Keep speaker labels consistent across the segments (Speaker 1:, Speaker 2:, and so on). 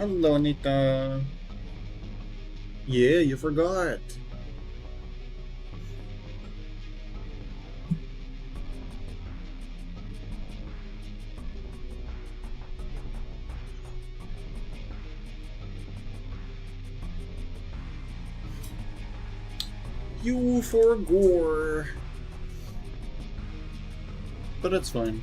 Speaker 1: Hello, Anita. Yeah, you forgot. You forgot. But it's fine.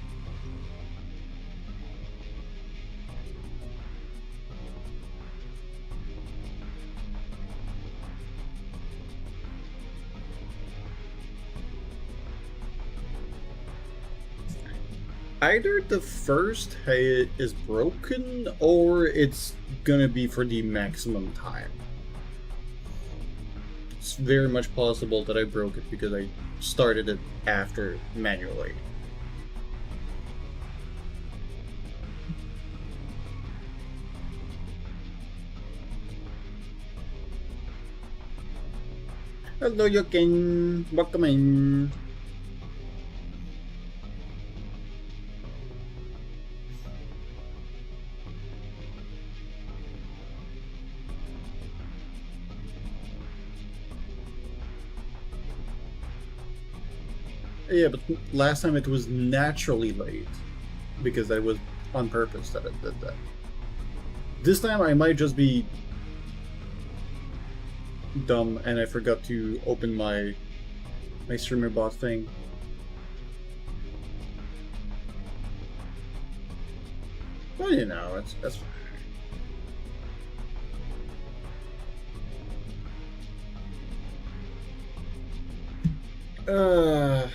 Speaker 1: Either the first head is broken or it's gonna be for the maximum time. It's very much possible that I broke it because I started it after manually. Hello, Yokin. Welcome in. Yeah, but last time it was naturally late because that was on purpose that I did that. This time I might just be dumb and I forgot to open my streamer bot thing. Well, you know, that's fine. Huh.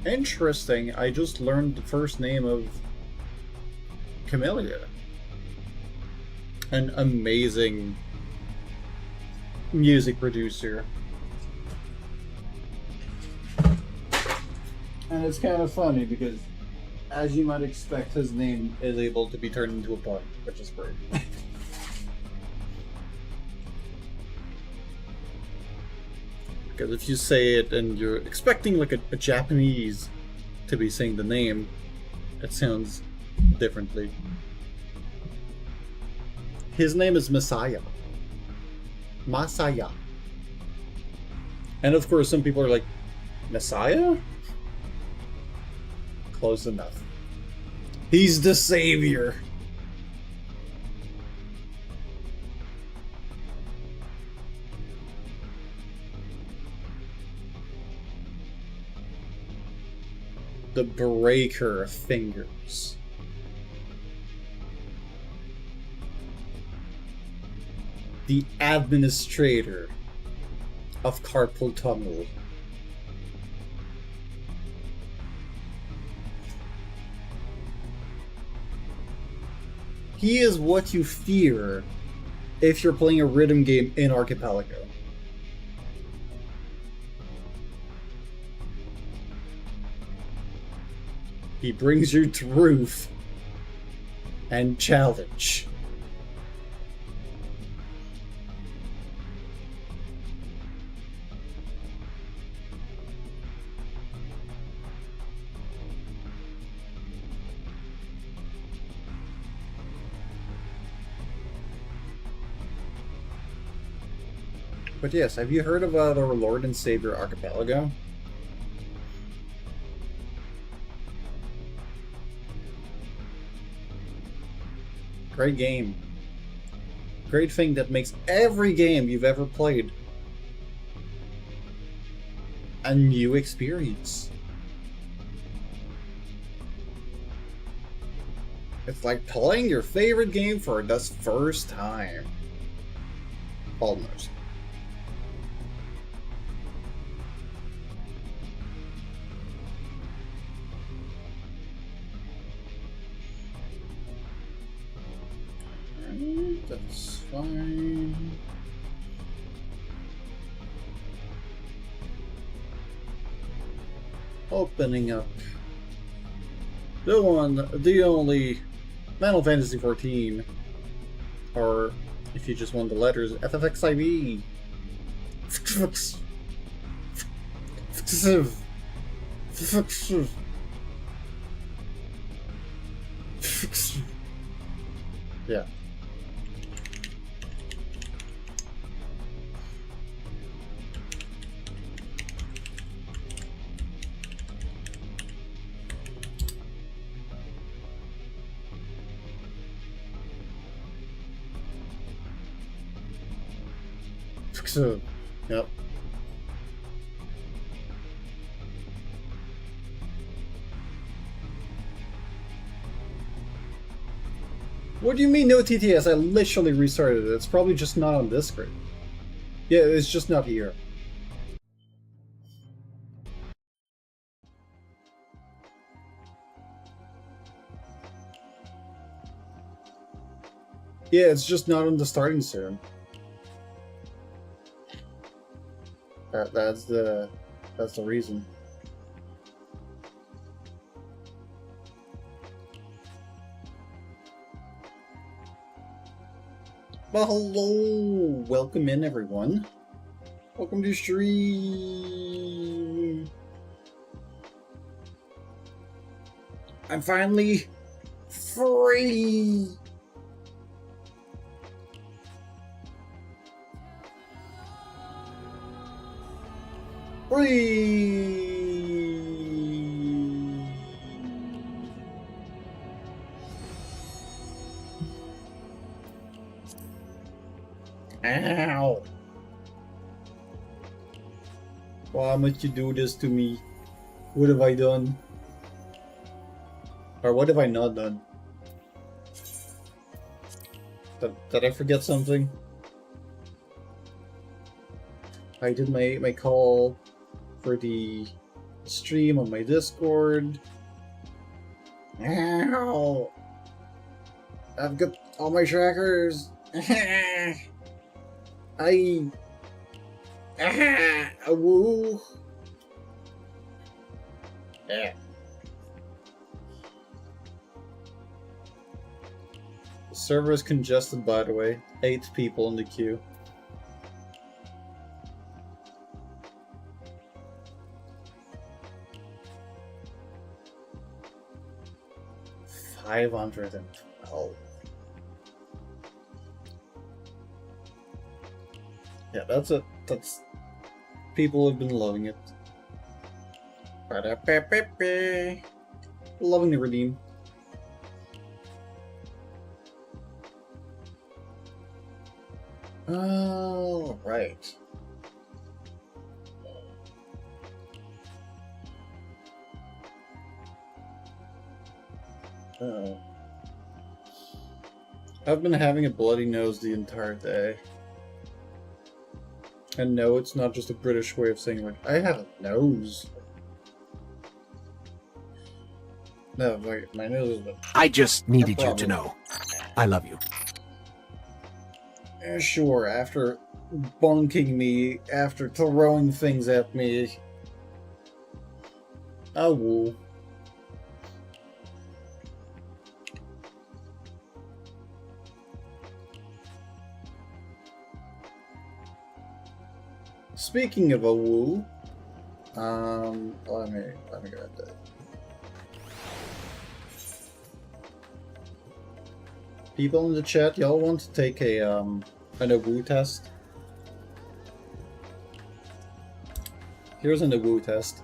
Speaker 1: Interesting. I just learned the first name of Camellia. An amazing music producer. And it's kind of funny because, as you might expect, his name is able to be turned into a pun, which is great. Because if you say it and you're expecting like a Japanese to be saying the name, it sounds differently. His name is Messiah. Masaya. And of course some people are like, Messiah? Close enough. He's the savior. The breaker of fingers. The administrator of carpal tunnel. He is what you fear if you're playing a rhythm game in Archipelago. He brings you truth and challenge. But yes, have you heard of the Lord and Savior Archipelago? Great game. Great thing that makes every game you've ever played a new experience. It's like playing your favorite game for the first time. Almost. That's fine. Opening up the one, the only Final Fantasy XIV, or if you just want the letters, FFXIV. Yeah. Yep. What do you mean no TTS? I literally restarted it. It's probably just not on this screen. Yeah, it's just not here. Yeah, it's just not on the starting soon. That's the reason. Well, hello! Welcome in, everyone. Welcome to stream. I'm finally free. Free. Ow. Why must you do this to me? What have I done? Or what have I not done? Did I forget something? I did my call for the stream on my Discord. Ow! I've got all my trackers. Woo. Yeah. The server is congested, by the way. 8 people in the queue. $512. Yeah, that's it. That's people have been loving it. Loving the redeem. Oh, right. Oh. I've been having a bloody nose the entire day. And no, it's not just a British way of saying, like, I have a nose. No, like, my nose is...
Speaker 2: I just needed you to know. I love you.
Speaker 1: Sure, after bonking me, after throwing things at me. Oh, woo. Speaking of a woo, let me grab that. People in the chat, y'all want to take an woo test? Here's an woo test.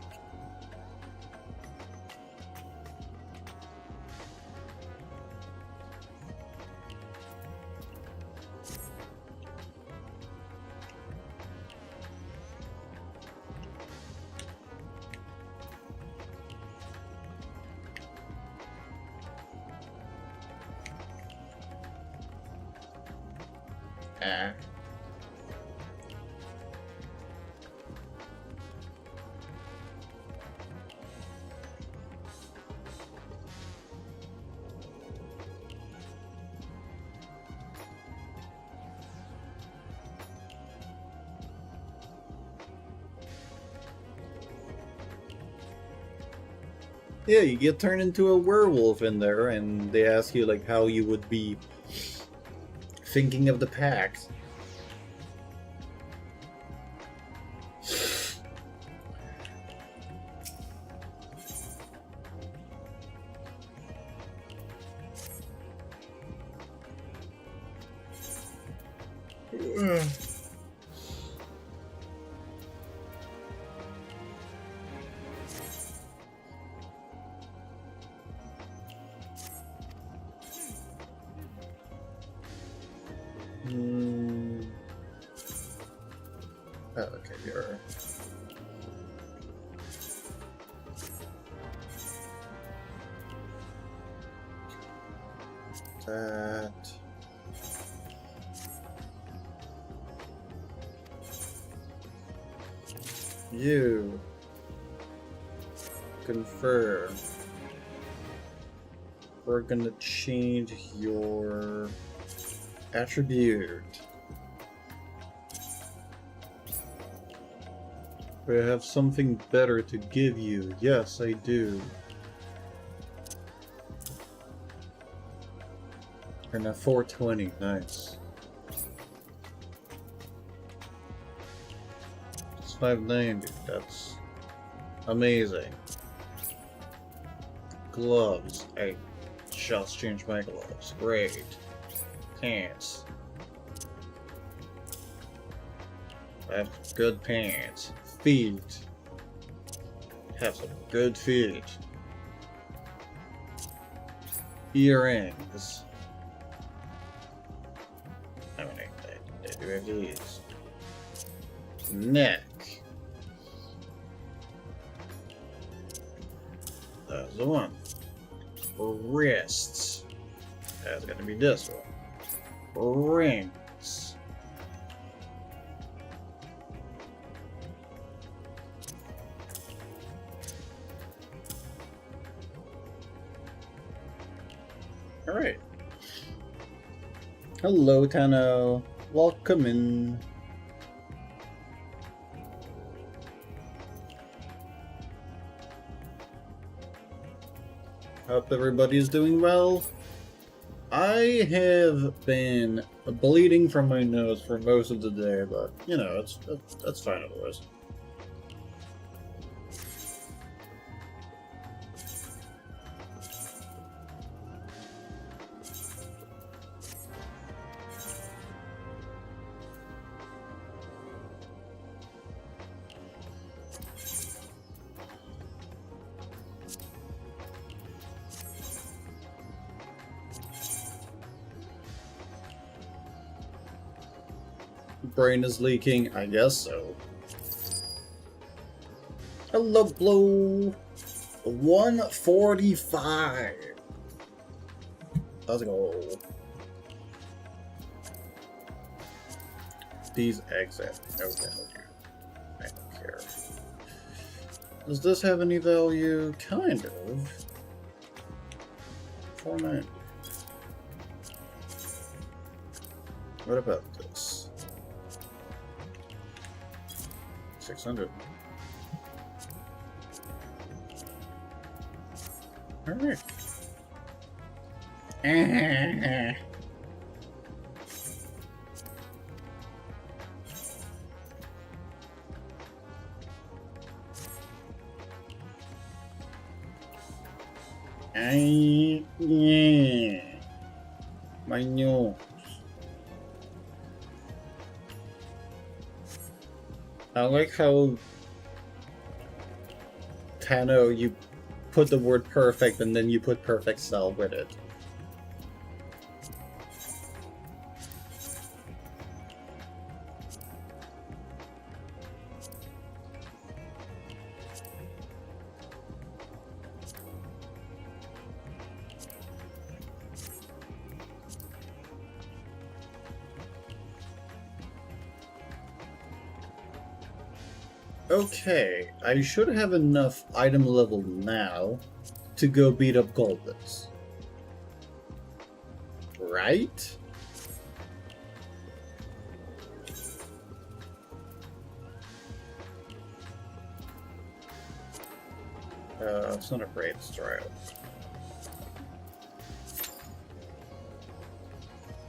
Speaker 1: Yeah, you get turned into a werewolf in there, and they ask you like how you would be thinking of the pack. Oh, okay, you're... That... You... Confirm. We're gonna change your... attribute. I have something better to give you. Yes, I do. And a 420, nice. It's 590, that's amazing. Gloves, I just changed my gloves, great. Pants. I have good pants. Feet. Have some good feet. Earrings. How many? I do have these. Neck. That's the one. Wrists. That's gonna be this one. Rings. Alright. Hello, Tano. Welcome in. Hope everybody's doing well. I have been bleeding from my nose for most of the day, but you know, that's fine otherwise. Brain is leaking, I guess so. Hello, Blue. 145. Let's go. These eggs have no value. I don't care. Does this have any value? Kind of. 490. What about this? 600. Alright. Yeah. My nose. I like how Tano, you put the word perfect and then you put perfect cell with it. Okay, I should have enough item level now to go beat up goblins. Right? It's not a Pre-Dawntrail.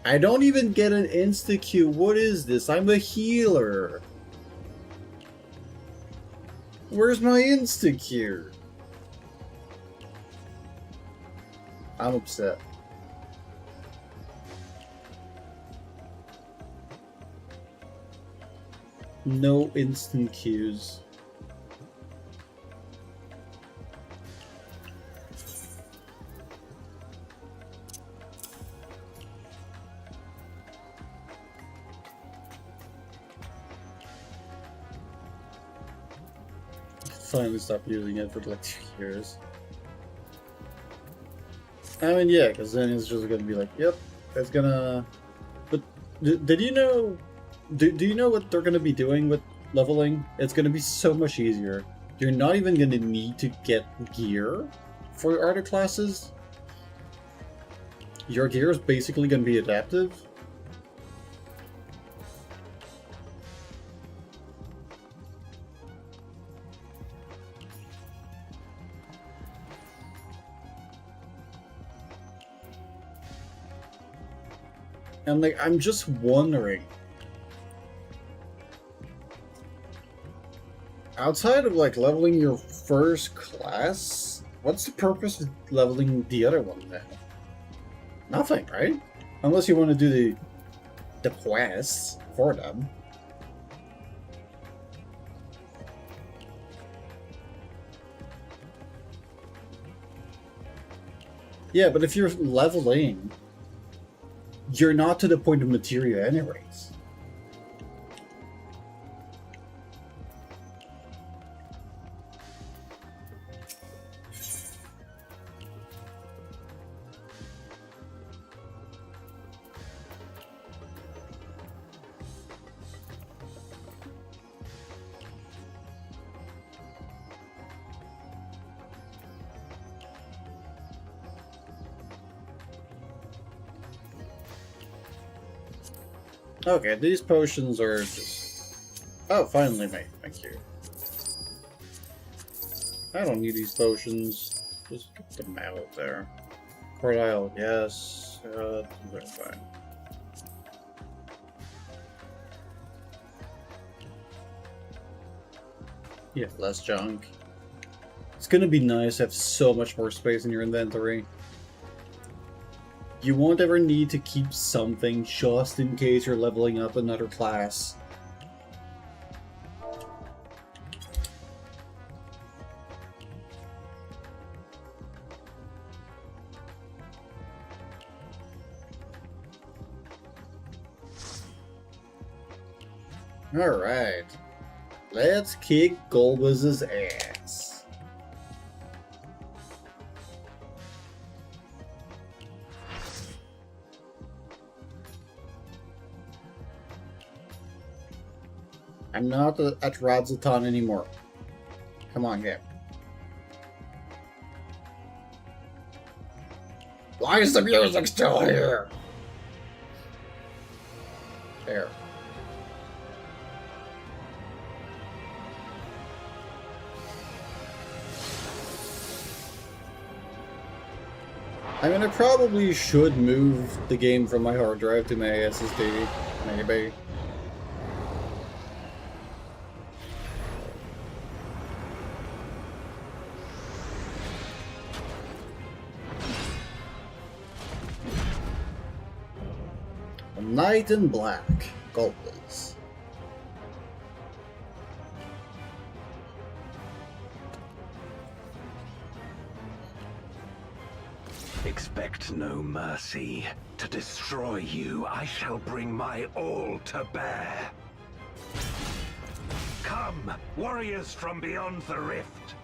Speaker 1: I don't even get an insta-Q. What is this? I'm a healer. Where's my insta-Q? I'm upset. No instant Qs. Finally stopped using it for like 2 years. I mean, yeah, because then it's just gonna be like, yep, it's gonna... But did you know... Do you know what they're gonna be doing with leveling? It's gonna be so much easier. You're not even gonna need to get gear for other classes. Your gear is basically gonna be adaptive. And like, I'm just wondering, outside of like leveling your first class, what's the purpose of leveling the other one now? Nothing, right? Unless you want to do the quests for them. Yeah, but if you're leveling, you're not to the point of materia anyways. Okay, these potions are just... Oh, finally, mate. Thank you. I don't need these potions. Just get them out there. Cordial, yes. They're fine. Yeah, less junk. It's gonna be nice to have so much more space in your inventory. You won't ever need to keep something just in case you're leveling up another class. Alright. Let's kick Golbuz's ass. I'm not at Radzaton anymore. Come on, game. Why is the music still here? There. I mean, I probably should move the game from my hard drive to my SSD, maybe. Knight in Black, Golbuz.
Speaker 3: Expect no mercy. To destroy you, I shall bring my all to bear. Come, warriors from beyond the rift.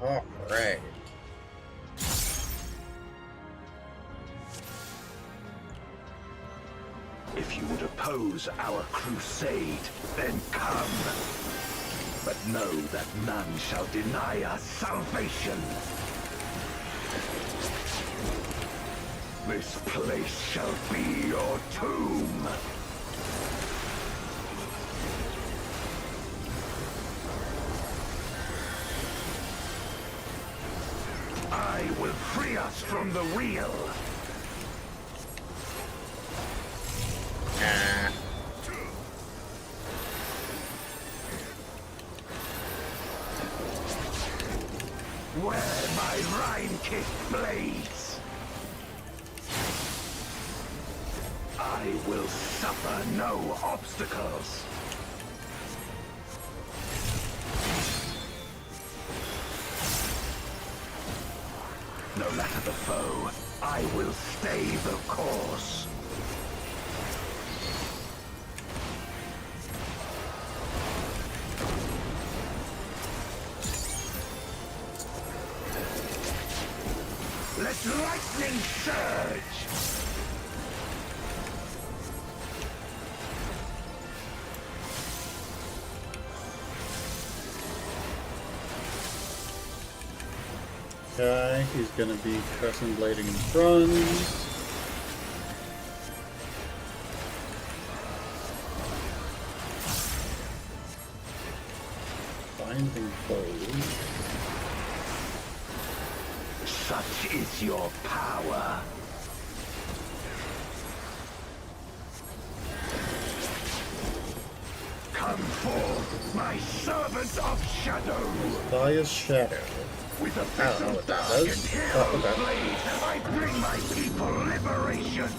Speaker 1: All right.
Speaker 3: If you would oppose our crusade, then come. But know that none shall deny us salvation. This place shall be your tomb. free us from the wheel. Where my rime-kicked blades, I will suffer no obstacles. No matter the foe, I will stay the course. Let lightning surge!
Speaker 1: Okay, he's gonna be crescent blading in front. Binding foes.
Speaker 3: Such is your power. Come forth, my servant of shadow.
Speaker 1: Dia's shadow.
Speaker 3: With a
Speaker 1: I don't know what that
Speaker 3: dark
Speaker 1: does.
Speaker 3: and hero
Speaker 1: Oh, okay.
Speaker 3: blade, I bring my people liberation.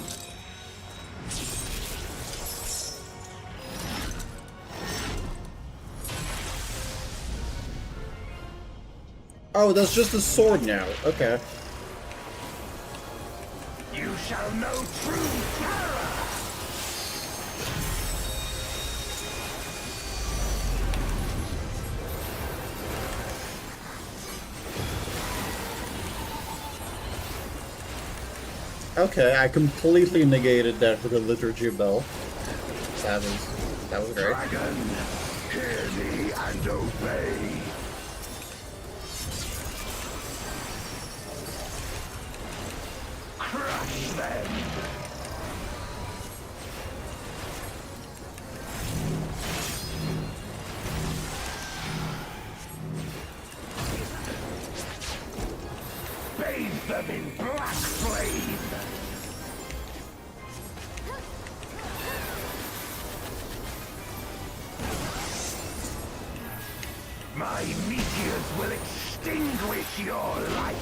Speaker 1: Oh, that's just a sword now. Okay.
Speaker 3: You shall know true terror.
Speaker 1: Okay, I completely negated that with the liturgy bell. That was great.
Speaker 3: Dragon, hear me and obey. Crush them. Bathe them in black flame. My meteors will extinguish your light.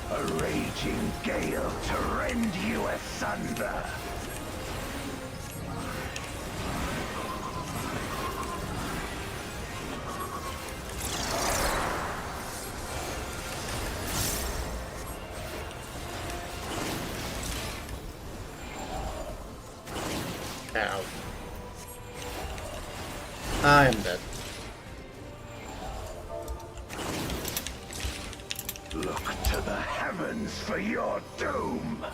Speaker 3: A raging gale to rend you asunder.
Speaker 1: Ow. I am dead.
Speaker 3: Look to the heavens for your doom.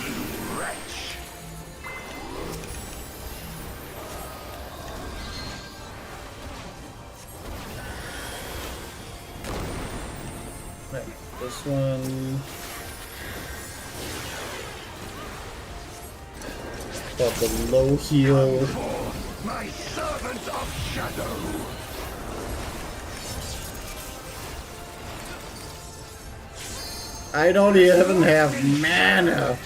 Speaker 3: You wretch.
Speaker 1: Right, this one. Got the low heal.
Speaker 3: Forth, my servant of shadow.
Speaker 1: I don't even have mana.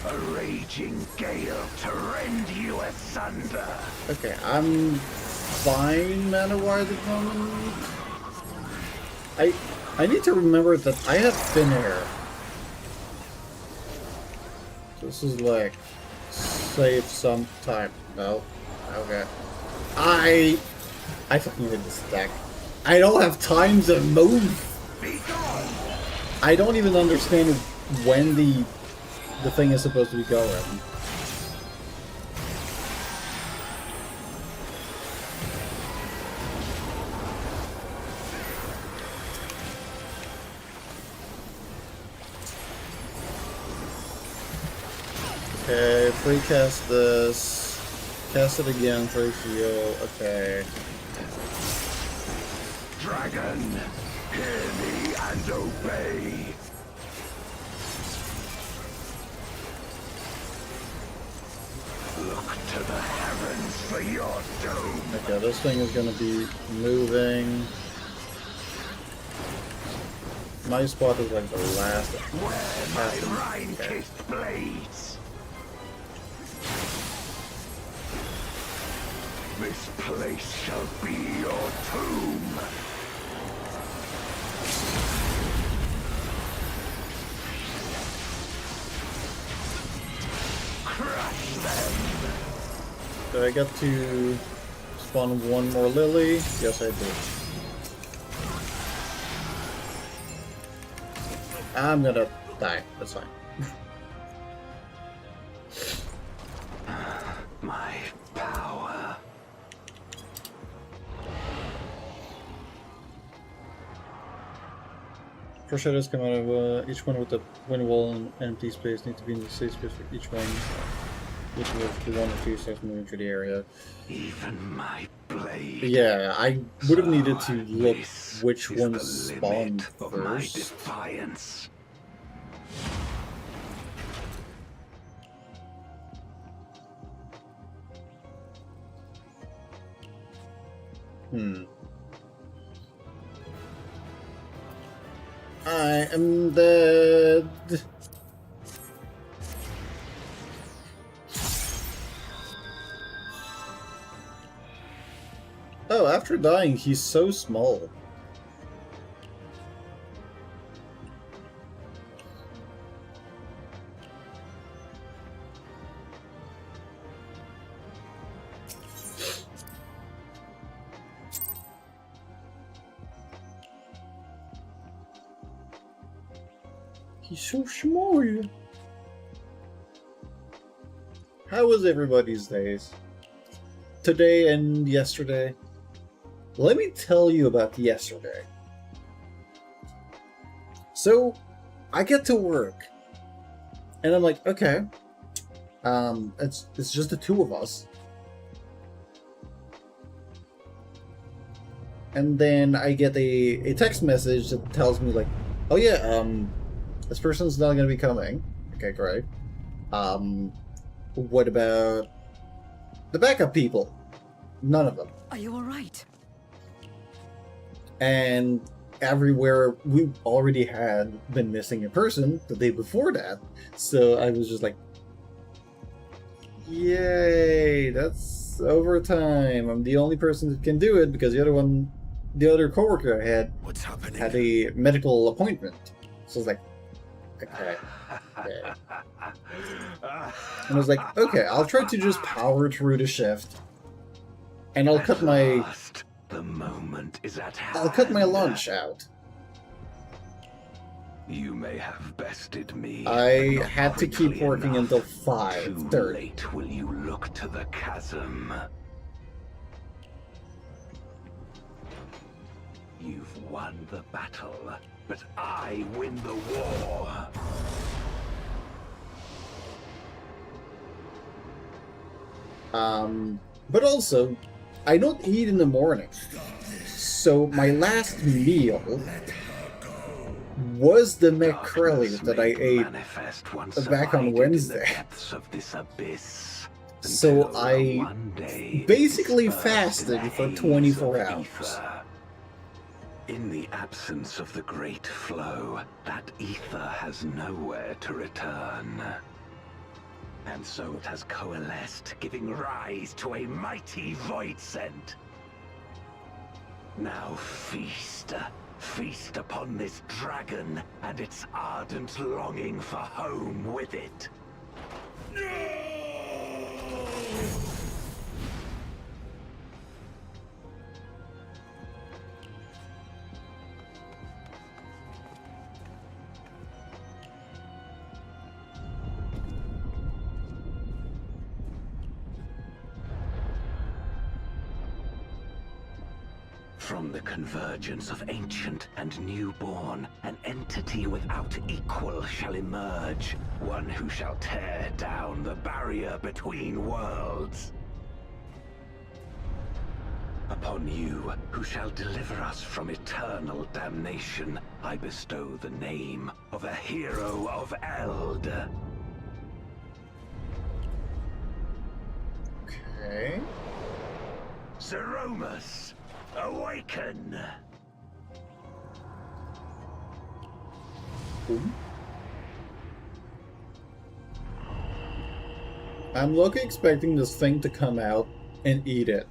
Speaker 3: A raging gale to rend you asunder.
Speaker 1: Okay, I'm fine mana-wise at the moment. I need to remember that I have thin air. This is like save some time. No. Okay. I fucking hate this deck. I don't have time to move.
Speaker 3: Be gone.
Speaker 1: I don't even understand when the the thing is supposed to be going. Okay, pre-cast this. Cast it again for a heal. Okay.
Speaker 3: Dragon, hear me and obey. Look to the heavens for your doom.
Speaker 1: Okay, this thing is gonna be moving. My spot is like the last.
Speaker 3: Where my rime-kissed blades. This place shall be your tomb. Crush them.
Speaker 1: Did I get to spawn one more lily? Yes, I did. I'm gonna die. That's fine.
Speaker 3: My power.
Speaker 1: Four shadows come out of each one with the wind wall and empty space. Need to be in the safe space for each one. Which will be one or two steps moving through the area.
Speaker 3: Even my blade.
Speaker 1: Yeah, I would have needed to look
Speaker 3: This
Speaker 1: which
Speaker 3: is
Speaker 1: ones
Speaker 3: the
Speaker 1: spawned
Speaker 3: limit of my
Speaker 1: first.
Speaker 3: defiance.
Speaker 1: I am dead. Oh, after dying, he's so small. He's so small. How was everybody's days? Today and yesterday? Let me tell you about yesterday. So, I get to work, and I'm like, okay, it's just the two of us. And then I get a text message that tells me like, oh yeah, this person's not gonna be coming. Okay, great. What about the backup people? None of them.
Speaker 4: Are you alright?
Speaker 1: And everywhere we already had been missing a person the day before that. So I was just like, yay, that's overtime. I'm the only person that can do it because the other coworker I had
Speaker 2: What's happening?
Speaker 1: had a medical appointment. So I was like, okay. And I was like, okay, I'll try to just power through the shift. And I'll cut my
Speaker 3: The moment is at hand.
Speaker 1: I'll cut my lunch out.
Speaker 3: You may have bested me.
Speaker 1: I
Speaker 3: but not
Speaker 1: had to keep
Speaker 3: quickly
Speaker 1: working
Speaker 3: enough.
Speaker 1: until
Speaker 3: Too
Speaker 1: 5:30.
Speaker 3: late will you look to the chasm. You've won the battle, but I win the war.
Speaker 1: But also, I don't eat in the morning. So my last meal was the McCrelly that I ate back on Wednesday. So I basically fasted for 24 hours.
Speaker 3: In the absence of the great flow, that ether has nowhere to return. And so it has coalesced, giving rise to a mighty void scent. Now feast, feast upon this dragon and its ardent longing for home with it. From the convergence of ancient and newborn, an entity without equal shall emerge, one who shall tear down the barrier between worlds. Upon you, who shall deliver us from eternal damnation, I bestow the name of a hero of Eld.
Speaker 1: Okay.
Speaker 3: Zeromus, awaken!
Speaker 1: Ooh. I'm looking expecting this thing to come out and eat it.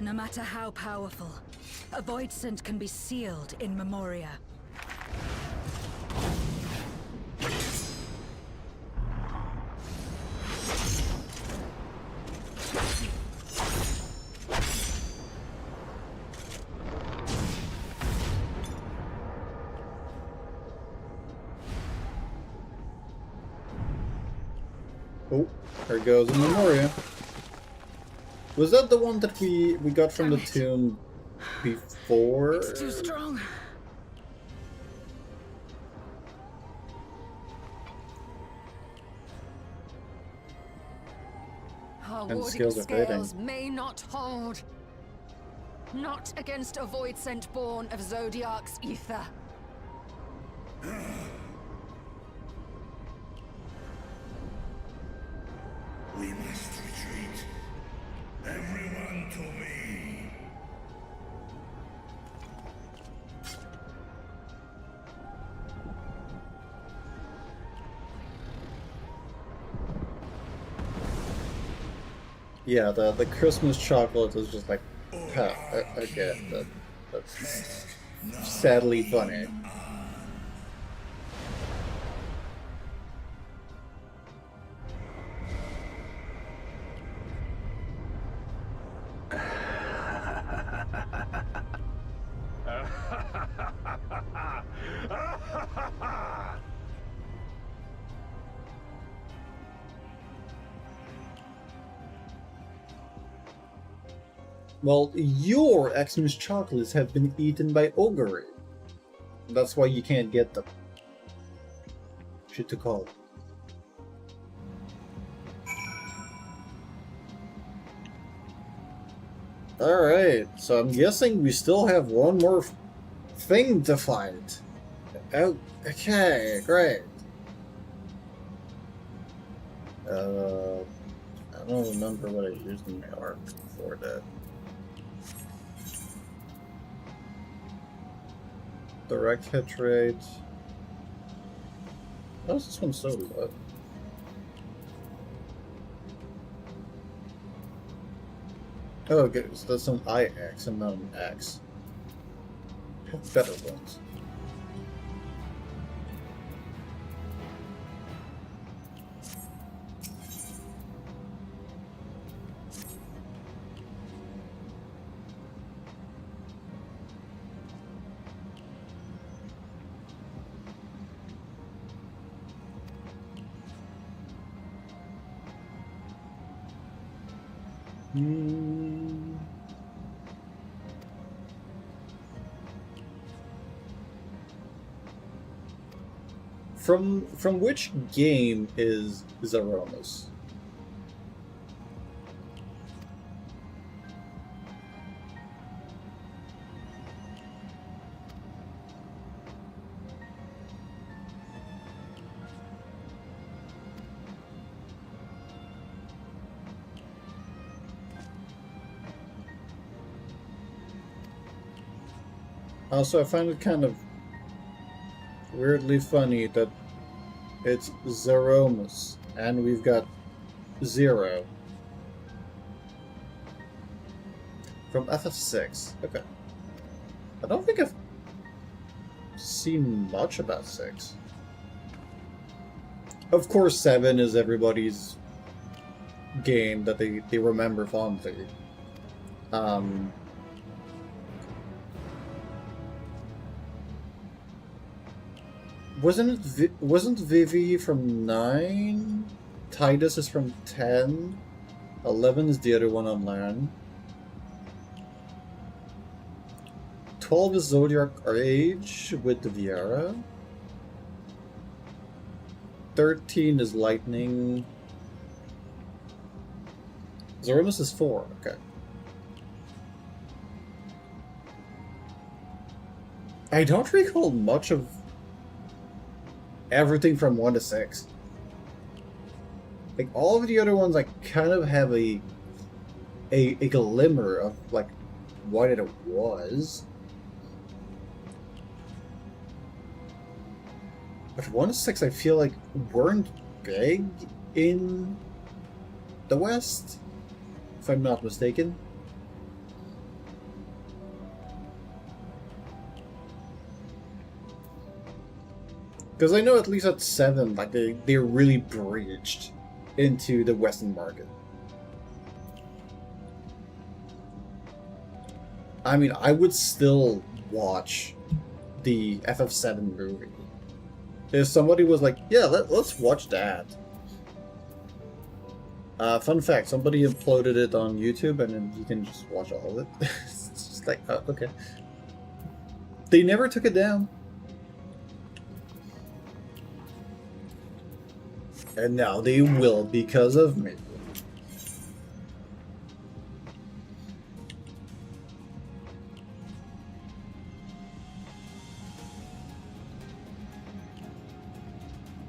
Speaker 4: No matter how powerful, a void scent can be sealed in Memoria.
Speaker 1: Oh, there goes in Memoria. Was that the one that we got from the tomb before?
Speaker 4: It's too strong. Our
Speaker 1: And
Speaker 4: warding
Speaker 1: skills are fading.
Speaker 4: scales may not hold. Not against a void scent born of Zodiac's ether.
Speaker 5: We must retreat. Everyone to me.
Speaker 1: Yeah, the Christmas chocolate is just like, huh, okay, that's sadly funny. Well, your Xmas chocolates have been eaten by Ogre. That's why you can't get them. Shit to call. Alright, so I'm guessing we still have one more thing to fight. Oh, okay, great. I don't remember what I used in my arc for that. Direct hit rate. How is this one so low? Oh, okay, so that's an IX and not an X. Have better ones. From which game is Zeromus? Also, I find it kind of weirdly funny that it's Zeromus, and we've got 0. From FF6. Okay. I don't think I've seen much about 6. Of course, 7 is everybody's game that they remember fondly. Wasn't Vivi from 9? Tidus is from 10. 11 is the other one on land. 12 is Zodiac Age with the Viera. 13 is Lightning. Zoromus is 4, okay. I don't recall much of everything from 1 to 6. Like, all of the other ones, I kind of have a glimmer of, like, what it was. But 1 to 6, I feel like, weren't big in the West, if I'm not mistaken. Because I know at least at 7, like, they really bridged into the Western market. I mean, I would still watch the FF7 movie. If somebody was like, yeah, let's watch that. Fun fact, somebody uploaded it on YouTube and then you can just watch all of it. It's just like, oh, okay. They never took it down. And now they will because of me.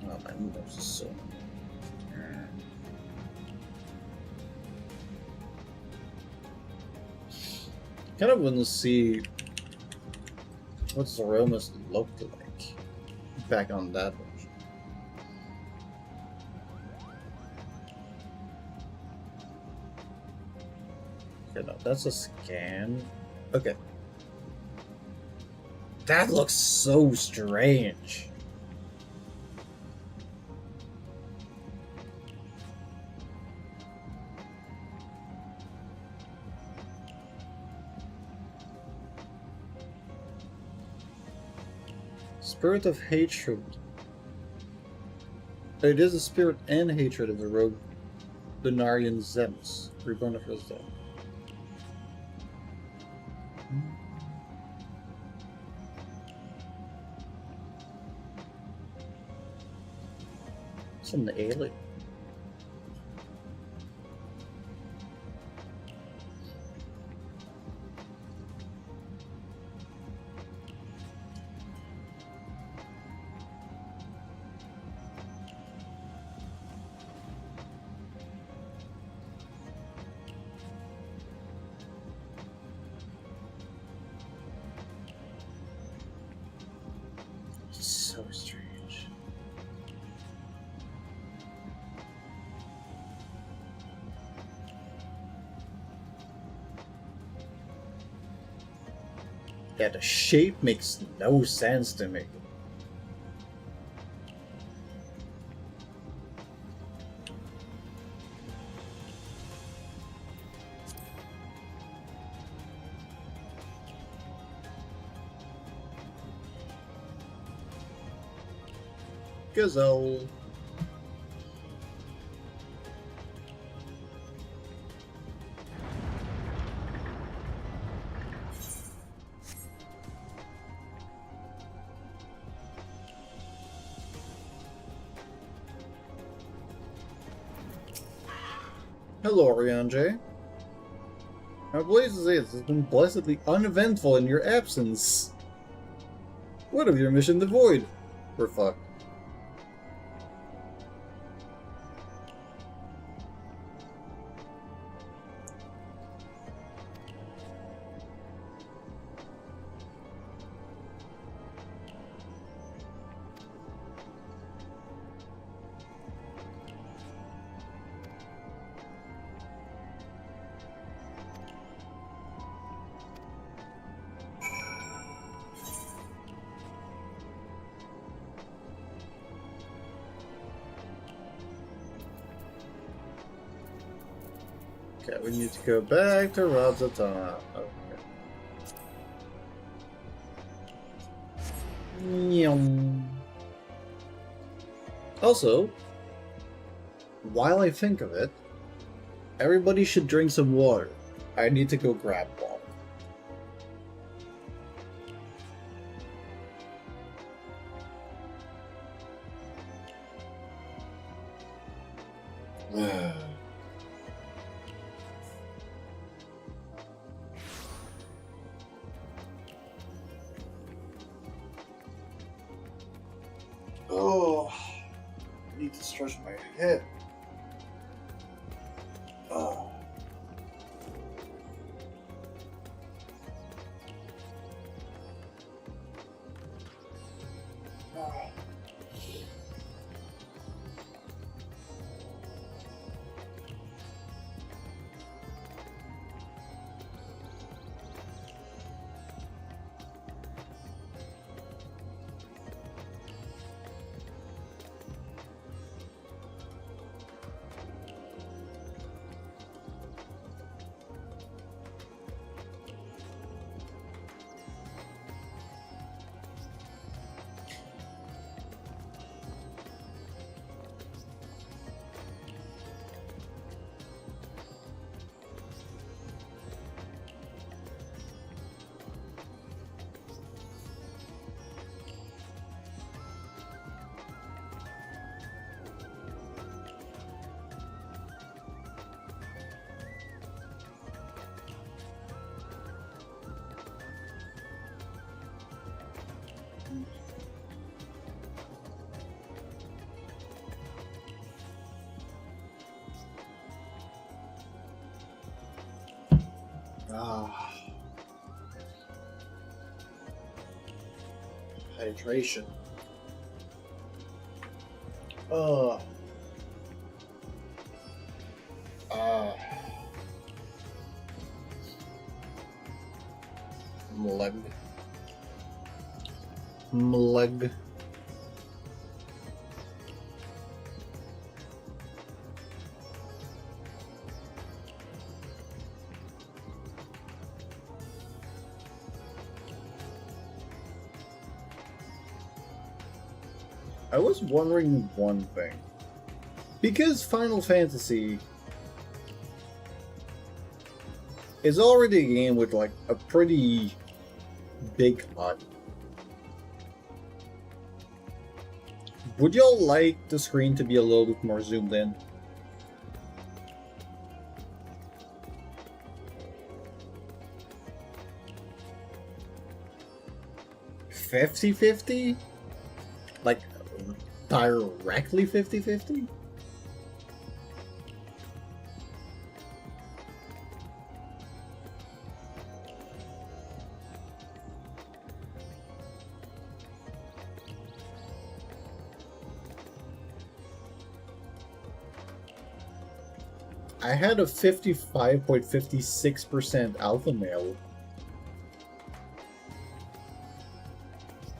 Speaker 1: Oh, my nose is so... kind of want to see what Zoromus looked like back on that version. Okay, no, that's a scan. Okay. That looks so strange. Spirit of hatred. It is a spirit and hatred of the rogue Lunarian Zems, reborn of his death. It's an alien. So strange. Yeah, the shape makes no sense to me. Gazelle. Hello, Orianjay. I'm pleased to say this has been blessedly uneventful in your absence. What of your mission to Void? We're fucked. Okay, we need to go back to Razatana. Okay. Nyum. Also, while I think of it, everybody should drink some water. I need to go grab one. Oh, I need to stretch my head. Oh. Ah. Hydration. Oh. Ah. Mleg. Mleg. I was wondering one thing. Because Final Fantasy is already a game with like a pretty big HUD. Would y'all like the screen to be a little bit more zoomed in? $50-50? Like, directly 50-50? I had a 55.56% alpha male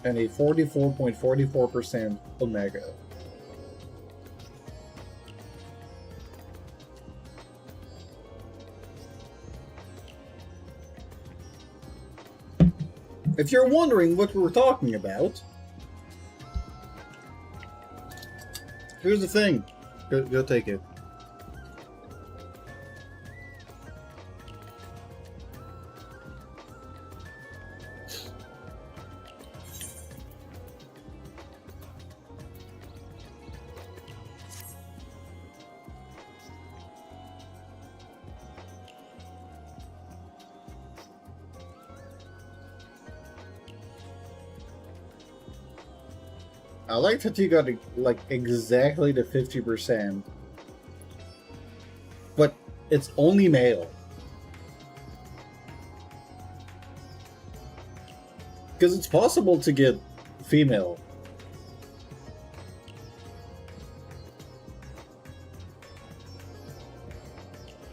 Speaker 1: and a 44.44% omega. If you're wondering what we're talking about, here's the thing. Go take it. I like that you got like exactly the 50%, but it's only male. Because it's possible to get female.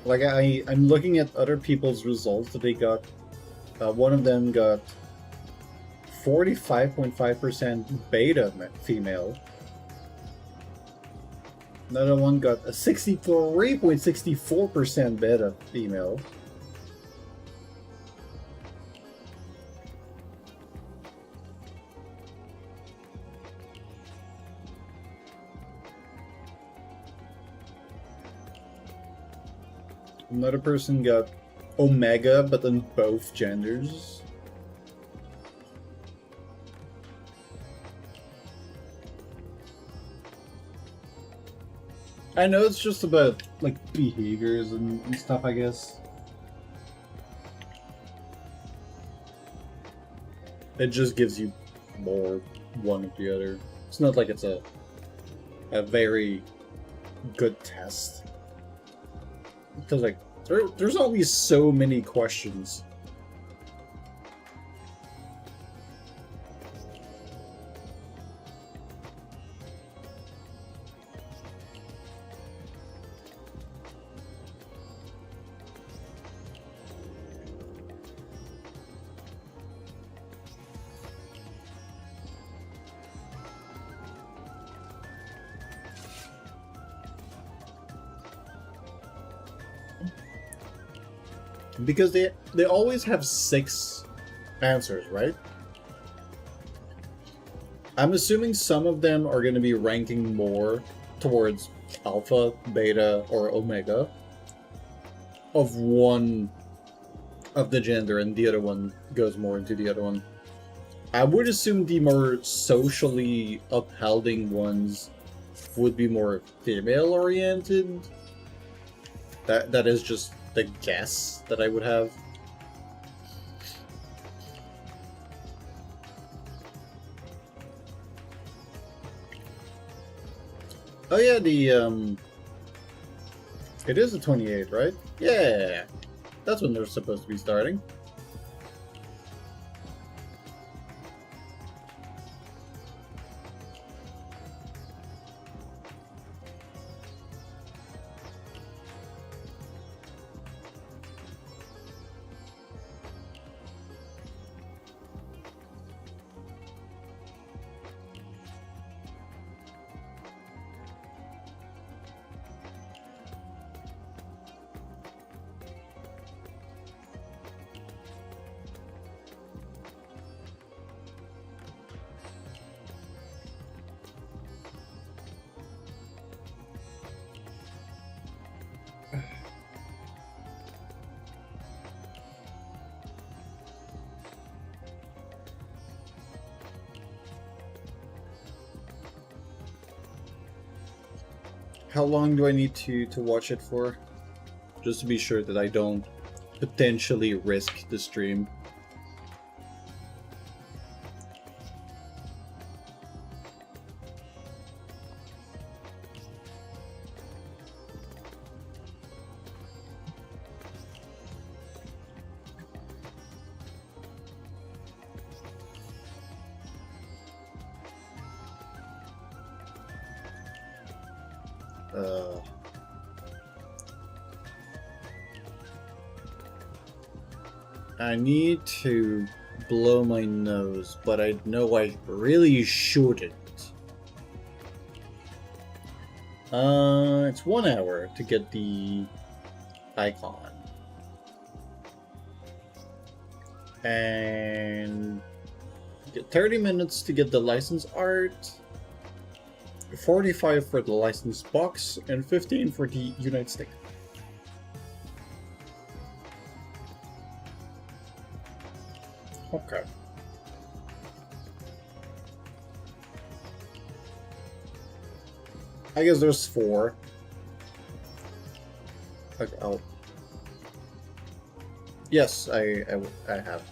Speaker 1: Like I'm looking at other people's results that they got. One of them got 45.5% beta female Another one got a 63.64% beta female. Another person got Omega, but in both genders. I know it's just about, like, behaviors and stuff, I guess. It just gives you more one or the other. It's not like it's a very good test. Because, like, there's always so many questions. Because they always have 6 answers, right? I'm assuming some of them are going to be ranking more towards alpha, beta, or omega of one of the gender, and the other one goes more into the other one. I would assume the more socially upholding ones would be more female oriented. That is just the guess that I would have. Oh yeah, it is the 28th, right? Yeah, that's when they're supposed to be starting. How long do I need to watch it for? Just to be sure that I don't potentially risk the stream. I need to blow my nose, but I know I really shouldn't. It's 1 hour to get the icon. And get 30 minutes to get the license art, 45 for the license box, and 15 for the Unite stick. Okay. I guess there's 4. Okay, I'll... Yes, I have.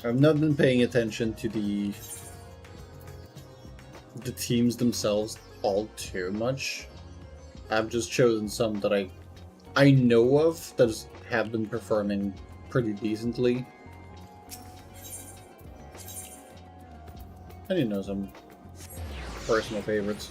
Speaker 1: I've not been paying attention to the teams themselves all too much. I've just chosen some that I know of that have been performing pretty decently. I didn't know some personal favorites.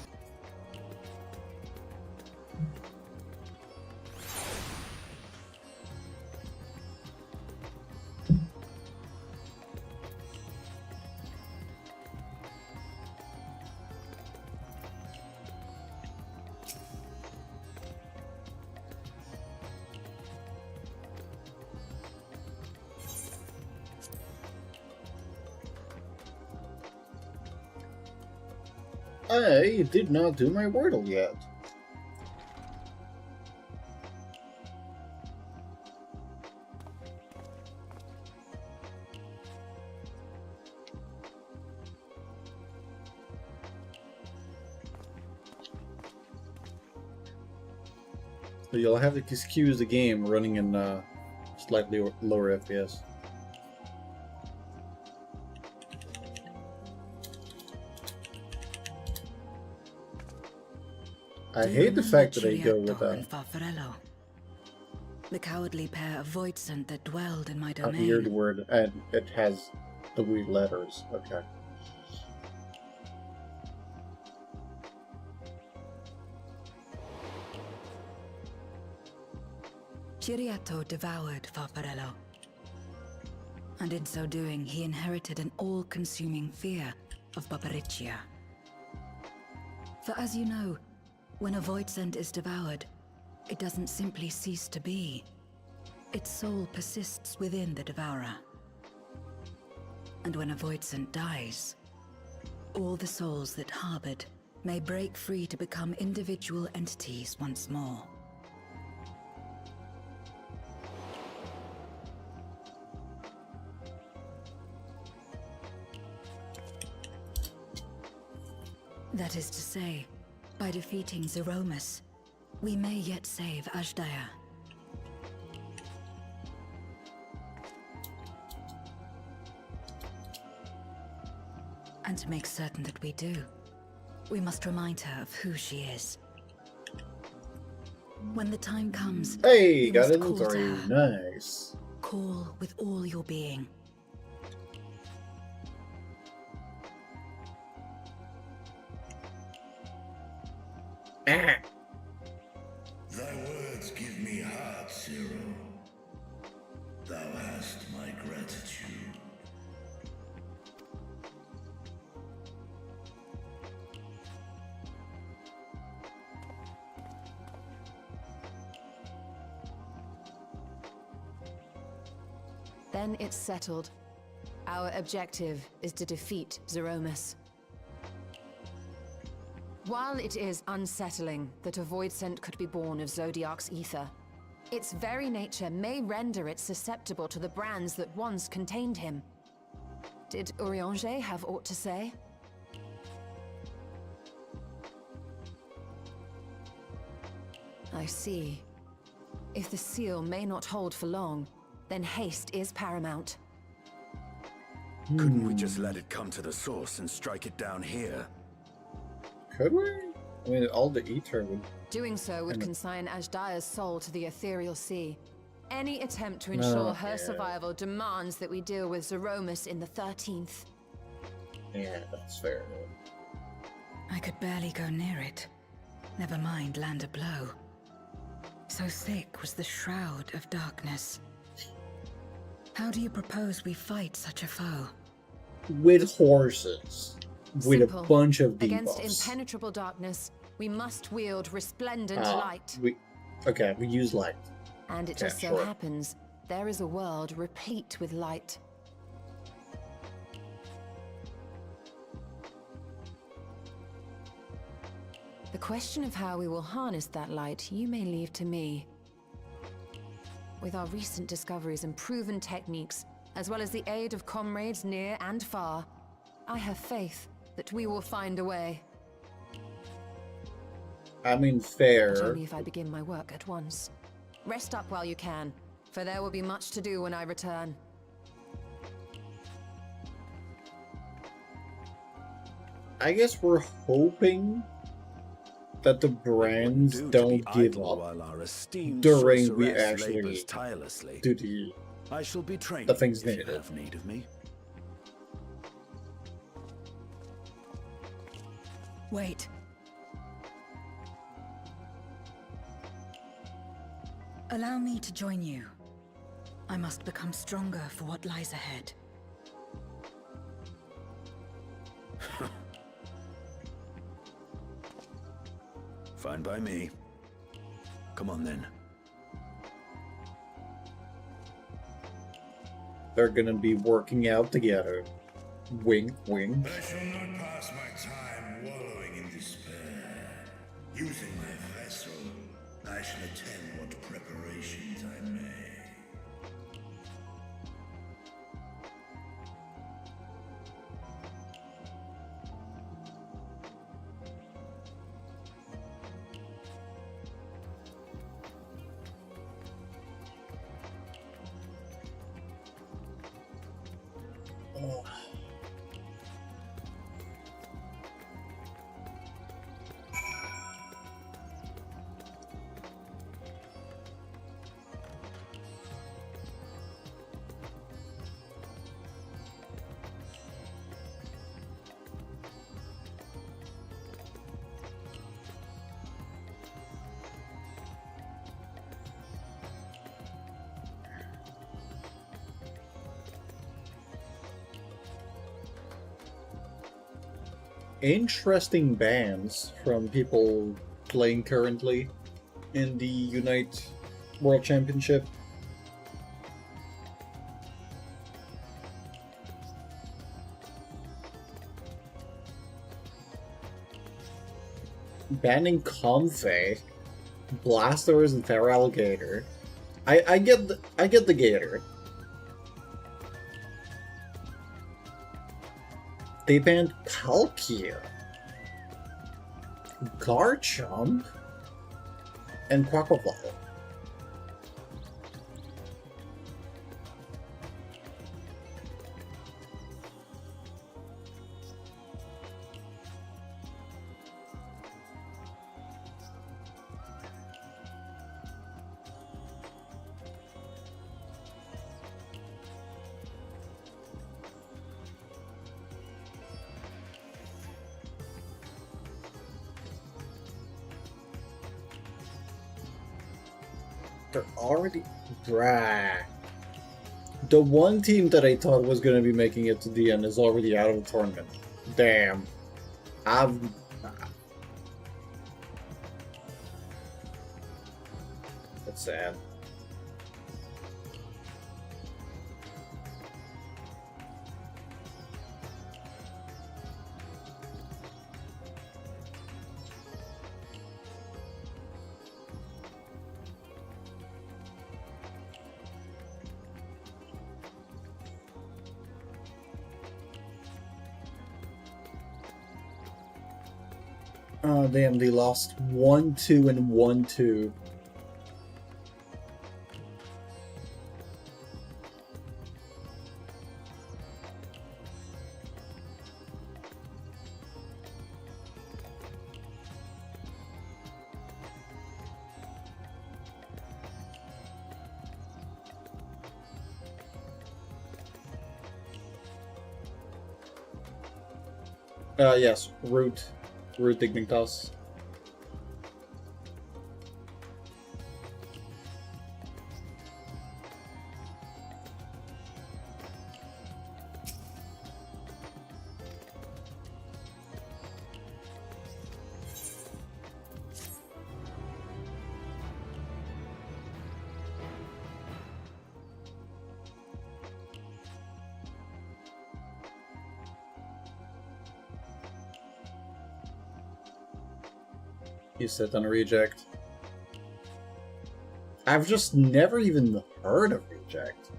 Speaker 1: I did not do my wordle yet. So you'll have to excuse the game running in slightly lower FPS. I hate the fact that I go with
Speaker 6: the cowardly pair of voidsent that dwelled in my
Speaker 1: a
Speaker 6: domain.
Speaker 1: weird word, and it has the weird letters. Okay.
Speaker 6: Chiriato devoured Farfarello, and in so doing he inherited an all-consuming fear of Barbariccia. For as you know, when a voidsent is devoured, it doesn't simply cease to be. Its soul persists within the devourer. And when a voidsent dies, all the souls that harbored may break free to become individual entities once more. That is to say, by defeating Zeromus, we may yet save Ashdaya. And to make certain that we do, we must remind her of who she is. When the time comes,
Speaker 1: Hey,
Speaker 6: you
Speaker 1: got
Speaker 6: must call to
Speaker 1: inventory.
Speaker 6: her.
Speaker 1: Nice.
Speaker 6: Call with all your being.
Speaker 1: Ah.
Speaker 5: Thy words give me heart, Zero. Thou hast my gratitude.
Speaker 4: Then it's settled. Our objective is to defeat Zeromus. While it is unsettling that a voidsent could be born of Zodiac's ether, its very nature may render it susceptible to the brands that once contained him. Did Urianger have aught to say? I see. If the seal may not hold for long, then haste is paramount.
Speaker 7: Couldn't we just let it come to the source and strike it down here?
Speaker 1: Could we? I mean, all the ether would.
Speaker 4: Doing so would consign Ashdaya's soul to the ethereal sea. Any attempt to ensure her survival demands that we deal with Zeromus in the 13th.
Speaker 1: Yeah, that's fair.
Speaker 6: I could barely go near it. Never mind land a blow. So thick was the shroud of darkness. How do you propose we fight such a foe?
Speaker 1: With horses. With
Speaker 4: Simple.
Speaker 1: a bunch of debuffs.
Speaker 4: Against impenetrable darkness, we must wield resplendent light.
Speaker 1: Okay, we use light.
Speaker 4: And it just so happens, there is a world replete with light. The question of how we will harness that light, you may leave to me. With our recent discoveries and proven techniques, as well as the aid of comrades near and far, I have faith that we will find a way.
Speaker 1: I mean, fair.
Speaker 4: But only if I begin my work at once. Rest up while you can, for there will be much to do when I return.
Speaker 1: I guess we're hoping that the brands don't give up during we actually do the things needed.
Speaker 7: Have need of me.
Speaker 6: Wait. Allow me to join you. I must become stronger for what lies ahead.
Speaker 7: Fine by me. Come on then.
Speaker 1: They're gonna be working out together. Wink, wink.
Speaker 5: I shall not pass my time wallowing in Using my vessel, I shall attend what preparations I may.
Speaker 1: Oh. Interesting bans from people playing currently in the Unite World Championship. Banning Comfey, Blasters, and Feraligatr. I get the Gator. They banned Palkia, Garchomp, and Quaquaval. They're already... Bruh. The one team that I thought was going to be making it to the end is already out of the tournament. Damn. That's sad. Oh damn, they lost 1-2 and 1-2. Yes, Root Dignitas. You sit on a reject. I've just never even heard of reject.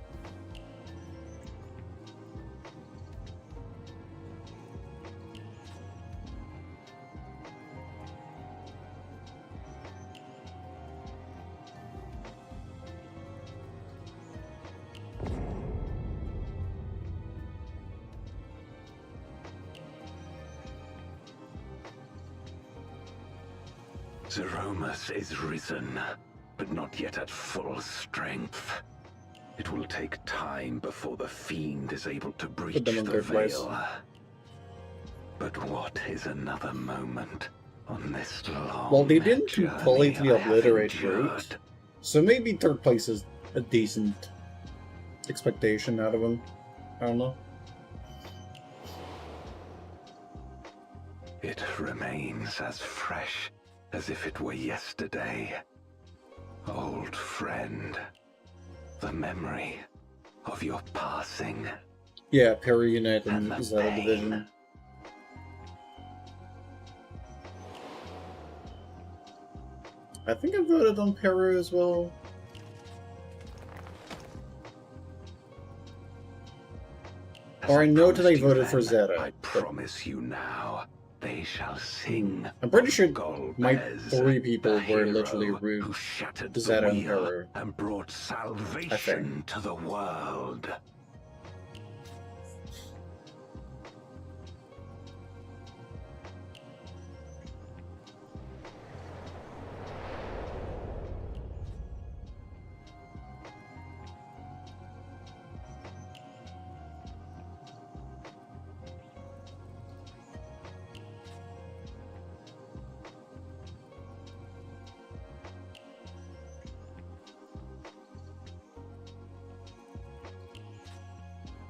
Speaker 3: Zeromus is risen, but not yet at full strength. It will take time before the fiend is able to breach
Speaker 1: them in
Speaker 3: the
Speaker 1: third place.
Speaker 3: veil. But what is another moment on this long
Speaker 1: Well, they didn't
Speaker 3: journey
Speaker 1: completely
Speaker 3: I have
Speaker 1: obliterate
Speaker 3: endured?
Speaker 1: Root, so maybe third place is a decent expectation out of him. I don't know.
Speaker 3: It remains as fresh as if it were yesterday. Old friend, the memory of your passing.
Speaker 1: Yeah, Perry Unite
Speaker 3: And
Speaker 1: and
Speaker 3: the
Speaker 1: Zeta
Speaker 3: pain.
Speaker 1: Division. I think I voted on Peru as well. Or I know that I voted for Zeta.
Speaker 3: I promise you now, they shall sing.
Speaker 1: I'm pretty sure my
Speaker 3: Golbez,
Speaker 1: 3 people
Speaker 3: the
Speaker 1: were
Speaker 3: hero
Speaker 1: literally
Speaker 3: who
Speaker 1: rude.
Speaker 3: shattered
Speaker 1: Zeta
Speaker 3: the
Speaker 1: and
Speaker 3: wheel
Speaker 1: Peru.
Speaker 3: and brought salvation to the world.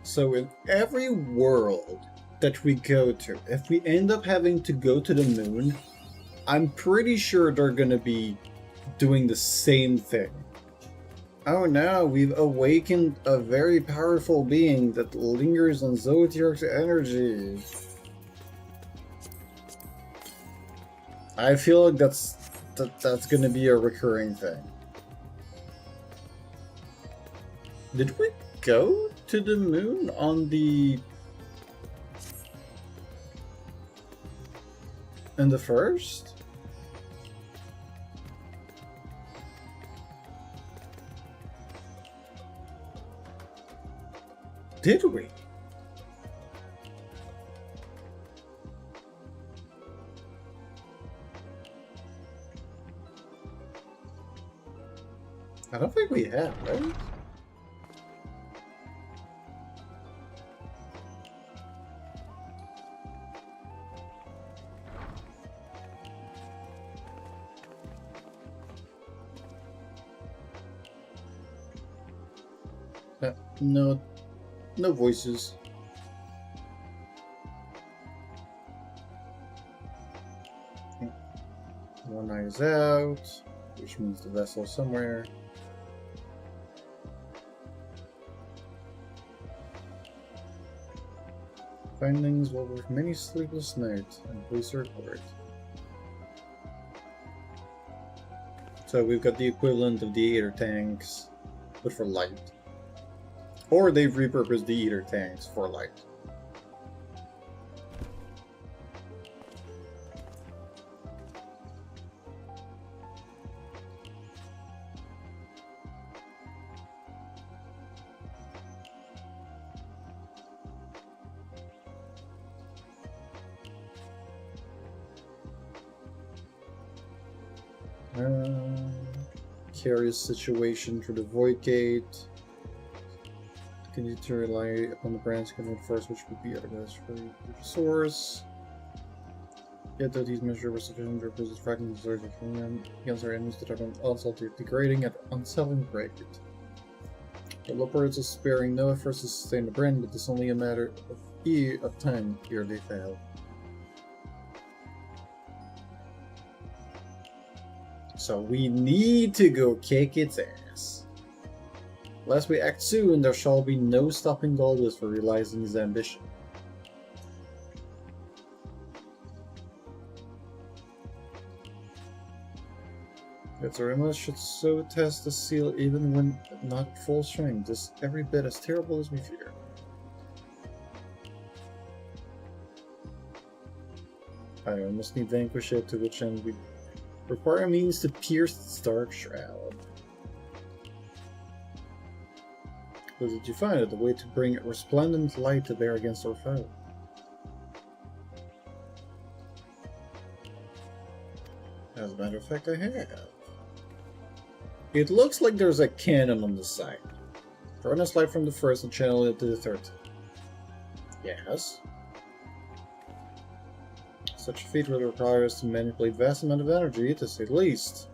Speaker 1: So in every world that we go to, if we end up having to go to the moon, I'm pretty sure they're gonna be doing the same thing. Oh no, we've awakened a very powerful being that lingers on Zodiac's energy. I feel like that's gonna be a recurring thing. Did we go to the moon on the... in the first? Did we? I don't think we have, right? No, no voices. One eye is out, which means the vessel's somewhere. Findings will work many sleepless nights, and police report. So we've got the equivalent of the Eater tanks, but for light. Or they've repurposed the Eater tanks for light. Curious situation through the Void Gate. Continue to rely upon the branch coming first, which would be otherwise for the source. Yet though these measures were sufficient to resist fragments of them against our enemies that are also degrading at unsettling rate. The Leopards are sparing no efforts to sustain the brand, but it's only a matter of time here they fail. So we need to go kick its ass. Unless we act soon, there shall be no stopping Golbez for realizing his ambition. Its Arimas should so test the seal even when not at full strength. This every bit as terrible as we fear. I must need vanquish it, to which end we require means to pierce its dark shroud. But did you find it? The way to bring resplendent light to bear against our foe. As a matter of fact, I have. It looks like there's a cannon on the side. Run us light from the first and channel it to the third. Yes. Such a feat would require us to manipulate vast amount of energy, to say the least.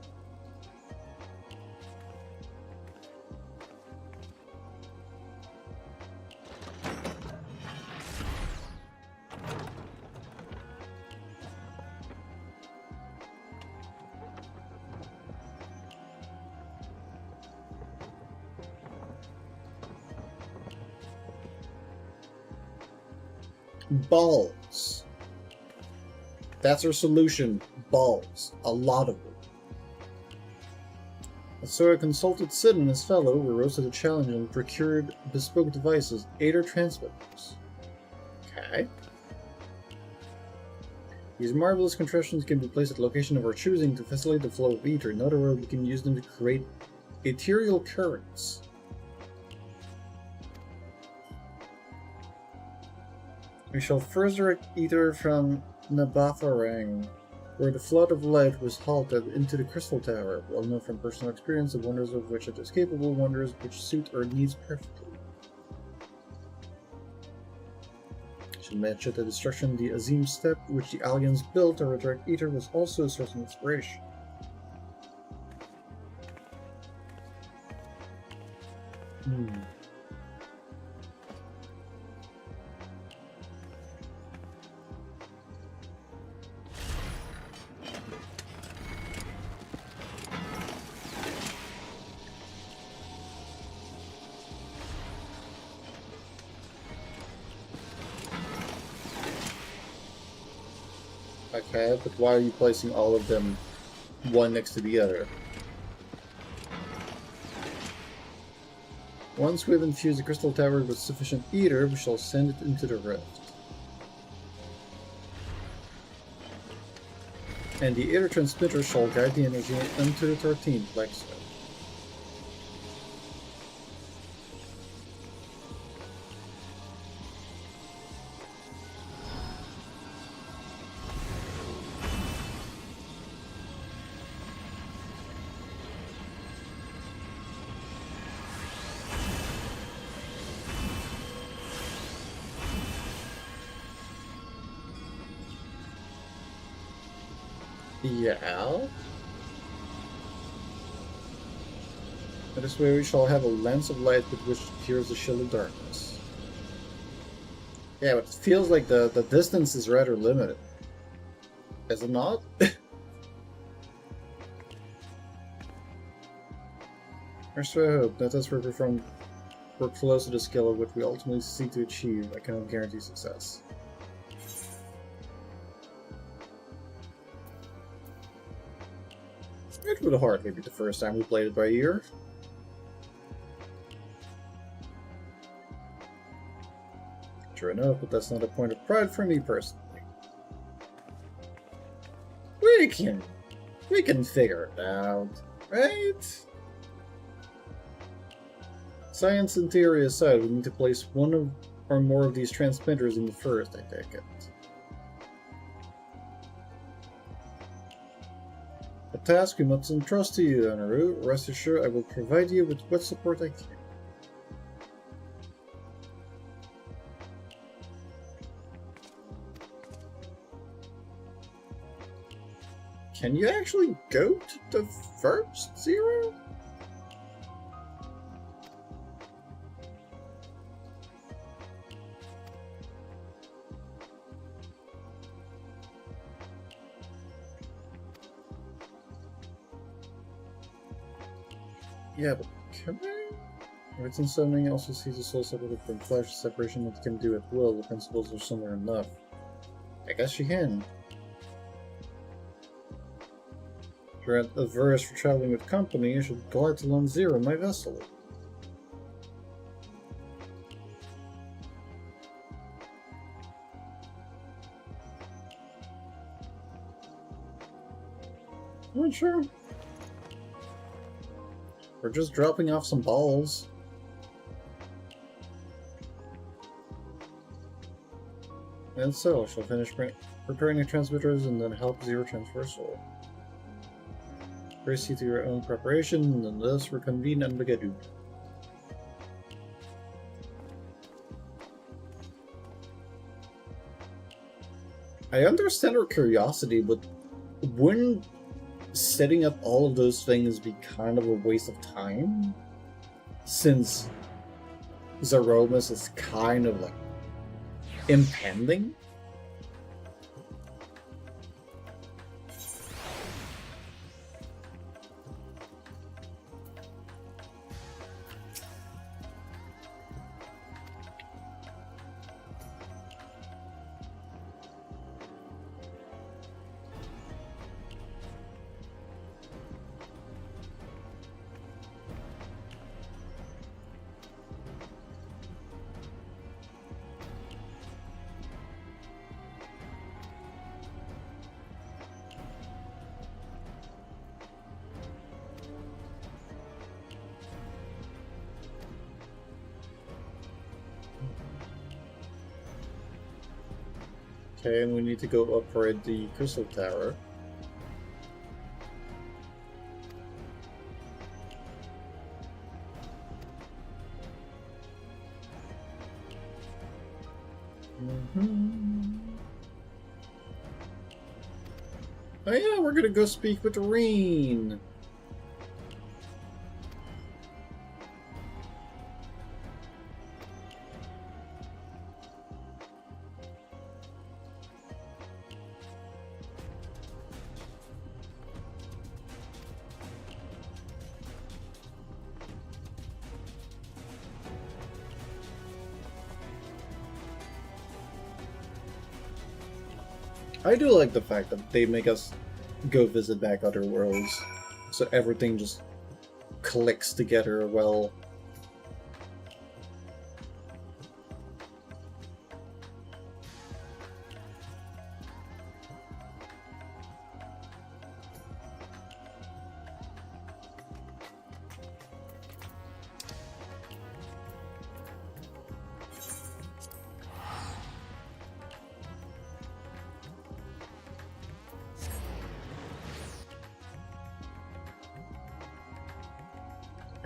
Speaker 1: Balls. That's our solution. Balls. A lot of them. So I consulted Sid and his fellow, we rose to the challenge and procured bespoke devices, Aether transmitters. Okay. These marvelous contraptions can be placed at a location of our choosing to facilitate the flow of ether. In other words, we can use them to create ethereal currents. We shall first direct ether from Nabatharang, where the flood of light was halted, into the Crystal Tower, well known from personal experience, the wonders of which it is capable, wonders which suit our needs perfectly. I should mention the destruction of the Azim Step, which the aliens built to redirect ether, was also a source of inspiration. Okay, but why are you placing all of them one next to the other? Once we have infused the Crystal Tower with sufficient ether, we shall send it into the rift. And the Aether transmitter shall guide the energy into the 13th plexus. Yeah. This way we shall have a lens of light with which to pierce the shield of darkness. Yeah, but it feels like the distance is rather limited. Is it not? Or so I hope that as we perform work close to the skill of what we ultimately seek to achieve, I cannot guarantee success. It would hardly be the first time we played it by ear. True enough, but that's not a point of pride for me personally. We can figure it out, right? Science and theory aside, we need to place one or more of these transmitters in the first, I take it. A task we must entrust to you, Anaru. Rest assured I will provide you with what support I can. Can you actually go to the first zero? Yeah, but can I? If it's in summoning, also sees the soul separated from flesh, separation that can do at will. The principles are similar enough. I guess she can. If you're averse for traveling with company, you should glide to Lone Zero, my vessel. Not sure. We're just dropping off some balls. And so, I shall finish preparing the transmitters and then help Zero transfer soul. Proceed to your own preparation, and thus reconvene on Bagadu. I understand her curiosity, but wouldn't setting up all of those things be kind of a waste of time? Since Zeromus is kind of like impending? Okay, and we need to go upgrade the crystal tower. Oh yeah, we're gonna go speak with Reen. I do like the fact that they make us go visit back other worlds, so everything just clicks together well.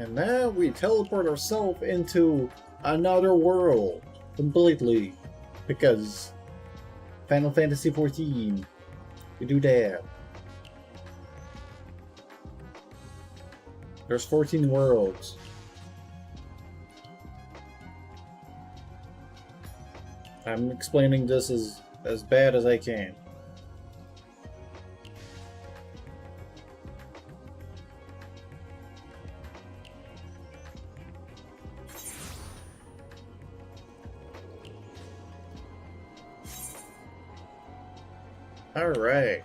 Speaker 1: And now we teleport ourselves into another world completely, because Final Fantasy XIV, we do that. There's 14 worlds. I'm explaining this as bad as I can. Alright.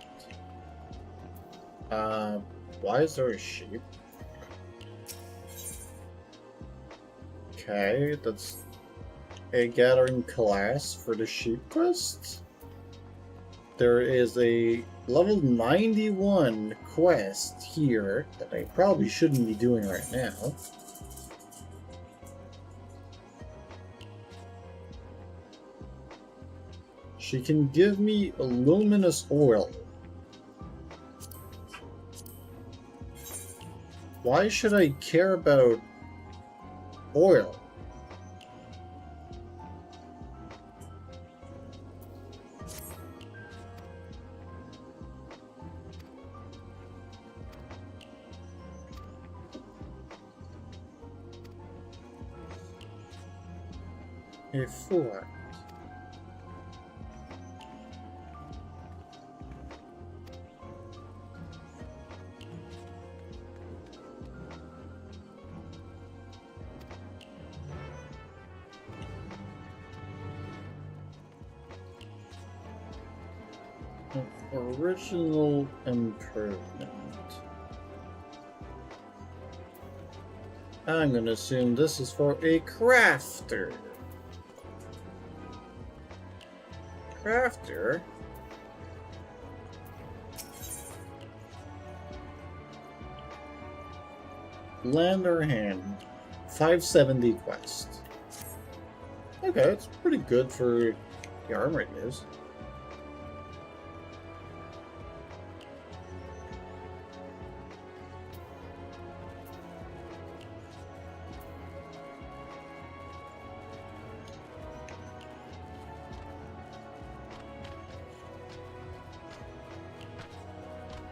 Speaker 1: Why is there a sheep? Okay, that's a gathering class for the sheep quest. There is a level 91 quest here that I probably shouldn't be doing right now. She can give me a luminous oil. Why should I care about oil? A 4. Original improvement. I'm gonna assume this is for a crafter. Crafter? Lander Hand. 570 quest. Okay, it's pretty good for the armor it is.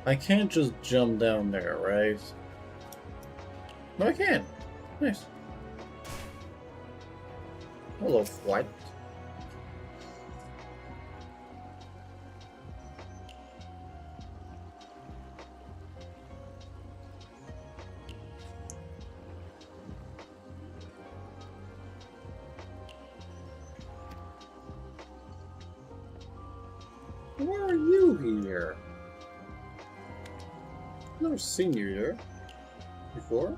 Speaker 1: I can't just jump down there, right? No, I can. Nice. Hello, what? Why are you here? I've never seen you here before.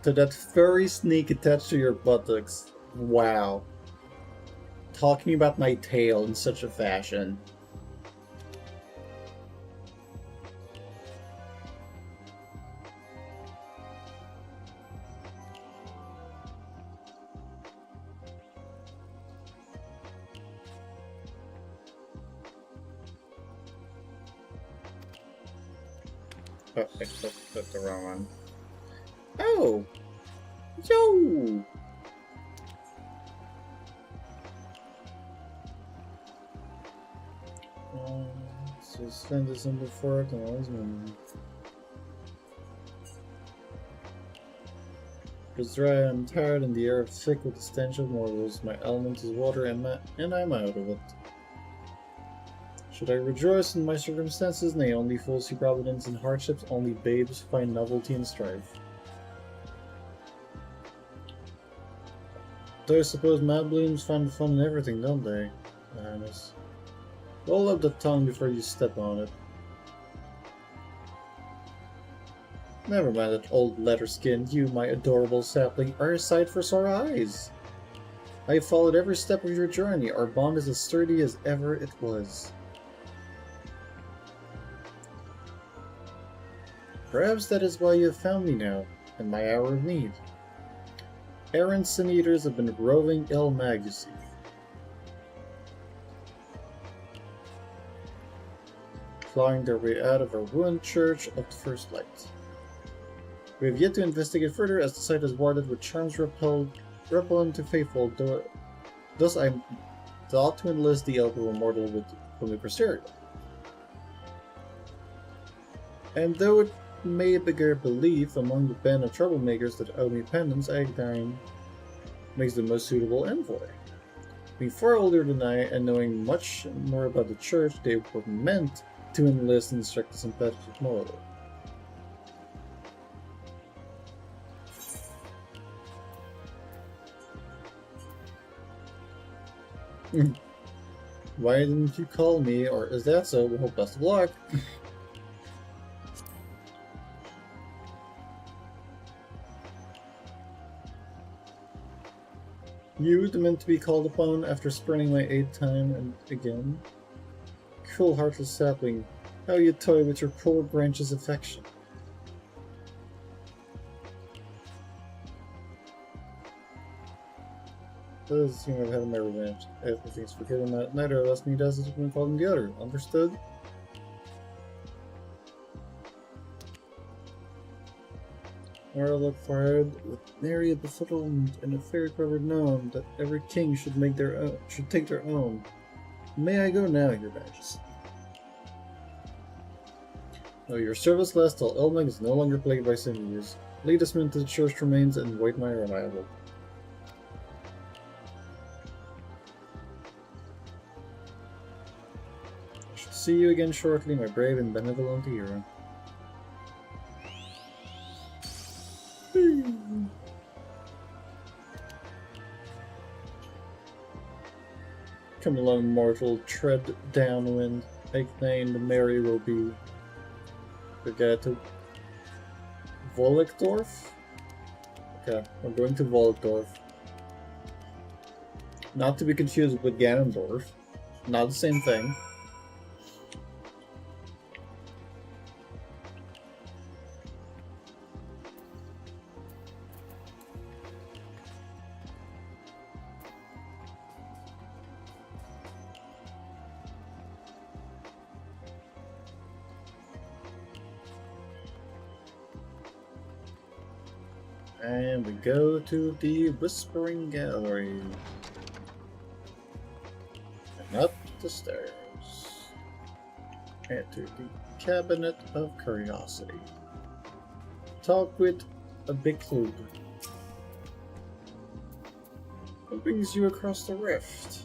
Speaker 1: to that furry snake attached to your buttocks. Wow. Talking about my tail in such a fashion. Oh, I clicked the wrong one. Oh! Yo! So spend this in before I can always remember. It's dry, I'm tired, and the air thick with the stench of mortals. My element is water, and I'm out of it. Should I rejoice in my circumstances? Nay, only fools see providence in hardships, only babes find novelty in strife. Though I suppose mad blooms find fun in everything, don't they? Honest. Roll up the tongue before you step on it. Never mind that old leather skin, you, my adorable sapling, are a sight for sore eyes. I have followed every step of your journey. Our bond is as sturdy as ever it was. Perhaps that is why you have found me now, in my hour of need. Errant sin-eaters have been roving ill majesty. Clawing their way out of our ruined church at first light. We have yet to investigate further, as the site is warded with charms repellent to faithful, thus I thought to enlist the help of a mortal from the Crystarium. And though it may begar belief among the band of troublemakers that owe me penance, Agdine makes the most suitable envoy. Being far older than I, and knowing much more about the church, they were meant to enlist and instruct the sympathetic morally. Why didn't you call me, or is that so? Well, best of luck. You demand to be called upon after spurning my aid time and again? Cruel heartless sapling, how you toy with your poor branch's affection. Does seem I've had my revenge. Everything's forgiven that neither of us need us as one called the other. Understood? Or look forward with nary a befuddlement and a fairy-covered gnome that every king should take their own. May I go now, your majesty? Oh, your service lasts till Ilmeg is no longer plagued by sinews. Lead us men to the church remains and wait my arrival. I shall see you again shortly, my brave and benevolent hero. Come along, mortal, tread downwind. Eggnane the merry will be. Forget to Volekdorf? Okay, we're going to Volekdorf. Not to be confused with Ganondorf. Not the same thing. And we go to the Whispering Gallery. And up the stairs. Enter the Cabinet of Curiosity. Talk with a big clue. What brings you across the rift?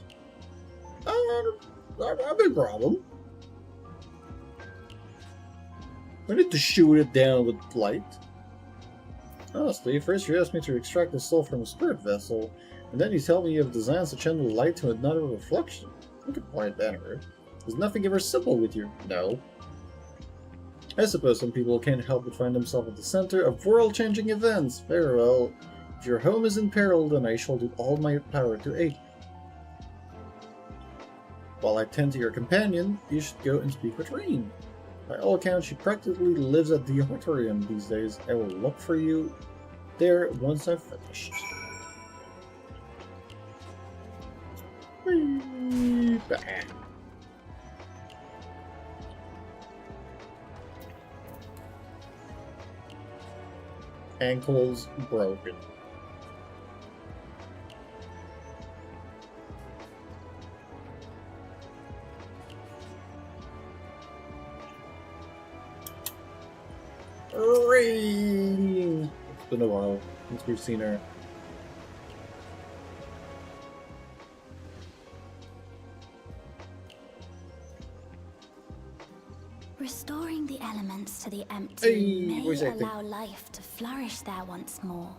Speaker 1: A big problem. We need to shoot it down with light. Honestly, first you asked me to extract the soul from a spirit vessel, and then you tell me you have designs to channel light to another reflection. You could point that out. Is nothing ever simple with you? No. I suppose some people can't help but find themselves at the center of world-changing events. Very well. If your home is in peril, then I shall do all my power to aid you. While I tend to your companion, you should go and speak with Rain. By all accounts, she practically lives at the auditorium these days. I will look for you there once I've finished. Whee! Bang. Ankles broken. Rain! It's been a while since we've seen her.
Speaker 8: Restoring the elements to the empty
Speaker 1: Hey,
Speaker 8: may
Speaker 1: voice acting.
Speaker 8: allow life to flourish there once more.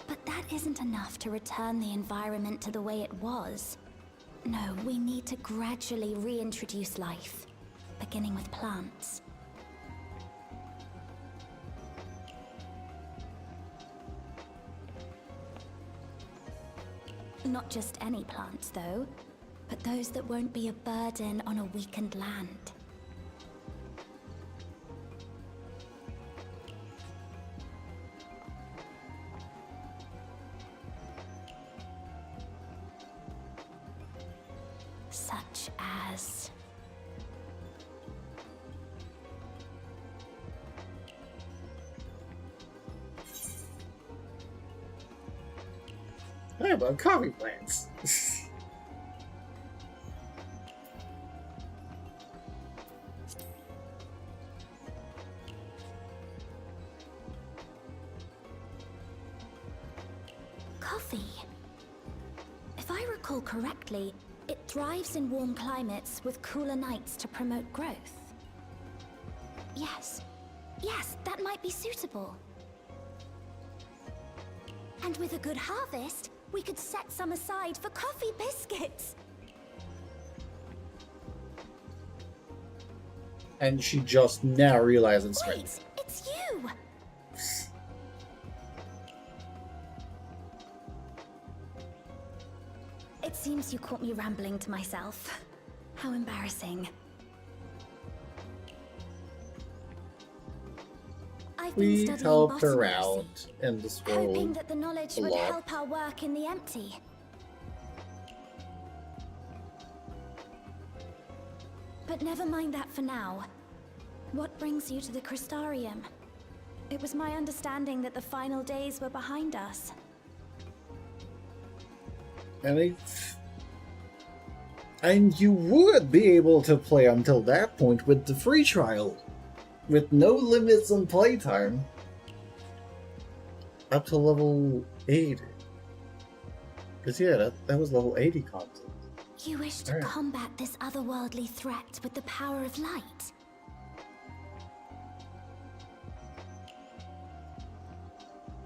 Speaker 8: But that isn't enough to return the environment to the way it was. No, we need to gradually reintroduce life, beginning with plants. Not just any plants, though, but those that won't be a burden on a weakened land. Such as...
Speaker 1: How about coffee plants?
Speaker 8: coffee. If I recall correctly, it thrives in warm climates with cooler nights to promote growth. Yes, that might be suitable. And with a good harvest, we could set some aside for coffee biscuits.
Speaker 1: And she just now realizes
Speaker 8: Wait, it's you! It seems you caught me rambling to myself. How embarrassing. I've been
Speaker 1: We
Speaker 8: studying
Speaker 1: helped her
Speaker 8: botany,
Speaker 1: out in this
Speaker 8: hoping
Speaker 1: world.
Speaker 8: that the knowledge
Speaker 1: a
Speaker 8: would
Speaker 1: lot.
Speaker 8: help our work in the empty. But never mind that for now. What brings you to the Crystarium? It was my understanding that the final days were behind us.
Speaker 1: And you would be able to play until that point with the free trial, with no limits on playtime, up to level 80. Because yeah, that was level 80 content.
Speaker 8: You wish to combat this otherworldly threat with the power of light?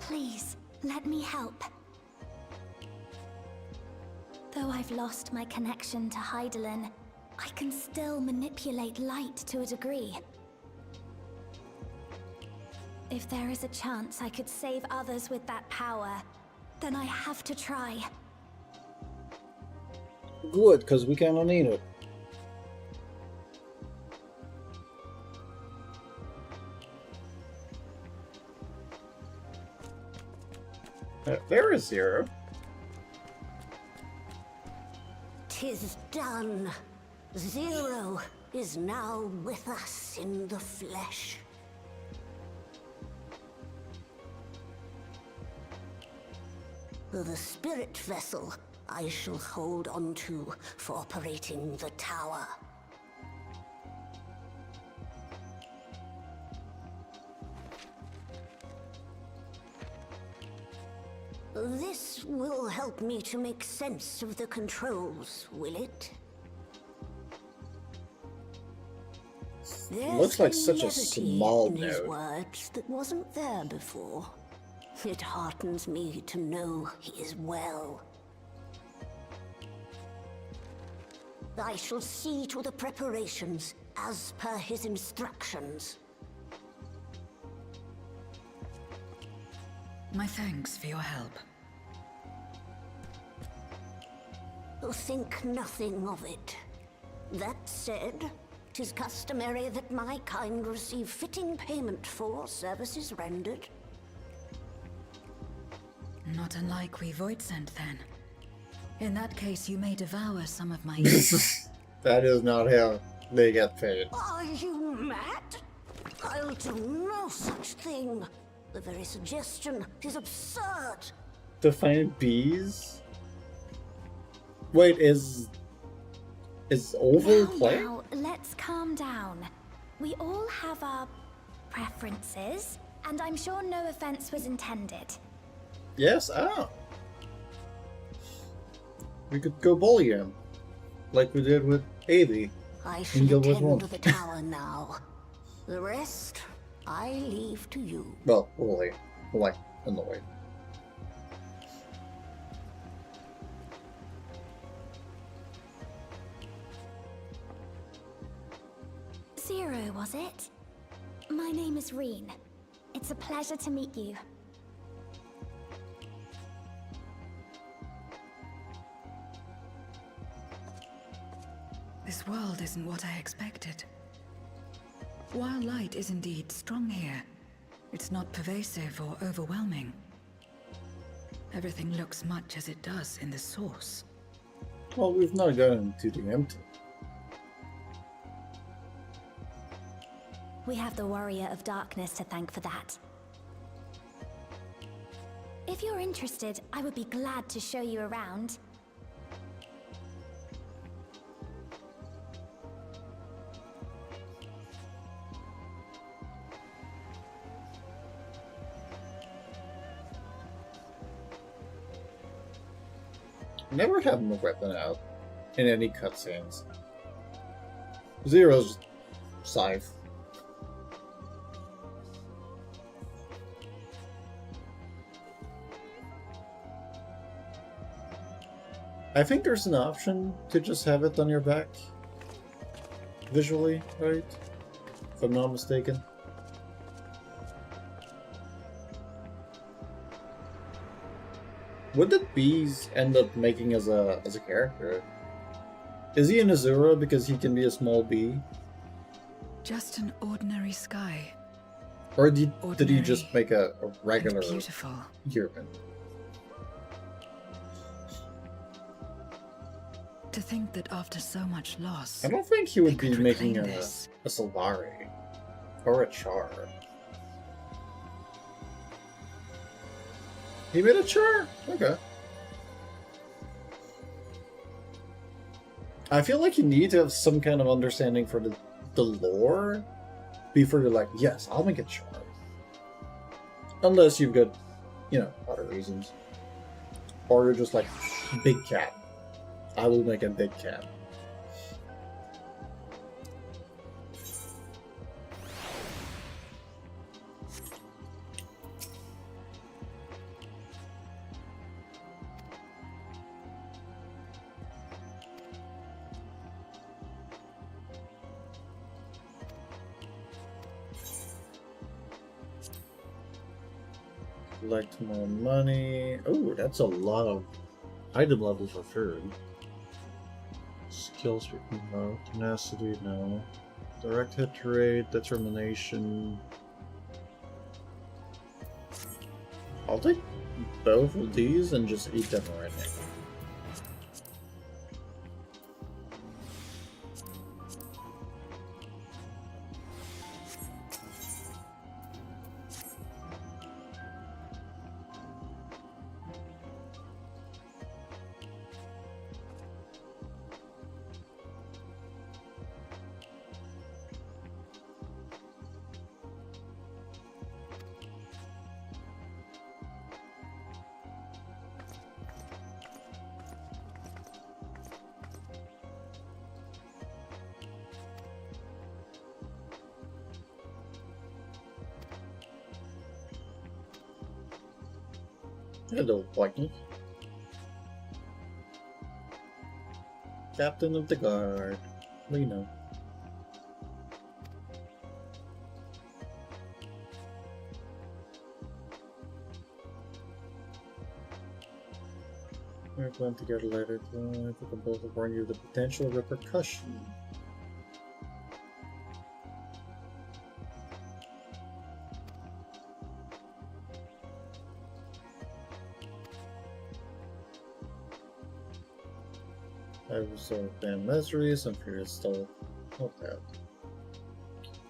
Speaker 8: Please, let me help. Though I've lost my connection to Hydaelyn, I can still manipulate light to a degree. If there is a chance I could save others with that power, then I have to try.
Speaker 1: Good, because we kinda need it. There is Zero.
Speaker 9: 'Tis done. Zero is now with us in the flesh. The spirit vessel I shall hold on to for operating the tower. This will help me to make sense of the controls, will it?
Speaker 1: Looks like such a
Speaker 9: levity
Speaker 1: small
Speaker 9: in his
Speaker 1: node.
Speaker 9: words that wasn't there before. It heartens me to know he is well. I shall see to the preparations, as per his instructions.
Speaker 6: My thanks for your help.
Speaker 9: Think nothing of it. That said, 'tis customary that my kind receive fitting payment for services rendered.
Speaker 6: Not unlike we Voidsent, then. In that case, you may devour some of my...
Speaker 1: That is not how they get paid.
Speaker 9: Are you mad? I'll do no such thing. The very suggestion is absurd.
Speaker 1: To find bees? Wait, is overplay?
Speaker 8: Now, let's calm down. We all have our preferences, and I'm sure no offense was intended.
Speaker 1: Yes, we could go bully him, like we did with Avy.
Speaker 9: I shall attend to the tower now. The rest, I leave to you.
Speaker 1: Well, bully, like annoyed.
Speaker 8: Zero, was it? My name is Reen. It's a pleasure to meet you.
Speaker 6: This world isn't what I expected. While light is indeed strong here, it's not pervasive or overwhelming. Everything looks much as it does in the source.
Speaker 1: Well, we've not gone to the empty.
Speaker 8: We have the Warrior of Darkness to thank for that. If you're interested, I would be glad to show you around.
Speaker 1: Never have my weapon out in any cutscenes. Zero's scythe. I think there's an option to just have it on your back. Visually, right? If I'm not mistaken. What did Bees end up making as a character? Is he an Azura because he can be a small bee?
Speaker 6: Just an ordinary sky.
Speaker 1: Or did he just make a regular
Speaker 6: beautiful
Speaker 1: human?
Speaker 6: To think that after so much loss,
Speaker 1: I don't think he would
Speaker 6: they
Speaker 1: be
Speaker 6: could
Speaker 1: making a
Speaker 6: reclaim this.
Speaker 1: Solari. Or a Char. He made a Char? Okay. I feel like you need to have some kind of understanding for the lore before you're like, yes, I'll make a Char. Unless you've got, you know, other reasons. Or you're just like, big cat. I will make a big cat. Collect more money. Oh, that's a lot of item levels for third. Skills, no. Tenacity, no. Direct hit rate, determination. I'll take both of these and just eat them right now. Hello, Blackie. Captain of the guard. We know. We're going to get a letter to compose to warn you of the potential repercussion. I was so damn misery, some fear still not that.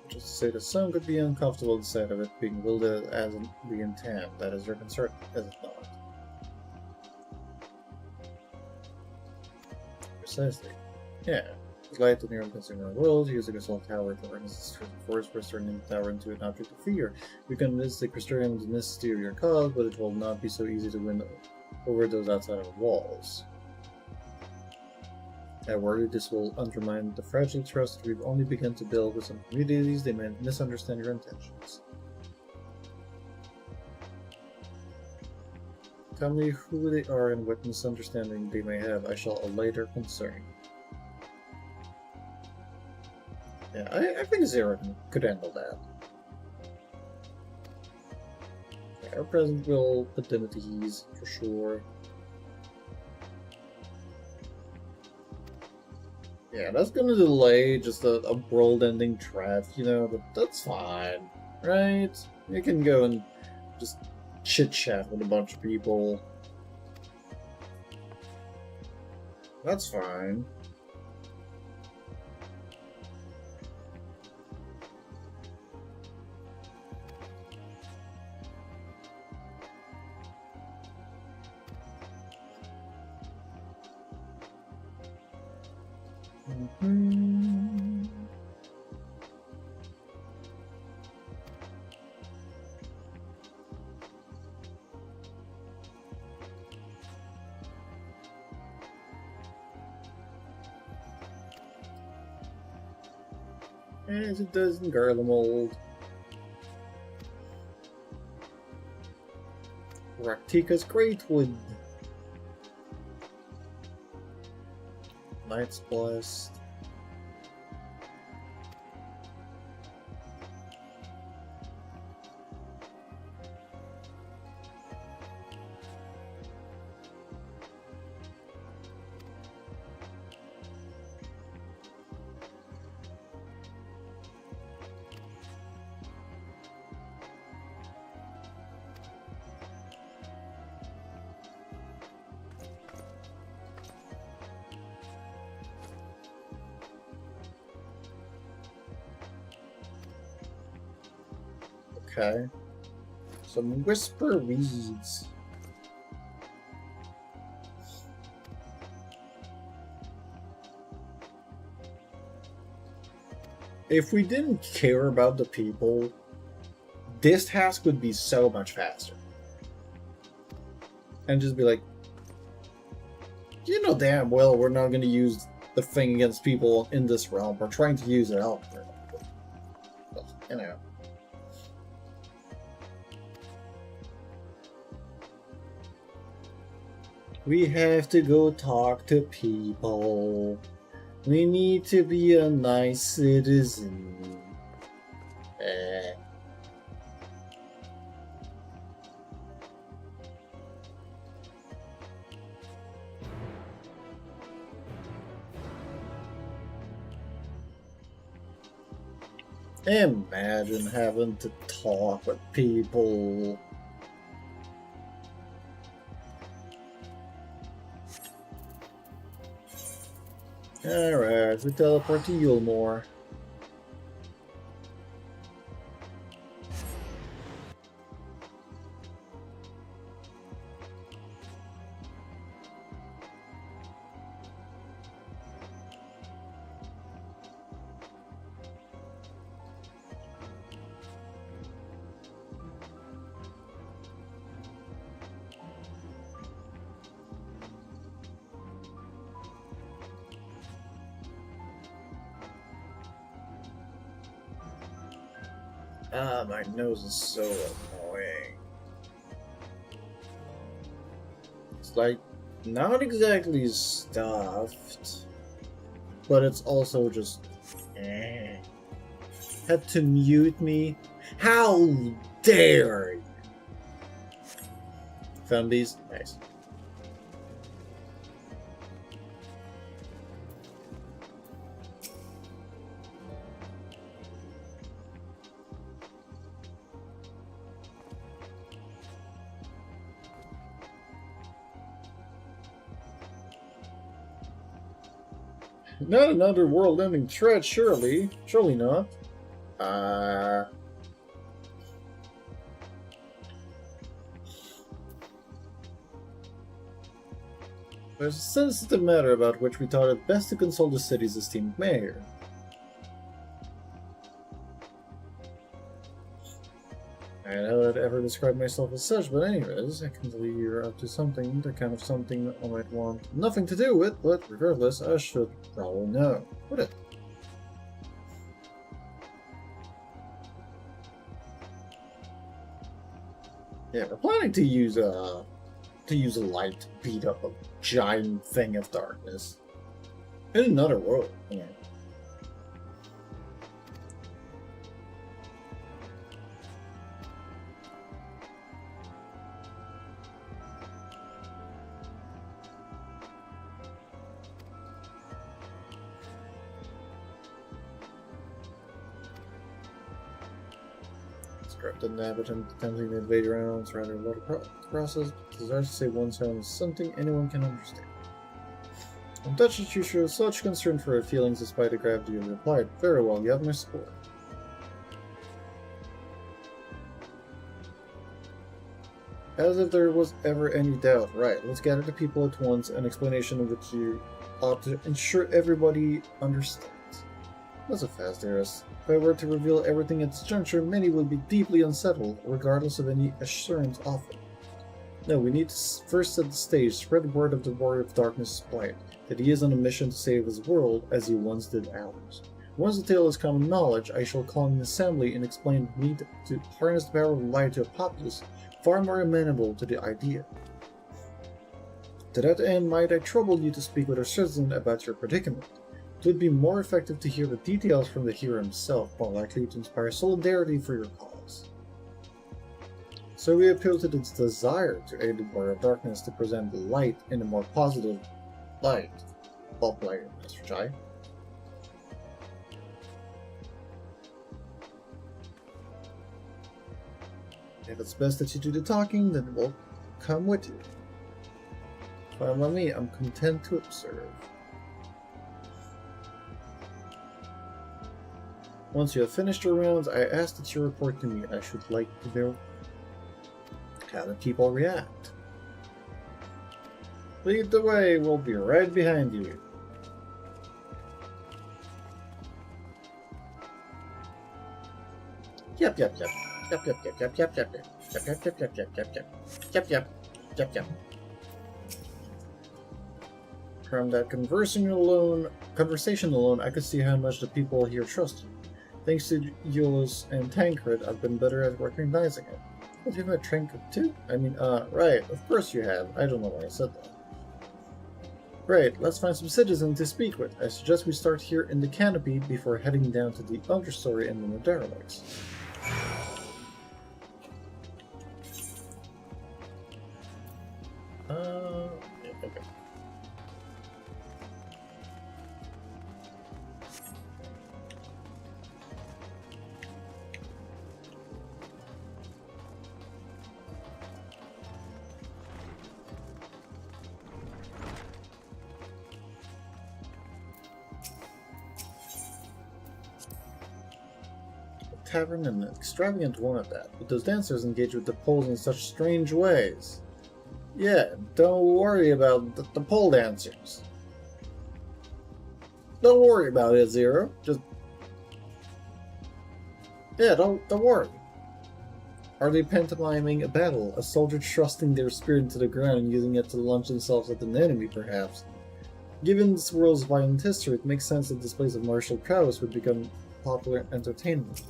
Speaker 1: Just to say that some could be uncomfortable inside of it being wielded as the intent. That is your concern, is it not? Precisely. Yeah. Light to nearly consuming the world, using a soul tower to harness the force, restoring the tower into an object of fear. You can mystic restrain the necessity of your cause, but it will not be so easy to win over those outside of the walls. I worry this will undermine the fragile trust we've only begun to build with some communities. They may misunderstand your intentions. Tell me who they are and what misunderstanding they may have. I shall allay their concern. Yeah, I think Zero could handle that. Yeah, our present will put them at ease, for sure. Yeah, that's gonna delay just a world-ending threat, you know, but that's fine, right? You can go and just chit-chat with a bunch of people. That's fine. As it does in Garlemald. Raktika's Greatwood. Knight's Blessed. Okay. Some whisper weeds. If we didn't care about the people, this task would be so much faster. And just be like, you know damn well we're not going to use the thing against people in this realm. We're trying to use it out there. You know. We have to go talk to people. We need to be a nice citizen. Imagine having to talk with people. Alright, we teleport to Yulmore. Ah, my nose is so annoying. It's like, not exactly stuffed. but it's also just... Had to mute me? How dare you? Found these? Nice. Not another world-ending threat, surely. Surely not. There's a sensitive matter about which we thought it best to consult the city's esteemed mayor. I don't ever describe myself as such, but anyways, I can tell you you're up to something, the kind of something I might want nothing to do with, but regardless, I should probably know. What it? Yeah, we're planning to use a light to beat up a giant thing of darkness. In another world, yeah. Corrupted inhabitant attempting to invade your own surrounding water process desires to say one sound is something anyone can understand. I'm touched that you show such concern for her feelings despite the gravity of your plight. Very well, you have my support. As if there was ever any doubt. Right, let's gather the people at once, an explanation of which you ought to ensure everybody understands. That's a fast heiress. If I were to reveal everything at this juncture, many would be deeply unsettled, regardless of any assurance offered. No, we need to first set the stage, spread the word of the Warrior of Darkness' plight, that he is on a mission to save his world, as he once did ours. Once the tale is common knowledge, I shall call an assembly and explain the need to harness the power of light to a populace far more amenable to the idea. To that end, might I trouble you to speak with our citizen about your predicament? It would be more effective to hear the details from the hero himself, more likely to inspire solidarity for your cause. So we appeal to this desire to aid the Warrior of Darkness to present the light in a more positive light. Well played, Mr. Chai. If it's best that you do the talking, then we'll come with you. Fine by me, I'm content to observe. Once you have finished your rounds, I ask that you report to me. I should like to know how the people react. Lead the way, we'll be right behind you. Yep, yep, yep. Yep, yep, yep, yep, yep, yep, yep. Yep, yep, yep, yep, yep, yep, yep. Yep, yep, yep, yep. From that conversation alone, I could see how much the people here trust you. Thanks to Euless and Tancred, I've been better at recognizing it. Well, you have a Tancred too? I mean, right, of course you have. I don't know why I said that. Great, let's find some citizens to speak with. I suggest we start here in the canopy before heading down to the understory and the Derelics. Yeah, okay. Tavern, and an extravagant one at that, but those dancers engage with the poles in such strange ways. Yeah, don't worry about the pole dancers. Don't worry about it, Zero. Just... yeah, don't worry. Are they pantomiming a battle? A soldier thrusting their spear into the ground and using it to launch themselves at an enemy, perhaps? Given this world's violent history, it makes sense that displays of martial prowess would become popular entertainment.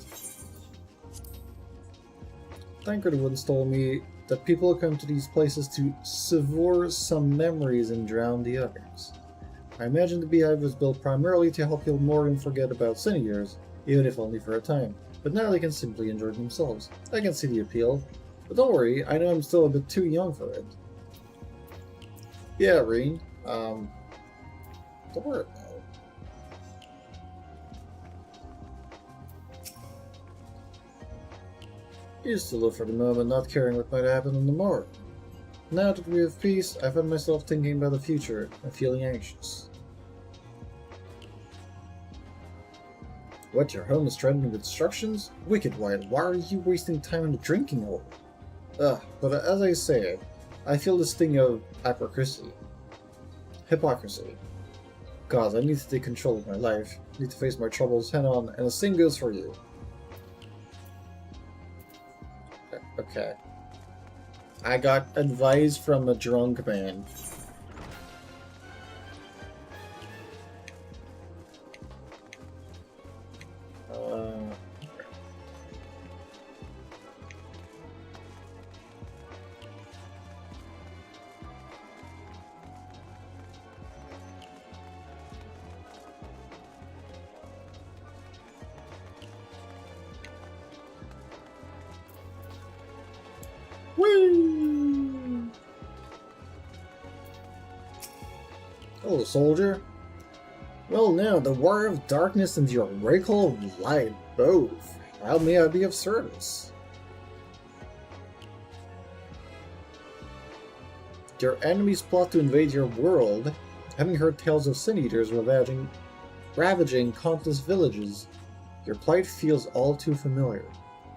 Speaker 1: Tancred once told me that people come to these places to savor some memories and drown the others. I imagine the beehive was built primarily to help Morgan forget about Senators, even if only for a time. But now they can simply enjoy themselves. I can see the appeal. But don't worry, I know I'm still a bit too young for it. Yeah, Reen. Don't worry about it. Used to live for the moment, not caring what might happen in the morning. Now that we have peace, I find myself thinking about the future and feeling anxious. What, your home is threatened with destructions? Wicked White, why are you wasting time in the drinking hole? Ugh, but as I say, I feel this sting of hypocrisy. God, I need to take control of my life. I need to face my troubles head on, and the same goes for you. Okay. I got advice from a drunk man. Whee! Hello, soldier. Well, now, the War of Darkness and the Oracle of Light, both. How may I be of service? Your enemies plot to invade your world. Having heard tales of Sin-Eaters ravaging countless villages, your plight feels all too familiar.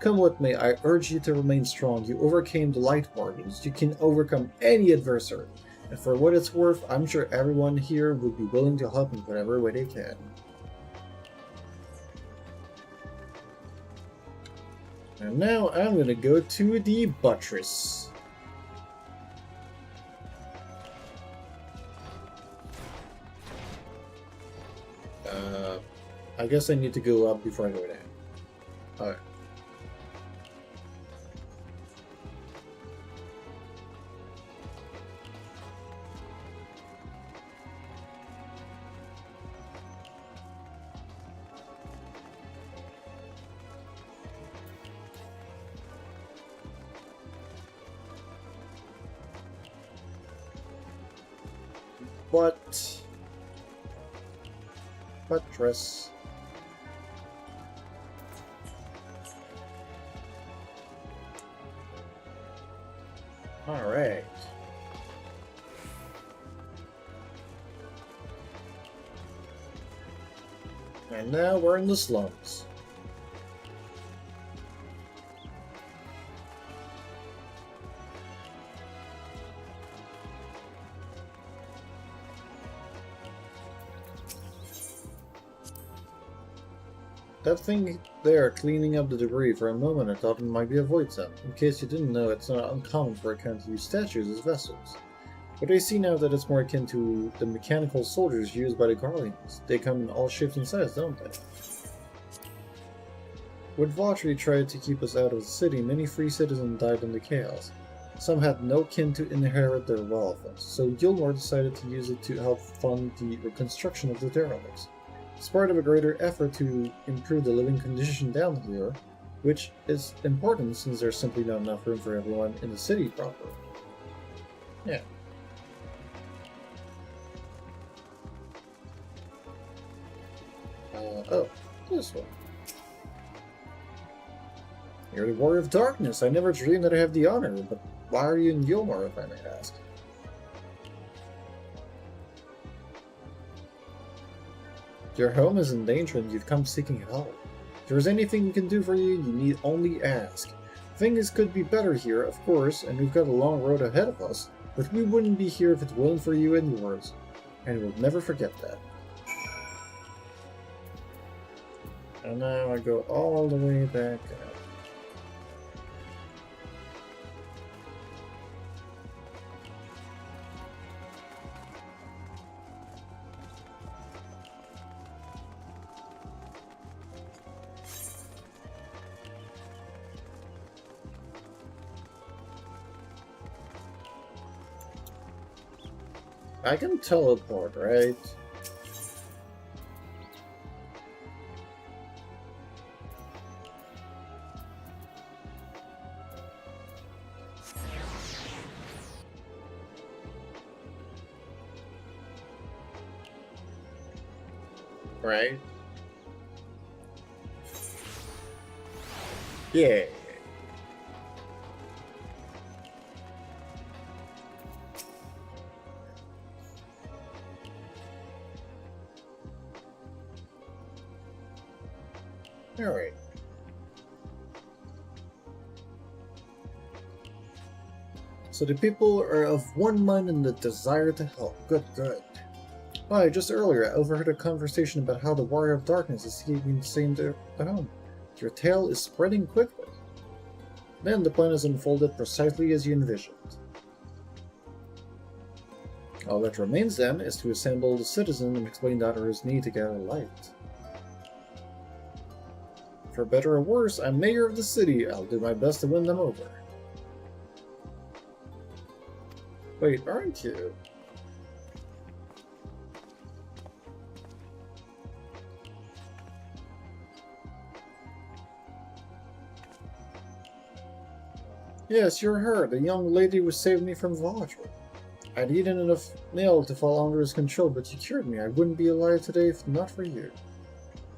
Speaker 1: Come what may, I urge you to remain strong. You overcame the Light Guardians. You can overcome any adversary. And for what it's worth, I'm sure everyone here would be willing to help in whatever way they can. And now I'm gonna go to the buttress. I guess I need to go up before I go down. Alright. Buttress. Alright. And now we're in the slums. That thing there, cleaning up the debris, for a moment I thought it might be a void sent. In case you didn't know, it's not uncommon for a count to use statues as vessels. But I see now that it's more akin to the mechanical soldiers used by the Guardians. They come in all shapes and sizes, don't they? When Valtteri tried to keep us out of the city, many free citizens died in the chaos. Some had no kin to inherit their wealth, so Gilmore decided to use it to help fund the reconstruction of the derelicts. It's part of a greater effort to improve the living condition down here, which is important since there's simply not enough room for everyone in the city proper. Yeah. Oh, this one. You're the Warrior of Darkness. I never dreamed that I have the honor, but why are you in Gilmore, if I may ask? Your home is in danger and you've come seeking help. If there's anything we can do for you, you need only ask. Things could be better here, of course, and we've got a long road ahead of us, but we wouldn't be here if it wasn't for you and yours. And we'll never forget that. And now I go all the way back up. I can teleport, right? right? Yeah. Alright. So the people are of one mind in the desire to help. Good, good. Why, just earlier I overheard a conversation about how the Warrior of Darkness is keeping the same to home. Your tale is spreading quickly. Then the plan is unfolded precisely as you envisioned. All that remains then is to assemble the citizens and explain the other's need to gather light. For better or worse, I'm mayor of the city. I'll do my best to win them over. Wait, aren't you? Yes, you're her, the young lady who saved me from Vajra. I'd eaten enough nail to fall under his control, but you cured me. I wouldn't be alive today if not for you.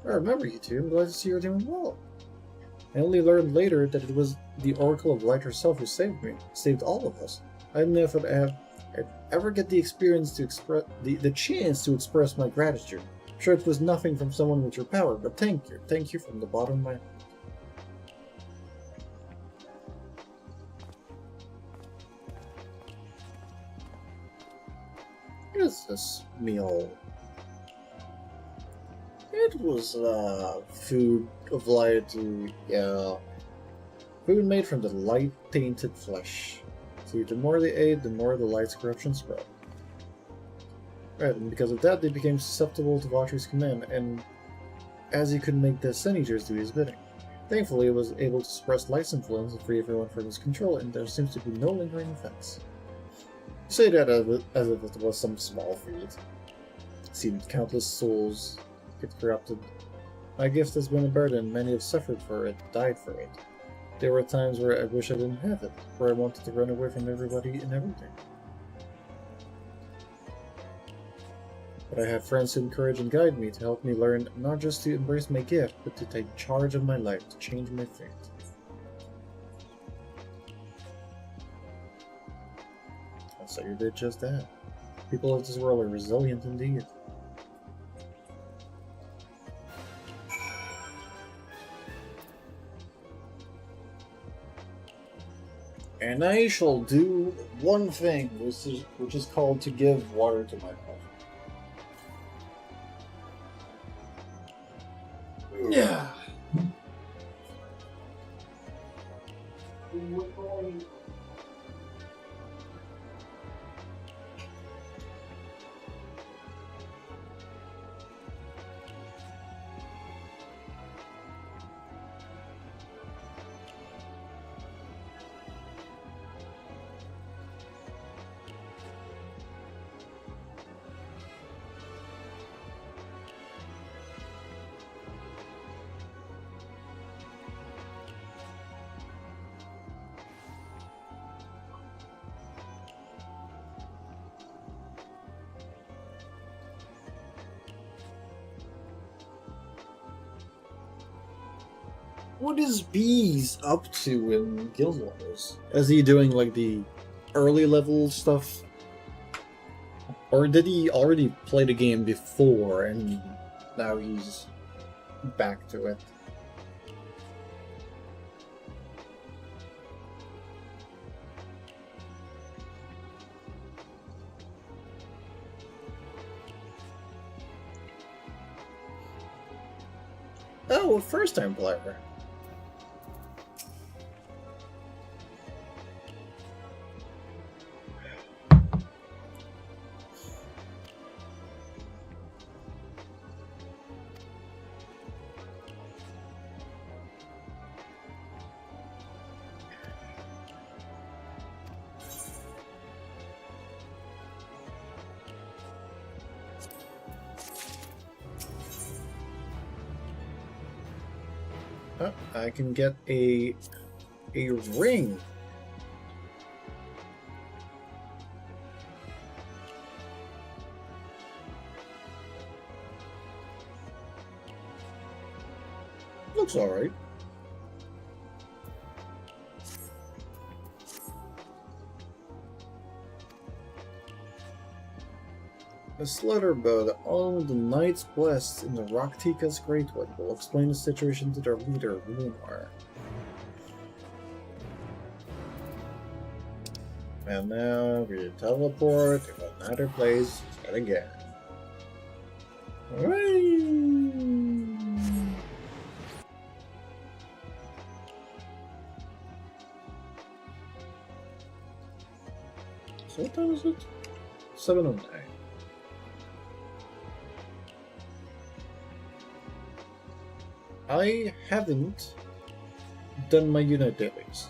Speaker 1: I remember you two. I'm glad to see you're doing well. I only learned later that it was the Oracle of Light herself who saved me. Saved all of us. I didn't know if I'd ever get the experience to express the chance to express my gratitude. I'm sure it was nothing from someone with your power, but thank you. Thank you from the bottom of my heart. What is this meal? It was food of light, yeah. Food made from the light-tainted flesh. See, the more they ate, the more the light's corruption spread. Right, and because of that, they became susceptible to Vatri's command, and as he could make the Sun Eaters do his bidding. Thankfully, it was able to suppress light's influence and free everyone from his control, and there seems to be no lingering effects. You say that as if it was some small feat. Seemed countless souls get corrupted. My gift has been a burden, many have suffered for it, died for it. There were times where I wish I didn't have it, where I wanted to run away from everybody and everything. But I have friends who encourage and guide me to help me learn not just to embrace my gift, but to take charge of my life, to change my fate. So you did just that. People of this world are resilient indeed. And I shall do one thing, which is called to give water to my pet. Yeah. What is Bees up to in Guild Wars? Is he doing like the early level stuff? Or did he already play the game before and now he's back to it? Oh, a first-time player. Oh, I can get a ring. Looks alright. A slaughter boat on the Knight's Blessed in the Roktika's Great One will explain the situation to their leader, Lunar. And now we teleport to another place yet again. Hooray! So what time is it? 7:09. I haven't done my unit dailies.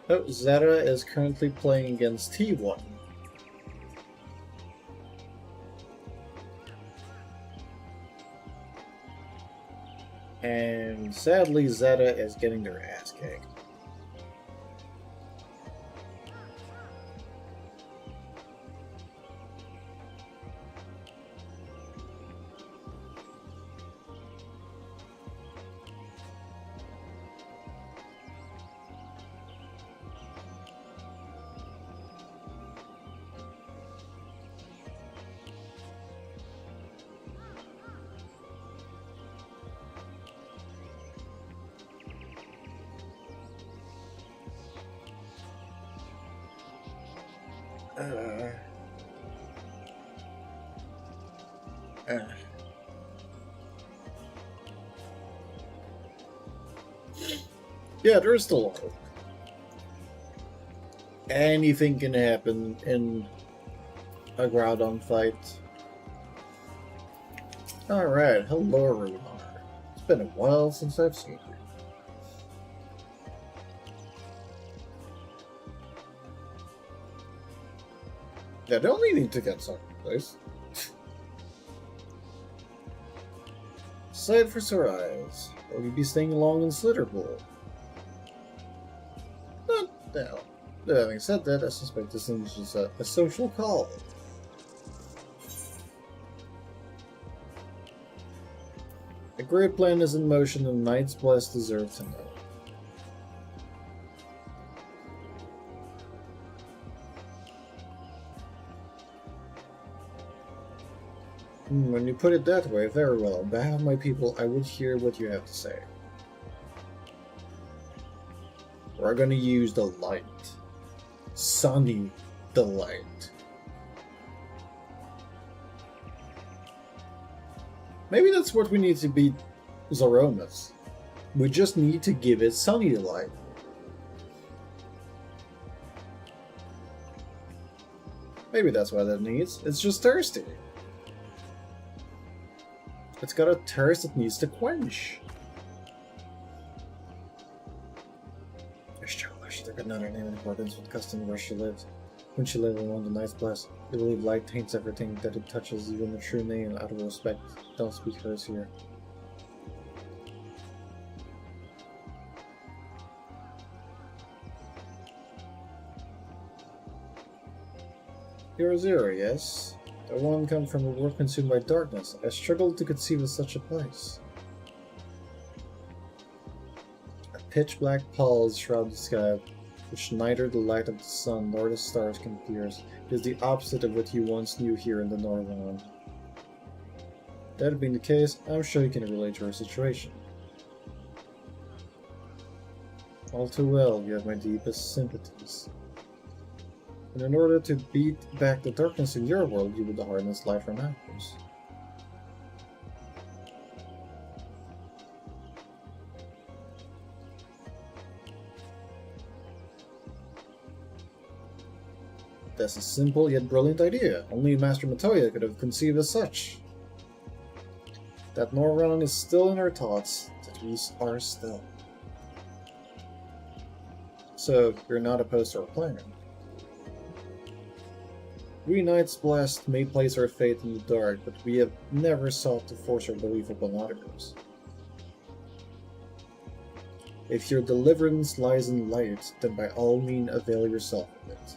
Speaker 1: Oh, Zara is currently playing against T1. And sadly, Zeta is getting their ass kicked. Yeah, there's still hope. Anything can happen in a Groudon fight. Alright, hello Runar. It's been a while since I've seen you. Yeah, they only need to get someplace. Sight for sore eyes. Will you be staying long in Slitterpool? No. Having said that, I suspect this thing is just a social call. A great plan is in motion and Knight's Blessed deserve to know. When you put it that way, very well. On behalf of my people, I would hear what you have to say. We're gonna use the light. Sunny the light. Maybe that's what we need to beat Zoromas. We just need to give it Sunny Delight. Maybe that's what it needs. It's just thirsty. It's got a thirst it needs to quench. She took another name in accordance with custom where she lives. When she lived among the Knight's Blessed, they believe light taints everything that it touches, even the true name. Out of respect, don't speak hers here. You're Zero, yes? The one come from a world consumed by darkness. I struggled to conceive of such a place. A pitch-black pall shrouds the sky, which neither the light of the sun nor the stars can pierce. It is the opposite of what you once knew here in the Northern. That being the case, I'm sure you can relate to our situation. All too well, you have my deepest sympathies. And in order to beat back the darkness in your world, you would harness light from ours. That's a simple yet brilliant idea. Only Master Matoya could have conceived as such. That Norrong is still in our thoughts, that we are still. So, you're not opposed to our plan. We Knights Blessed may place our faith in the dark, but we have never sought to force our belief upon others. If your deliverance lies in light, then by all means avail yourself of it.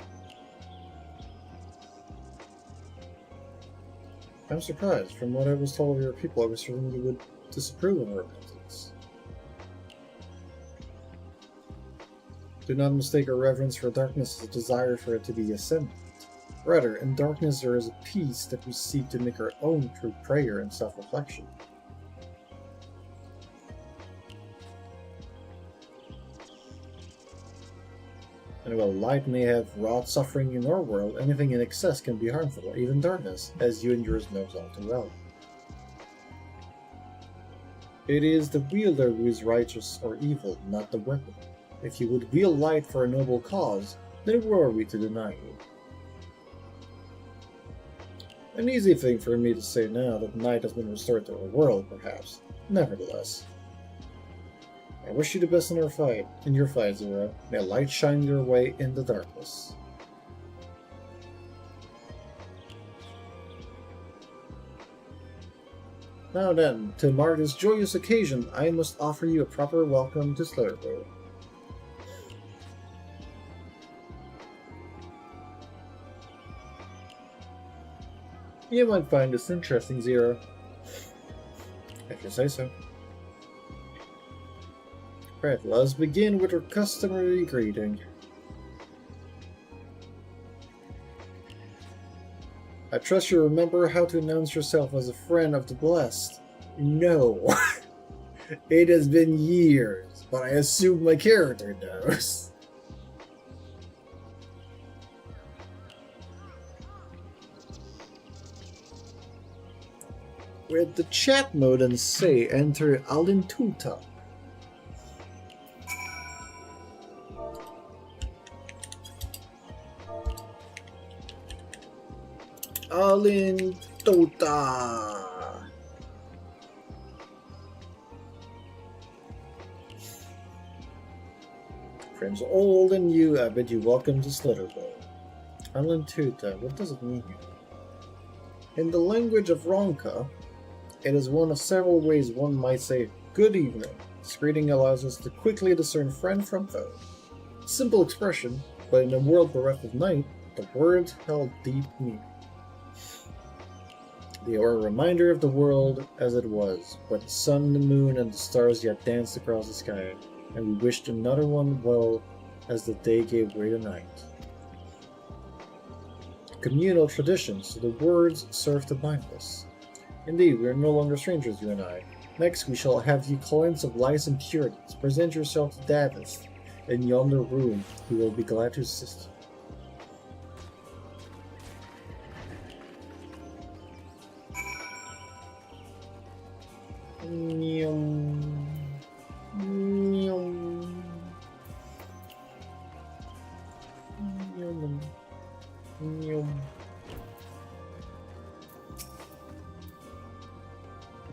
Speaker 1: I'm surprised. From what I was told of your people, I was certain you would disapprove of our methods. Do not mistake our reverence for darkness as a desire for it to be ascendant. Rather, in darkness there is a peace that we seek to make our own through prayer and self-reflection. And while light may have wrought suffering in our world, anything in excess can be harmful, even darkness, as you and yours knows all too well. It is the wielder who is righteous or evil, not the weapon. If you would wield light for a noble cause, then who are we to deny you? An easy thing for me to say now that night has been restored to our world, perhaps. Nevertheless. I wish you the best in your fight, Zero. May light shine your way in the darkness. Now then, to mark this joyous occasion, I must offer you a proper welcome to Slaughterville. You might find this interesting, Zero. If you say so. Right, let's begin with our customary greeting. I trust you remember how to announce yourself as a friend of the blessed. No. It has been years, but I assume my character knows. With the chat mode and say enter Alintuta. Alintuta. Friends old and new, I bid you welcome to Slitterbow. Alintuta, what does it mean? In the language of Ronka, it is one of several ways one might say good evening. This greeting allows us to quickly discern friend from foe. Simple expression, but in a world bereft of night, the words held deep meaning. They are a reminder of the world as it was, where the sun, the moon, and the stars yet danced across the sky, and we wished another one well as the day gave way to night. Communal tradition, so the words serve to bind us. Indeed, we are no longer strangers, you and I. Next, we shall have you clients of lies and purities. Present yourself to Davith in yonder room, who will be glad to assist you.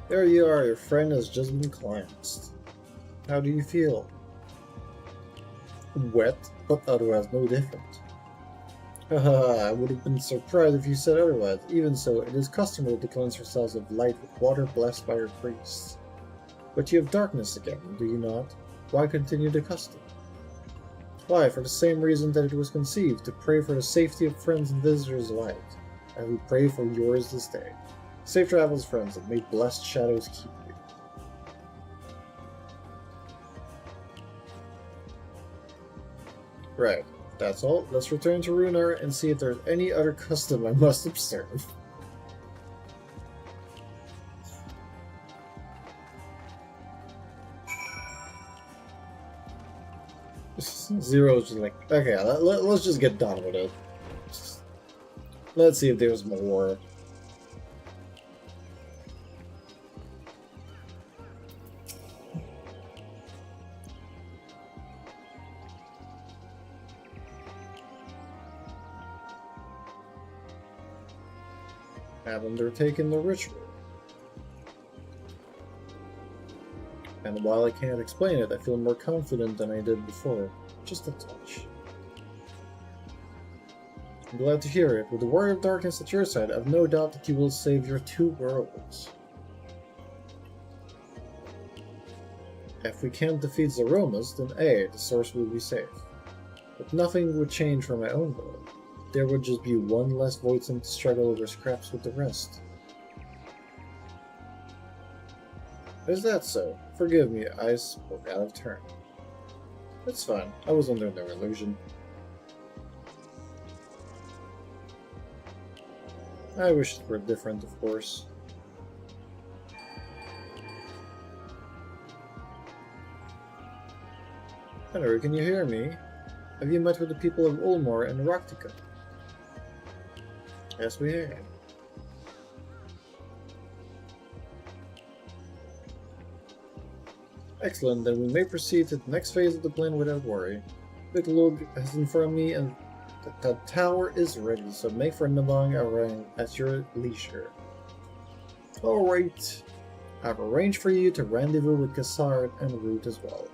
Speaker 1: There you are, your friend has just been cleansed. How do you feel? Wet, but otherwise no different. Haha, I would have been surprised if you said otherwise. Even so, it is customary to cleanse yourselves of light with water blessed by your priests. But you have darkness again, do you not? Why continue the custom? Why, for the same reason that it was conceived, to pray for the safety of friends and visitors alike. And we pray for yours this day. Safe travels, friends, and may blessed shadows keep you. Right, that's all. Let's return to Runar and see if there's any other custom I must observe. Zero's just like, okay, let's just get done with it. Let's see if there's more. Have undertaken the ritual. And while I can't explain it, I feel more confident than I did before. Just a touch. I'm glad to hear it. With the Warrior of Darkness at your side, I have no doubt that you will save your two worlds. If we can't defeat Zeromus, then A, the source will be safe. But nothing would change for my own goal. There would just be one less Voidsent to struggle over scraps with the rest. Is that so? Forgive me, I spoke out of turn. It's fine, I was under no illusion. I wish it were different, of course. Henry, can you hear me? Have you met with the people of Ulmor and Raktika? Yes, we have. Excellent, then we may proceed to the next phase of the plan without worry. Big Lug has informed me and the tower is ready, so make for Nabang Arang at your leisure. Alright, I've arranged for you to rendezvous with Kassard and Root as well.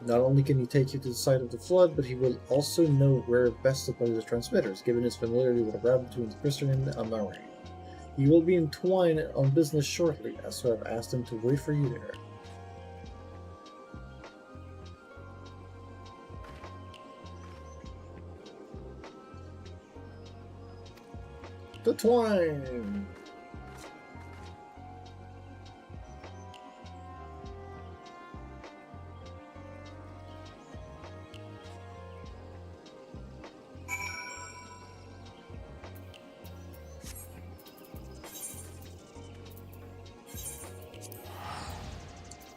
Speaker 1: Not only can he take you to the site of the flood, but he will also know where best to place the transmitters, given his familiarity with the route between the Crystalline and Amarang. He will be entwined on business shortly, so I've asked him to wait for you there. The twine!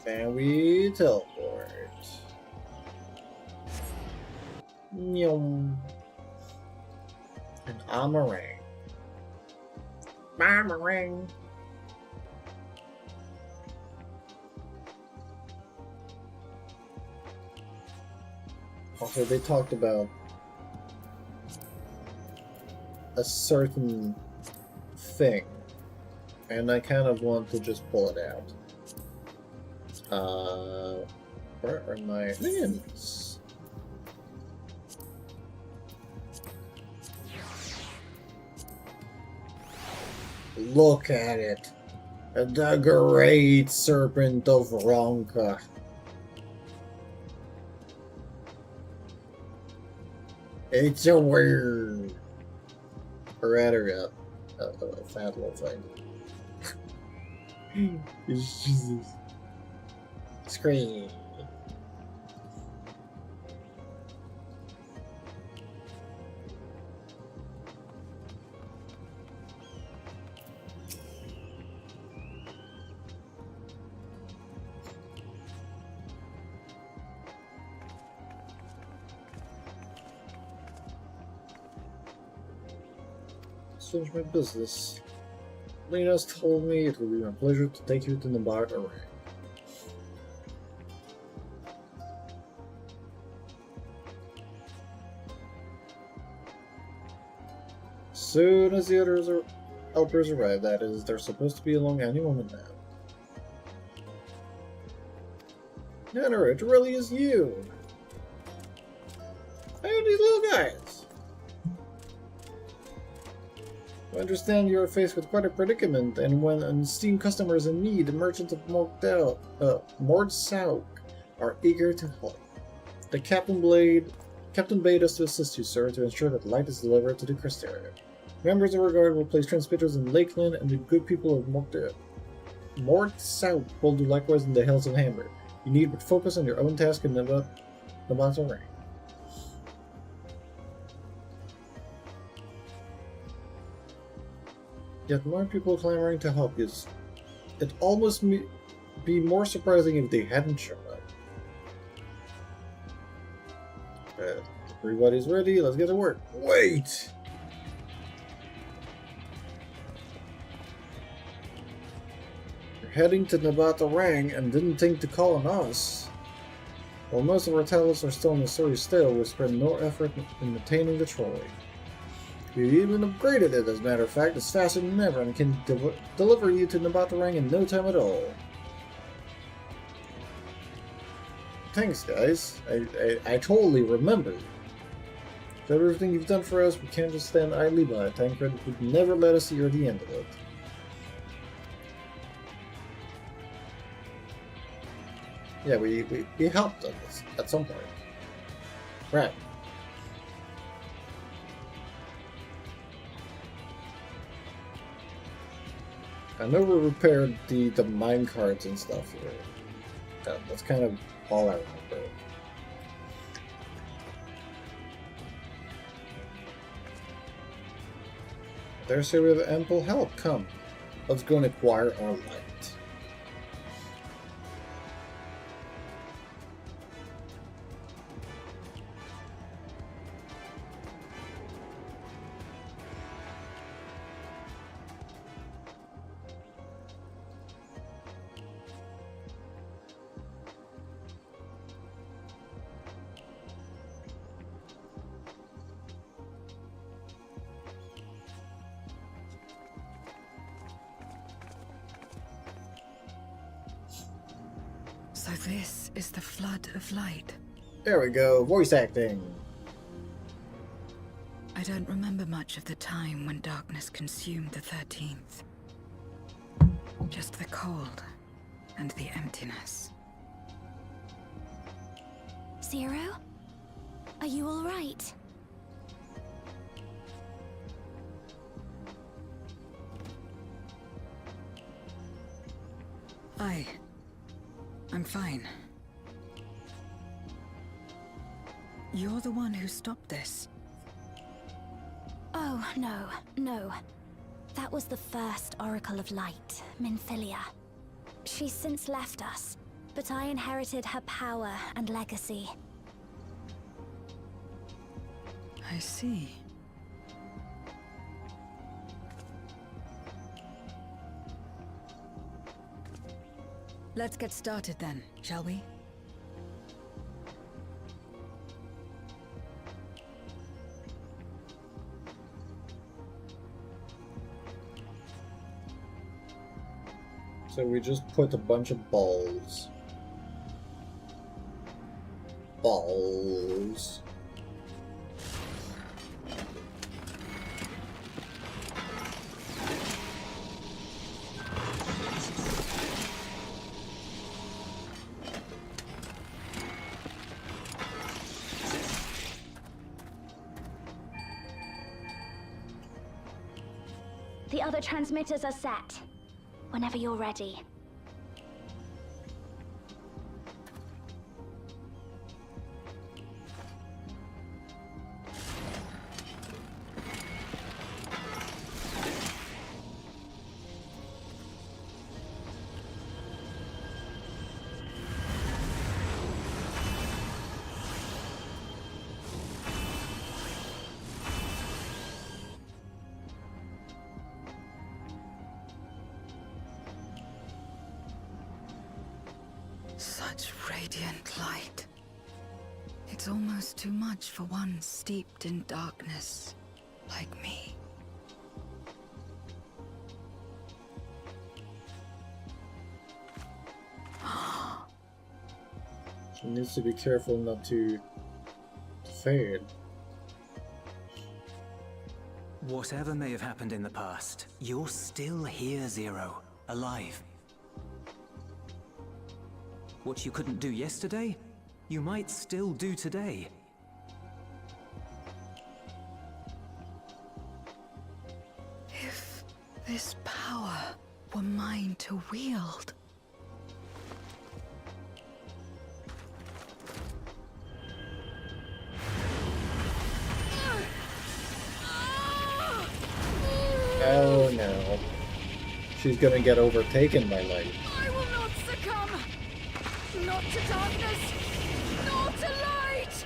Speaker 1: And we teleport. Nyum. And Amarang. Amarang. Also, they talked about a certain thing, and I kind of want to just pull it out. Where are my minions? Look at it! The great serpent of Ronka. It's a weird, or rather, a fat little thing. It's Jesus. Scream. Let's finish my business. Lena's told me it will be my pleasure to take you to the bar array. Soon as the others helpers arrive, that is, they're supposed to be along any moment now. Nanner, it really is you! Hey, these little guys! I understand you are faced with quite a predicament, and when an esteemed customer is in need, the merchants of Mordsauk are eager to help. The Captain bade us to assist you, sir, to ensure that light is delivered to the Crystarium. Members of our guard will place transmitters in Lakeland, and the good people of Mordsauk will do likewise in the Hills of Hamburg. You need but focus on your own task and Nabato Ring. Yet more people clamoring to help you. It'd almost be more surprising if they hadn't shown up. Everybody's ready, let's get to work. Wait! You're heading to Nabato Rang and didn't think to call on us. While most of our tablets are still in the story still, we spend no effort in maintaining the trolley. We even upgraded it, as a matter of fact. It's faster than ever and can deliver you to Nabato Rang in no time at all. Thanks, guys. I totally remember. For everything you've done for us, we can't just stand idly by. Tancred would never let us hear the end of it. Yeah, we helped at some point. Right. I know we repaired the mine carts and stuff here. That's kind of all I remember. There's here with ample help. Come, let's go and acquire our light.
Speaker 6: So this is the flood of light.
Speaker 1: There we go, voice acting.
Speaker 6: I don't remember much of the time when darkness consumed the 13th. Just the cold and the emptiness.
Speaker 8: Zero? Are you all right?
Speaker 6: I'm fine. You're the one who stopped this.
Speaker 8: Oh, no. That was the first Oracle of Light, Minfilia. She's since left us, but I inherited her power and legacy.
Speaker 6: I see. Let's get started then, shall we?
Speaker 1: So we just put a bunch of balls. Balls.
Speaker 8: The other transmitters are set. Whenever you're ready.
Speaker 6: Such radiant light. It's almost too much for one steeped in darkness, like me.
Speaker 1: She needs to be careful not to fade.
Speaker 2: Whatever may have happened in the past, you're still here, Zero. Alive. What you couldn't do yesterday, you might still do today.
Speaker 6: If this power were mine to wield.
Speaker 1: Oh no. She's gonna get overtaken by light.
Speaker 6: I will not succumb! Not to darkness! Not to light!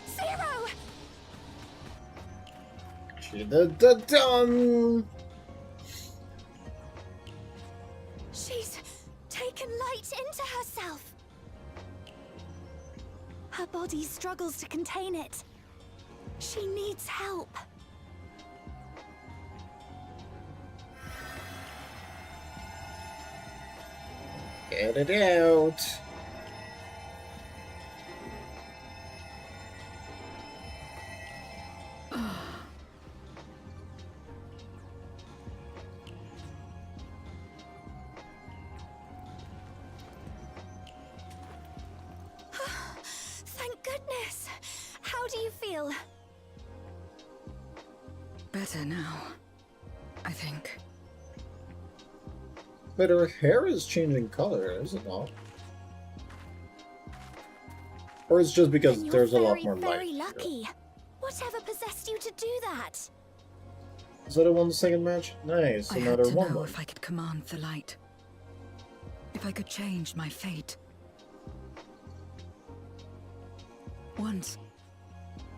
Speaker 8: Zero!
Speaker 1: Dun.
Speaker 8: She's taken light into herself. Her body struggles to contain it. She needs help.
Speaker 1: Get it out.
Speaker 8: still.
Speaker 6: Better now, I think.
Speaker 1: But her hair is changing color, is it not? Or it's just because
Speaker 8: Then you're
Speaker 1: there's a lot
Speaker 8: very,
Speaker 1: more light.
Speaker 8: very lucky. Whatever possessed you to do that?
Speaker 1: Is that a 1 second match? Nice,
Speaker 6: I had
Speaker 1: another
Speaker 6: to
Speaker 1: one.
Speaker 6: know if I could command the light. If I could change my fate. Once,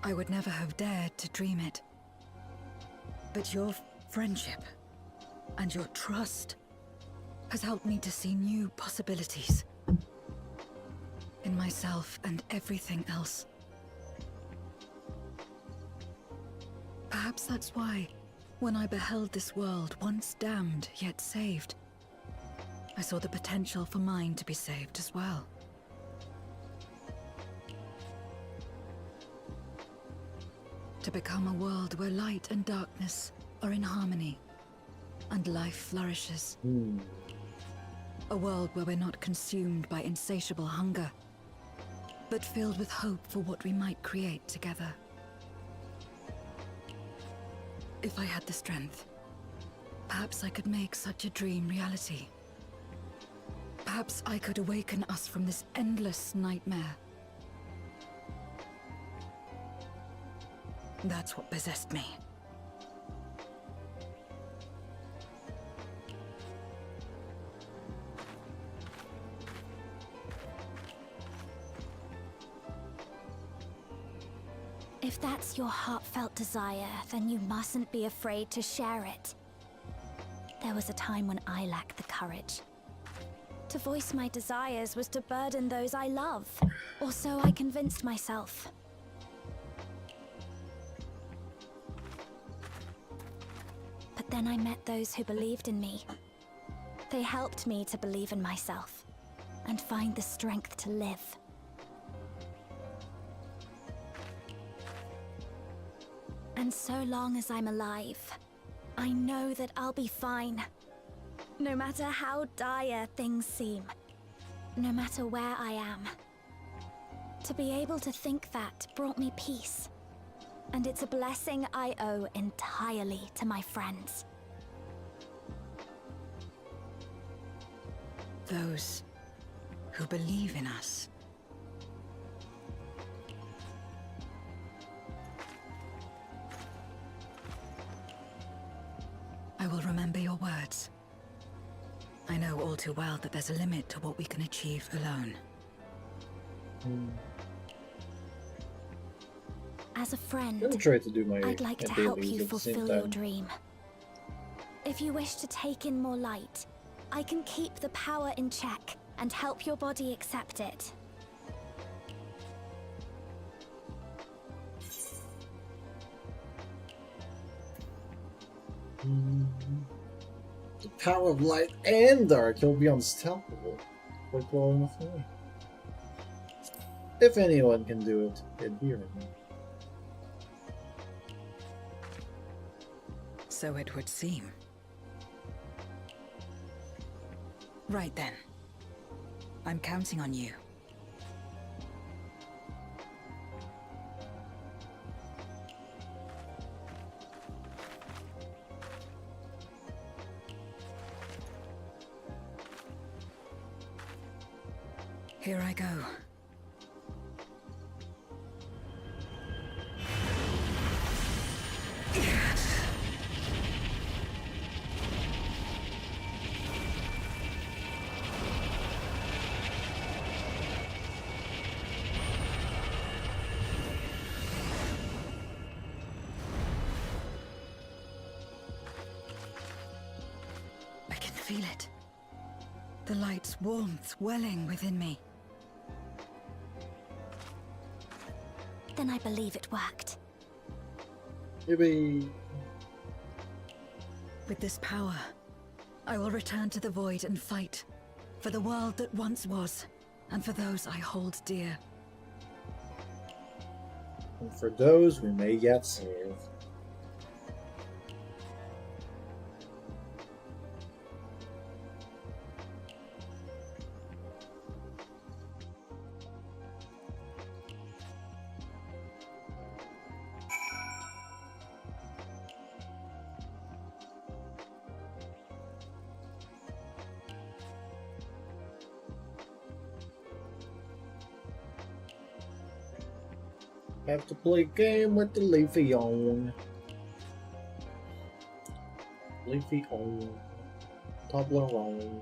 Speaker 6: I would never have dared to dream it. But your friendship and your trust has helped me to see new possibilities. In myself and everything else. Perhaps that's why, when I beheld this world once damned yet saved, I saw the potential for mine to be saved as well. To become a world where light and darkness are in harmony, and life flourishes. A world where we're not consumed by insatiable hunger, but filled with hope for what we might create together. If I had the strength, perhaps I could make such a dream reality. Perhaps I could awaken us from this endless nightmare. That's what possessed me.
Speaker 8: If that's your heartfelt desire, then you mustn't be afraid to share it. There was a time when I lacked the courage. To voice my desires was to burden those I love, or so I convinced myself. But then I met those who believed in me. They helped me to believe in myself, and find the strength to live. And so long as I'm alive, I know that I'll be fine. No matter how dire things seem, no matter where I am. To be able to think that brought me peace. And it's a blessing I owe entirely to my friends.
Speaker 6: Those who believe in us. I will remember your words. I know all too well that there's a limit to what we can achieve alone.
Speaker 8: As a friend,
Speaker 1: I'm gonna try to do my
Speaker 8: I'd like to
Speaker 1: dailies
Speaker 8: help
Speaker 1: at
Speaker 8: you
Speaker 1: the same
Speaker 8: fulfill your
Speaker 1: time.
Speaker 8: dream. If you wish to take in more light, I can keep the power in check and help your body accept it.
Speaker 1: The power of light and dark, he'll be unstoppable. Like glowing with me. If anyone can do it, it'd be him.
Speaker 6: So it would seem. Right then. I'm counting on you. Here I go. I can feel it. The light's warmth welling within me.
Speaker 8: Then I believe it worked.
Speaker 1: Maybe.
Speaker 6: With this power, I will return to the void and fight for the world that once was, and for those I hold dear.
Speaker 1: And for those we may yet save. Have to play game with the Leafy on. Leafy on. Toblerone.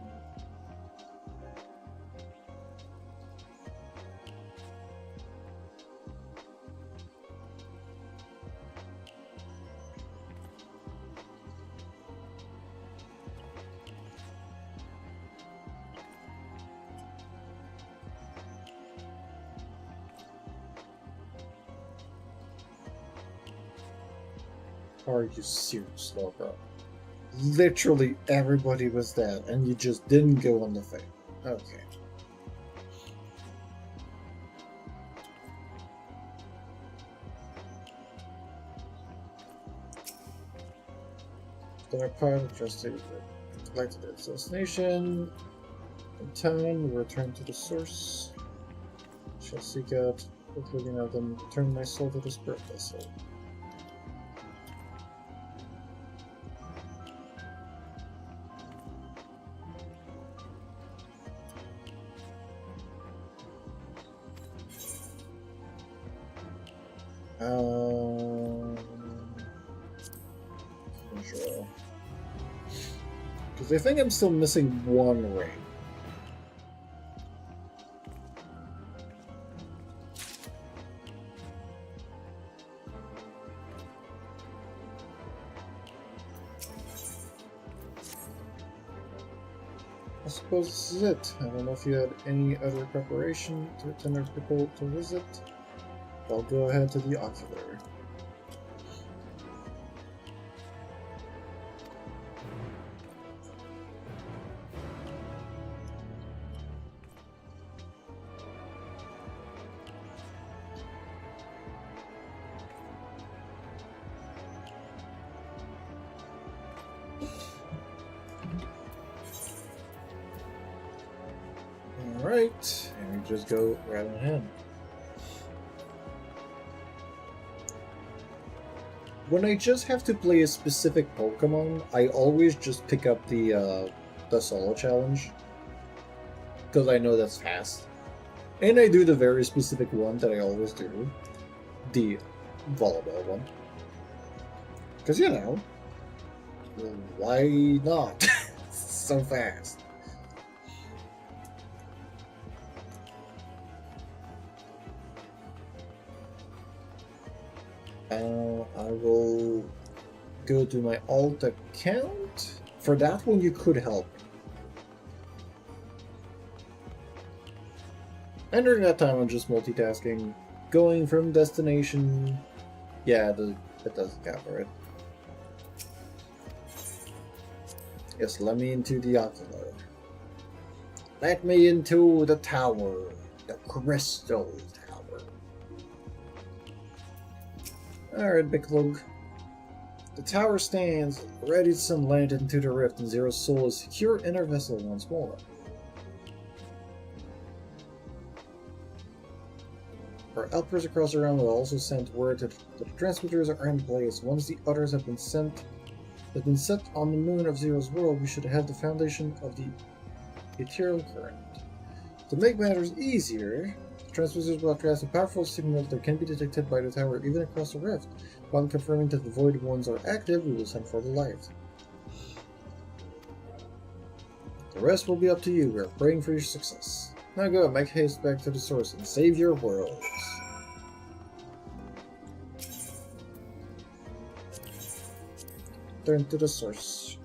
Speaker 1: Are you serious, Laura? Literally everybody was dead, and you just didn't go on the thing. Okay. The pilot just collected its destination. In town, return to the source. Shall seek out, looking at them, return my soul to the spirit vessel. Sure. Because I think I'm still missing one ring. I suppose this is it. I don't know if you had any other preparation to attend people to visit. I'll go ahead to the ocular. Alright, and we just go right ahead. When I just have to play a specific Pokemon, I always just pick up the solo challenge. Because I know that's fast. And I do the very specific one that I always do. The volleyball one. Because, you know, why not? So fast. I will go to my alt account. For that one, you could help. And during that time, I'm just multitasking, going from destination. Yeah, that doesn't count for it. Yes, let me into the ocular. Let me into the tower, the crystal tower. Alright, Big Lug. The tower stands, ready to send land into the rift, and Zero's soul is secure in her vessel once more. Our helpers across the realm will also send word that the transmitters are in place. Once the others have been set on the moon of Zero's world, we should have the foundation of the ethereal current. To make matters easier, the transmitters will broadcast a powerful signal that can be detected by the tower even across the rift. Upon confirming that the void ones are active, we will send for the light. The rest will be up to you. We are praying for your success. Now go, make haste back to the source and save your worlds. Turn to the source.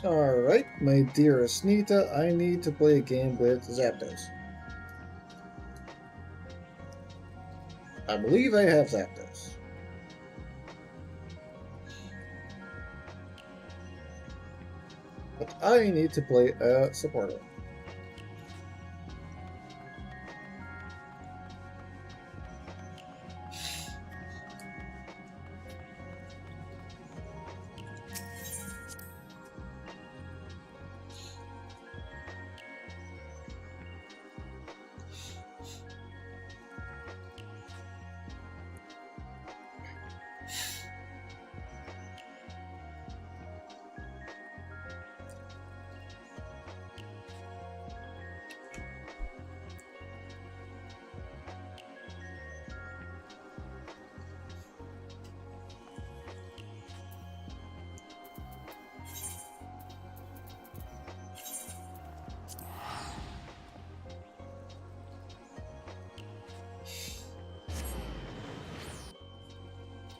Speaker 1: Alright, my dearest Nita, I need to play a game with Zapdos. I believe I have Zapdos. But I need to play a supporter.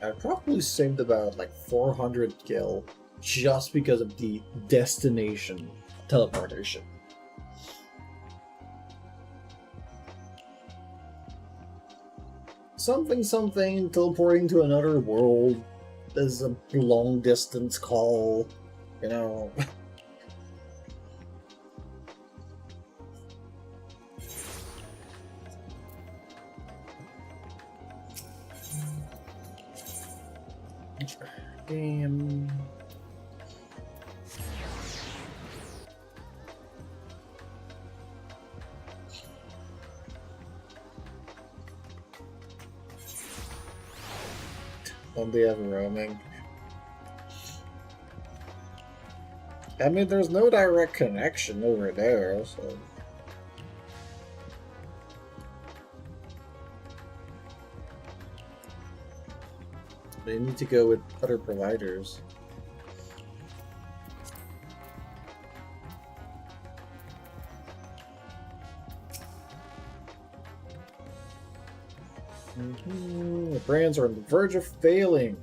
Speaker 1: I probably saved about like 400 gil just because of the destination teleportation. Something teleporting to another world is a long distance call, you know. Damn. Don't they have roaming? I mean, there's no direct connection over there, so... They need to go with other providers. The brands are on the verge of failing.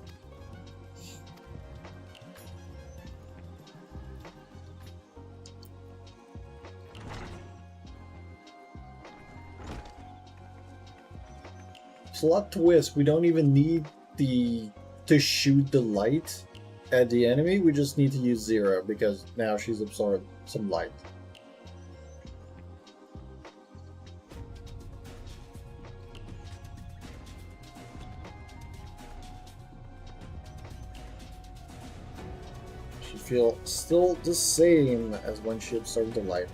Speaker 1: Plot twist, we don't even need to shoot the light at the enemy, we just need to use Zero because now she's absorbed some light. She feels still the same as when she absorbed the light.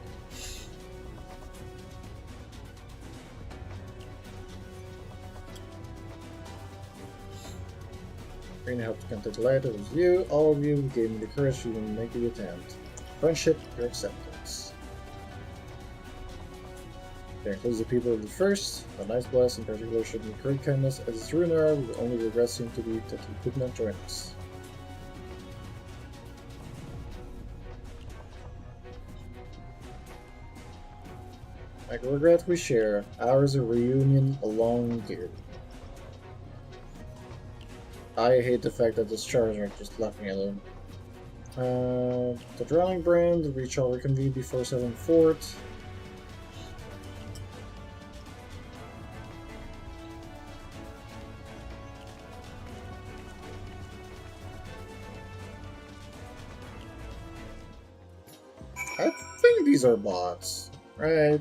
Speaker 1: Green helped to contact the light. It was you, all of you, who gave me the courage to even make the attempt. Friendship, your acceptance. That includes the people of the first. A nice blast in particular showed me great kindness. As its ruiner, the only regret seemed to be that he could not join us. Like a regret we share, ours a reunion along here. I hate the fact that this charger just left me alone. The drowning brand, we shall reconvene before 7 fort. I think these are bots, right?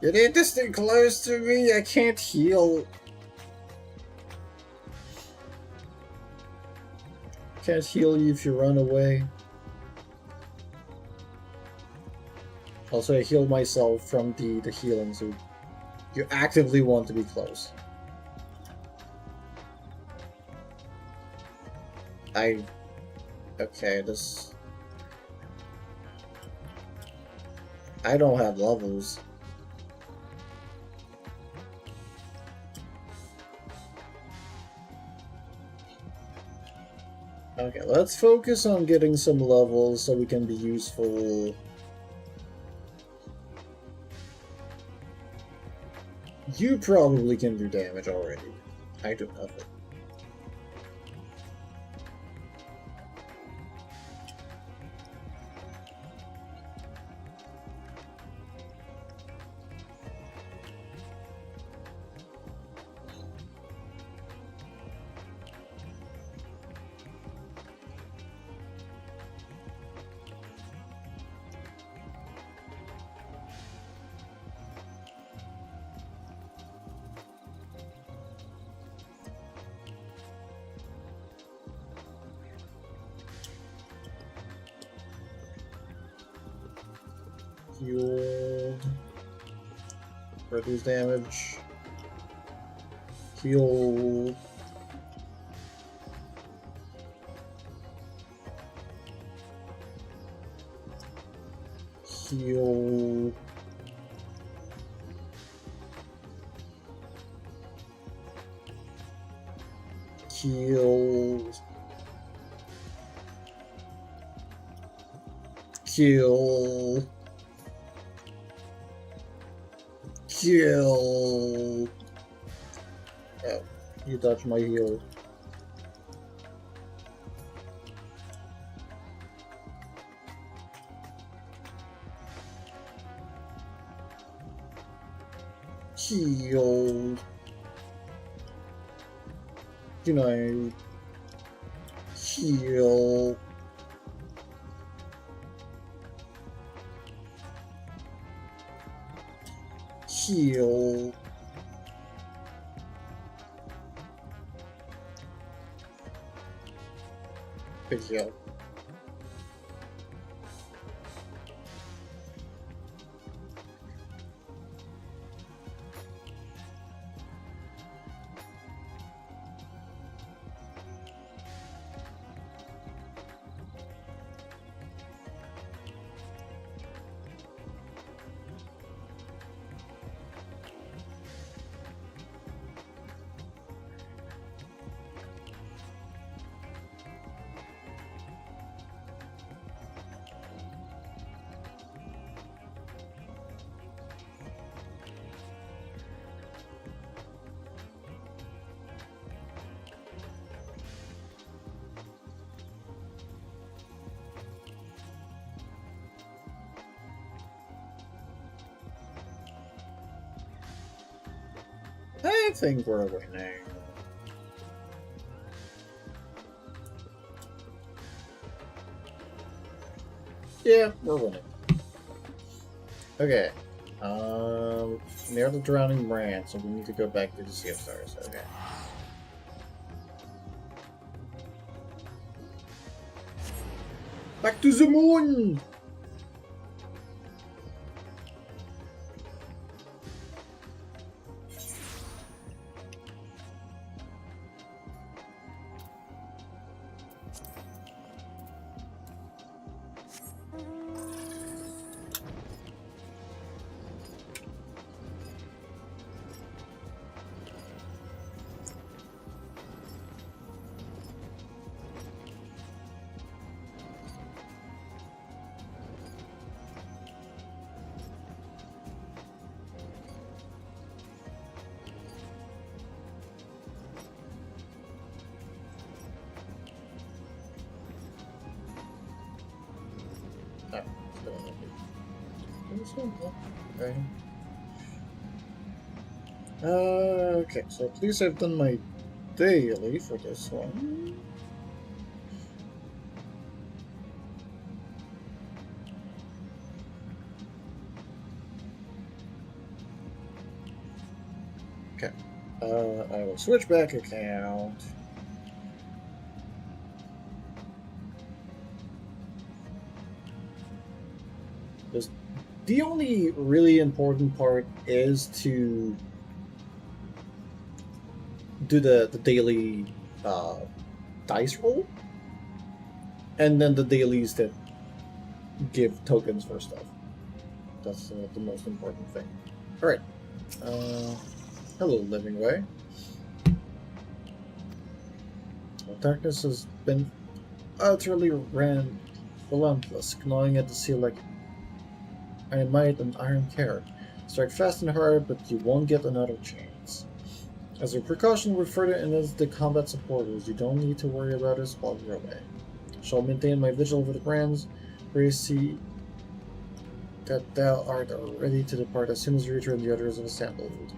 Speaker 1: You need to stay close to me, I can't heal. Can't heal you if you run away. Also, I heal myself from the healing, so you actively want to be close. Okay, this... I don't have levels. Okay, let's focus on getting some levels so we can be useful. You probably can do damage already. I do nothing. Heal. Reduce damage. Heal. Heal. Heal. Kill. Kill. Oh, you touched my heel. Heal. Good night. Heal. Heal. Big heal. I think we're winning. Yeah, we're winning. Okay. Near the drowning brand, so we need to go back to the Sea of Stars. Okay. Back to the moon! Okay. Okay, so at least I've done my daily for this one. Okay. I will switch back account. The only really important part is to do the daily dice roll, and then the dailies that give tokens for stuff. That's the most important thing. Alright. Hello, Living Way. The darkness has been utterly relentless, gnawing at the sea like iron might and iron care. Strike fast and hard, but you won't get another chance. As a precaution, we further enhance the combat supporters. You don't need to worry about us while you're away. Shall maintain my vigil over the brands, where you see that thou art ready to depart as soon as you return the others of the sandalwood.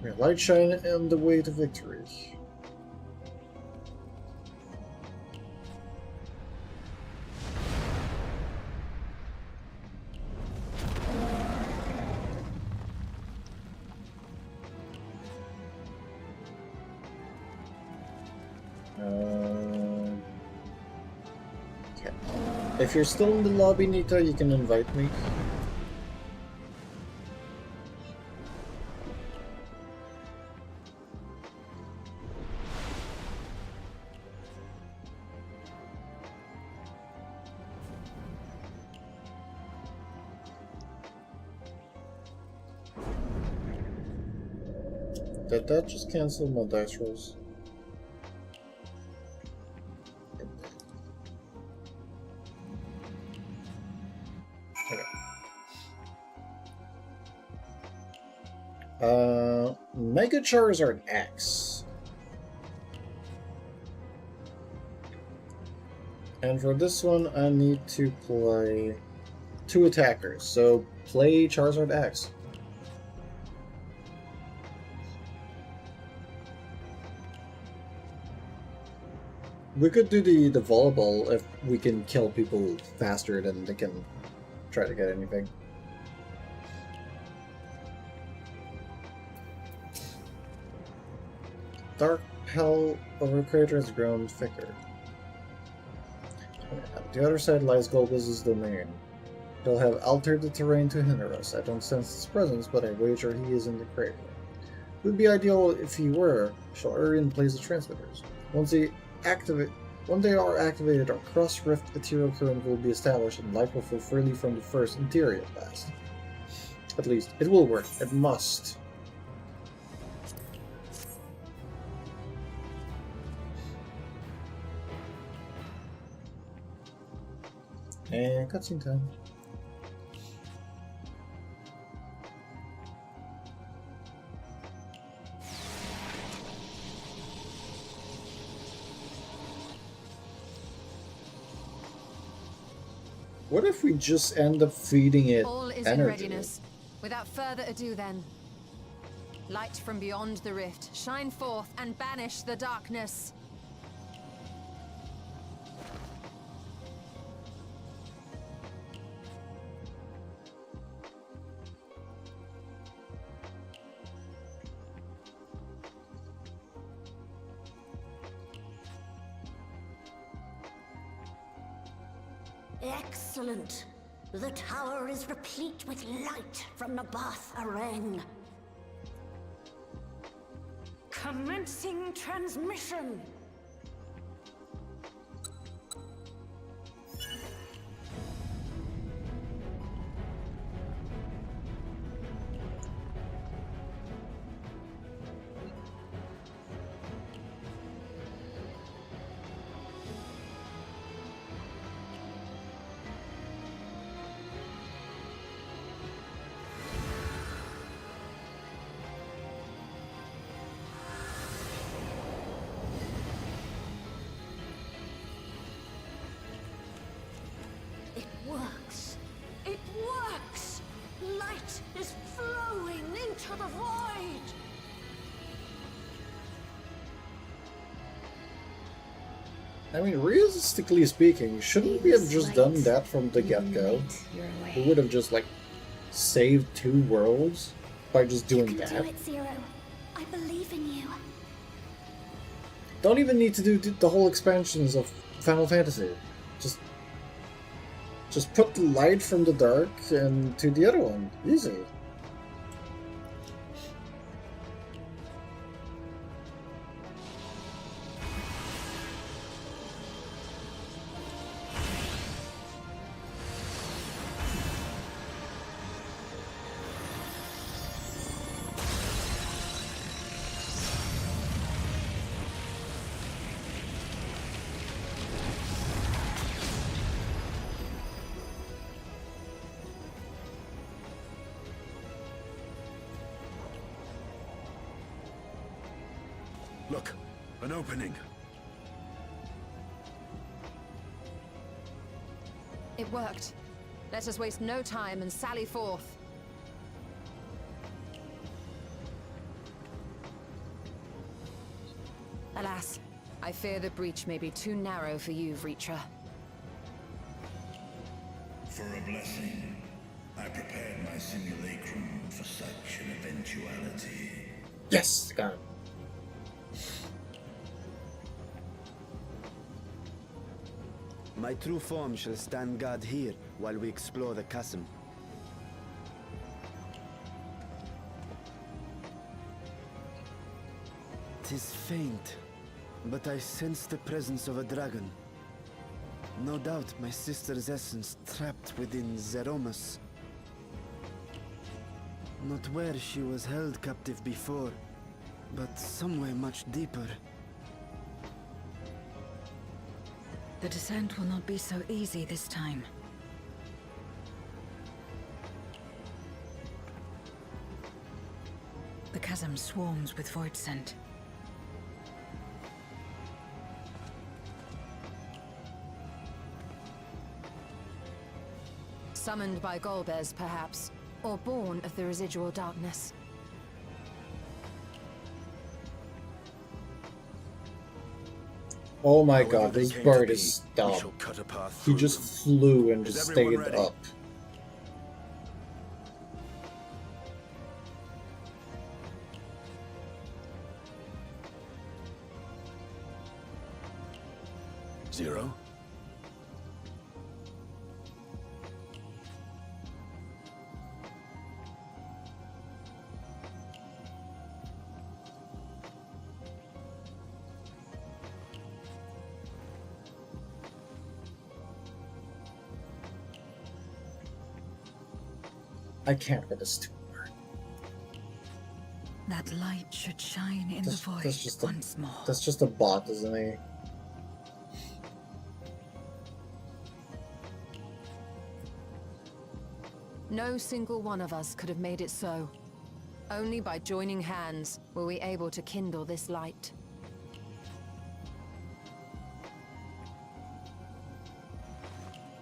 Speaker 1: May light shine on the way to victory. Okay. If you're still in the lobby, Nita, you can invite me. Did that just cancel my dice rolls? Mega Charizard X. And for this one, I need to play 2 attackers. So play Charizard X. We could do the volleyball if we can kill people faster than they can try to get anything. Dark hell over crater has grown thicker. On the other side lies Golbez's domain. They'll have altered the terrain to hinder us. I don't sense his presence, but I wager he is in the crater. It would be ideal if he were. Shall hurry and place the transmitters. Once they are activated, our cross-rift ethereal current will be established and light will flow freely from the first interior blast. At least, it will work. It must. And cutscene time. What if we just end up feeding it
Speaker 4: All is
Speaker 1: energy?
Speaker 4: in readiness. Without further ado then. Light from beyond the rift, shine forth and banish the darkness.
Speaker 9: Excellent. The tower is replete with light from the Bath Arang. Commencing transmission. It works. It works! Light is flowing into the void!
Speaker 1: I mean, realistically speaking, shouldn't we have just done that from the get-go? We would have just, like, saved 2 worlds by just doing
Speaker 8: You
Speaker 1: that.
Speaker 8: can do it, Zero. I believe in you.
Speaker 1: Don't even need to do the whole expansions of Final Fantasy. Just put the light from the dark and to the other one. Easy.
Speaker 7: Look, an opening.
Speaker 4: It worked. Let us waste no time and sally forth. Alas, I fear the breach may be too narrow for you, Vritra.
Speaker 5: For a blessing, I prepared my simulacrum for such an eventuality.
Speaker 1: Yes! Got it.
Speaker 10: My true form shall stand guard here while we explore the chasm. Tis faint, but I sense the presence of a dragon. No doubt my sister's essence trapped within Zeromus. Not where she was held captive before, but somewhere much deeper.
Speaker 6: The descent will not be so easy this time. The chasm swarms with void scent.
Speaker 4: Summoned by Golbez, perhaps, or born of the residual darkness.
Speaker 1: Oh my
Speaker 7: However
Speaker 1: god,
Speaker 7: they
Speaker 1: this
Speaker 7: came to
Speaker 1: bird
Speaker 7: be,
Speaker 1: is
Speaker 7: we
Speaker 1: stopped.
Speaker 7: shall cut a path
Speaker 1: He
Speaker 7: through
Speaker 1: just
Speaker 7: them.
Speaker 1: flew and
Speaker 7: Is
Speaker 1: just
Speaker 7: everyone
Speaker 1: stayed
Speaker 7: ready?
Speaker 1: up.
Speaker 7: Zero?
Speaker 1: I can't get a stupid bird.
Speaker 6: That light should shine in the void once more.
Speaker 1: That's just a bot, isn't he?
Speaker 4: No single one of us could have made it so. Only by joining hands were we able to kindle this light.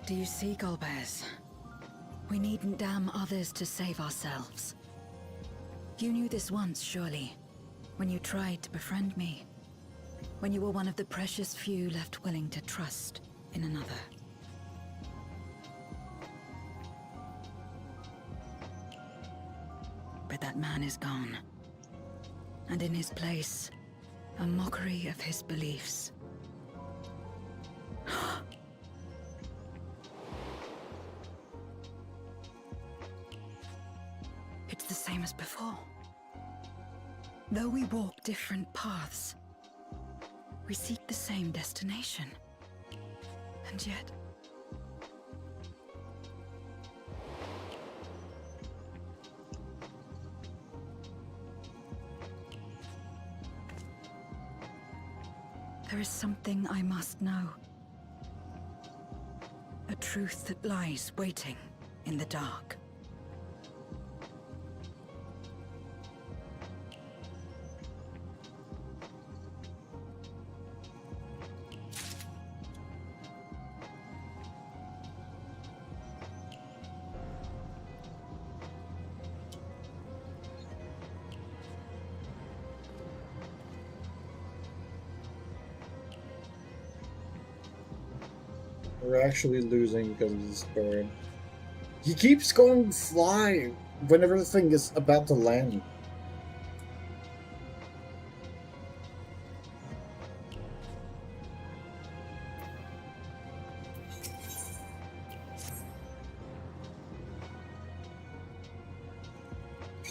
Speaker 6: Do you see, Golbez? We needn't damn others to save ourselves. You knew this once, surely, when you tried to befriend me. When you were one of the precious few left willing to trust in another. But that man is gone. And in his place, a mockery of his beliefs. It's the same as before. Though we walk different paths, we seek the same destination. And yet... there is something I must know. A truth that lies waiting in the dark.
Speaker 1: We're actually losing because of this bird. He keeps going fly whenever the thing is about to land.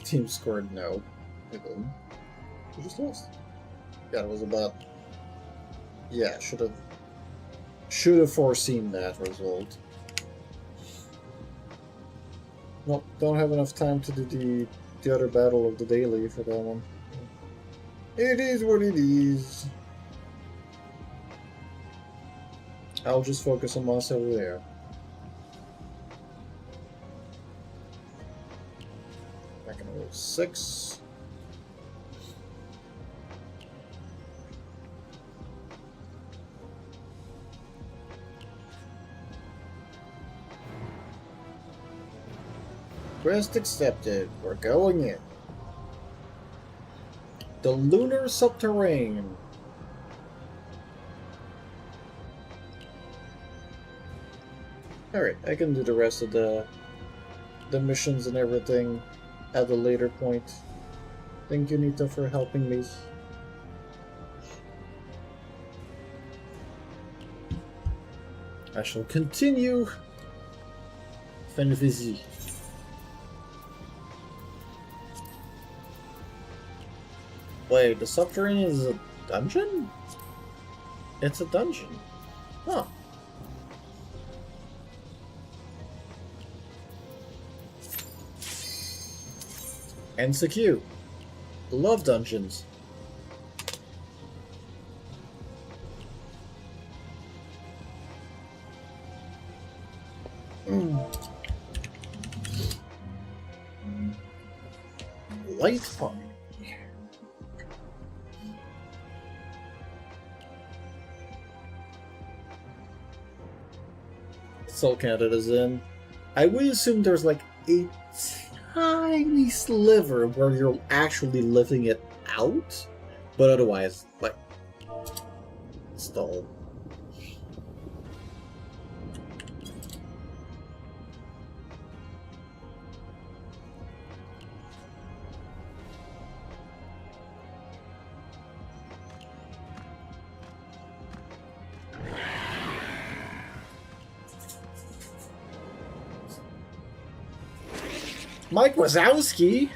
Speaker 1: Team scored no. They didn't. We just lost. Yeah, it was about... Yeah, should have foreseen that result. Nope, don't have enough time to do the other battle of the daily for that one. It is what it is. I'll just focus on Moss over there. Back in roll 6. Quest accepted. We're going in. The Lunar Subterrane. Alright, I can do the rest of the missions and everything at a later point. Thank you, Nita, for helping me. I shall continue. Fantasy. Wait, the subterranean is a dungeon? It's a dungeon. Huh. NCQ. Love dungeons. Light fun. Soul Canada's in, I would assume there's like a tiny sliver where you're actually lifting it out, but otherwise, like, still. Mike Wazowski.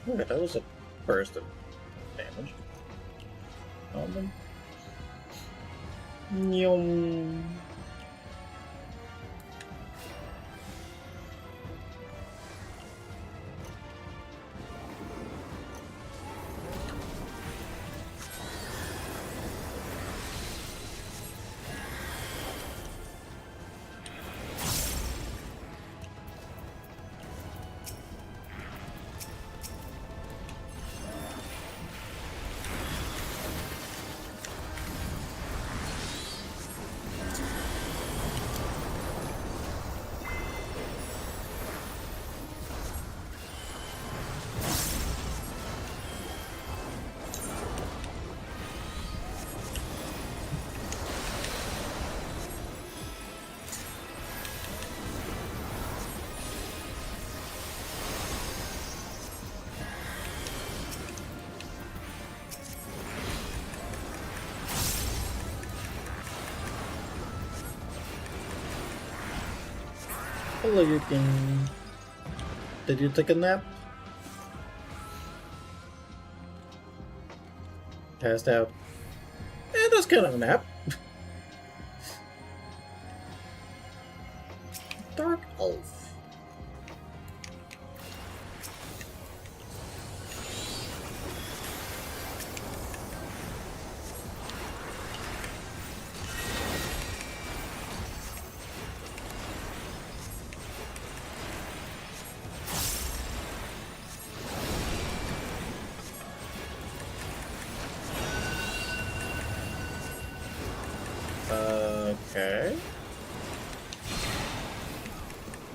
Speaker 1: Okay, that was a burst of damage. Almond. Nyum. Hello, you can. Did you take a nap? Passed out. Yeah, that's kind of a nap. Dark Elf. Okay.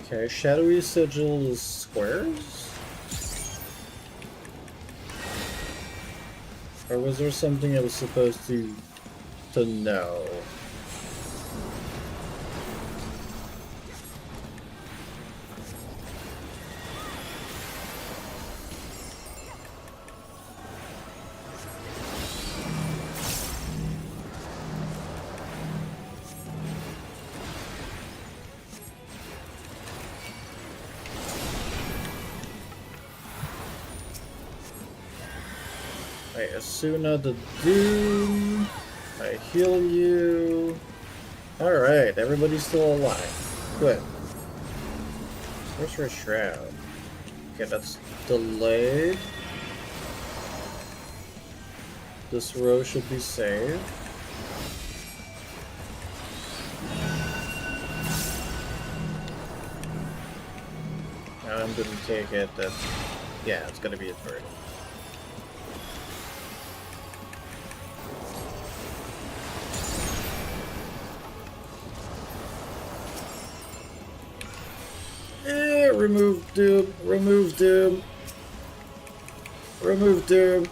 Speaker 1: Okay, shadowy sigil is squares? Or was there something I was supposed to know? Hey, Esuna the Doom. I heal you. Alright, everybody's still alive. Good. Where's her shroud? Okay, that's delayed. This row should be saved. I'm gonna take it that, yeah, it's gonna be a bird. Remove Doom. Remove Doom. Remove Doom.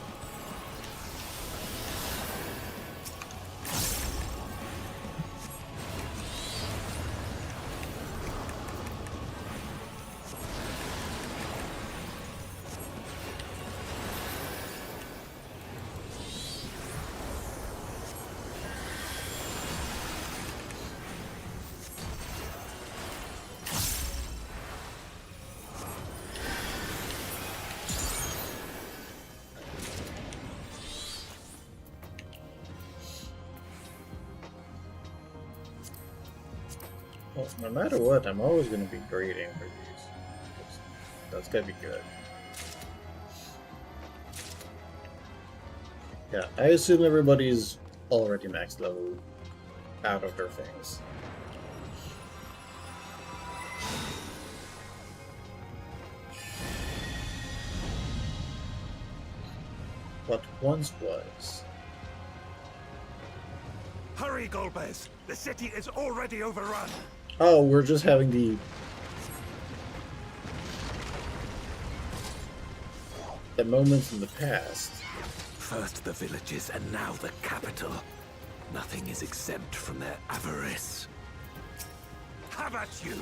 Speaker 1: Well, no matter what, I'm always going to be grading for these. That's going to be good. Yeah, I assume everybody's already max level out of their things. What once was.
Speaker 3: Hurry, Golbez! The city is already overrun!
Speaker 1: Oh, we're just having the moments in the past.
Speaker 3: First the villages, and now the capital. Nothing is exempt from their avarice. Have at you!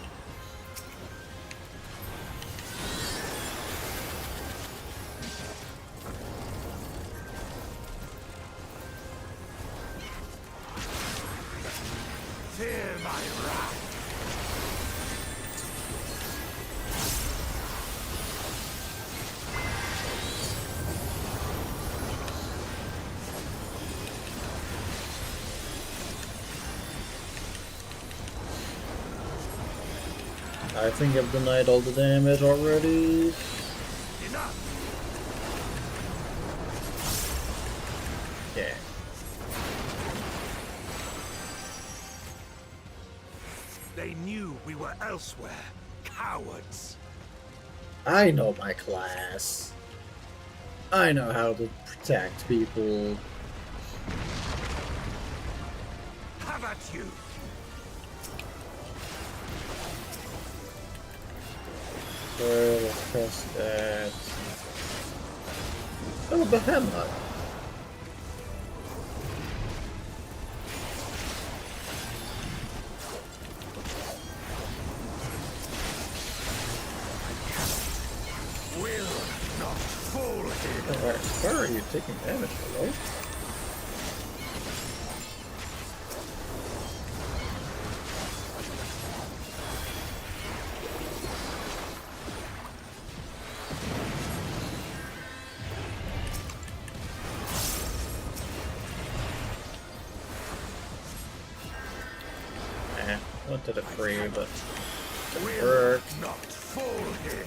Speaker 3: Fear my wrath!
Speaker 1: I think I've denied all the damage already.
Speaker 3: Enough!
Speaker 1: Yeah.
Speaker 3: They knew we were elsewhere. Cowards!
Speaker 1: I know my class. I know how to protect people.
Speaker 3: Have at you!
Speaker 1: Where let's press that. Oh, Behemoth.
Speaker 3: Will not fall here!
Speaker 1: Where are you taking damage, hello? Wanted it free, but it didn't work.
Speaker 3: Not fall here!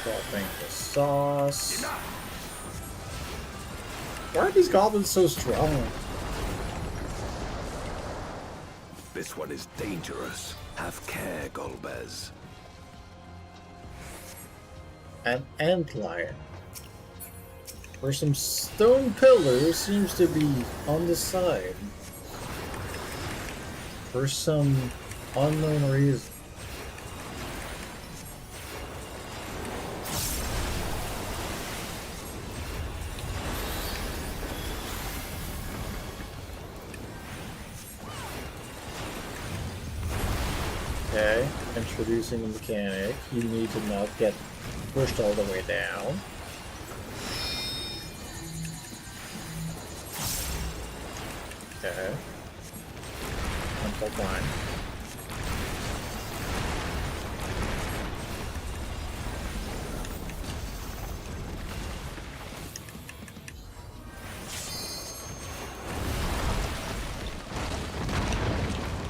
Speaker 1: Dropping the sauce.
Speaker 3: Enough.
Speaker 1: Why are these goblins so strong?
Speaker 3: This one is dangerous. Have care, Golbez.
Speaker 1: An antlion. Where some stone pillars seems to be on the side. For some unknown reason. Okay, introducing a mechanic. You need to not get pushed all the way down. Okay. Until fine.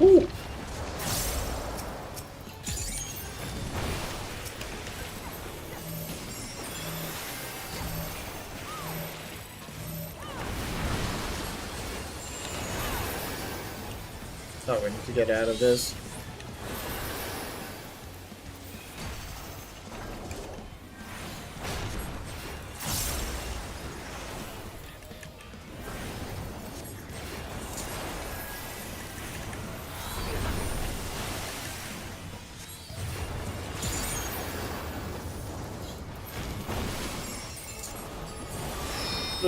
Speaker 1: Ooh! Oh, we need to get out of this.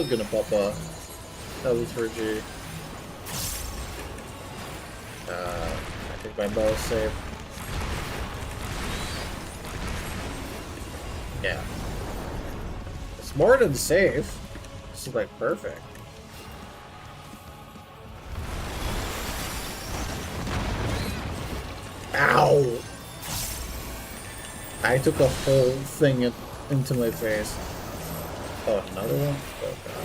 Speaker 1: still gonna pop a L3G. I think my bow is safe. Yeah. It's more than safe. This is like perfect. Ow! I took a whole thing into my face. Oh, another one? Oh, God.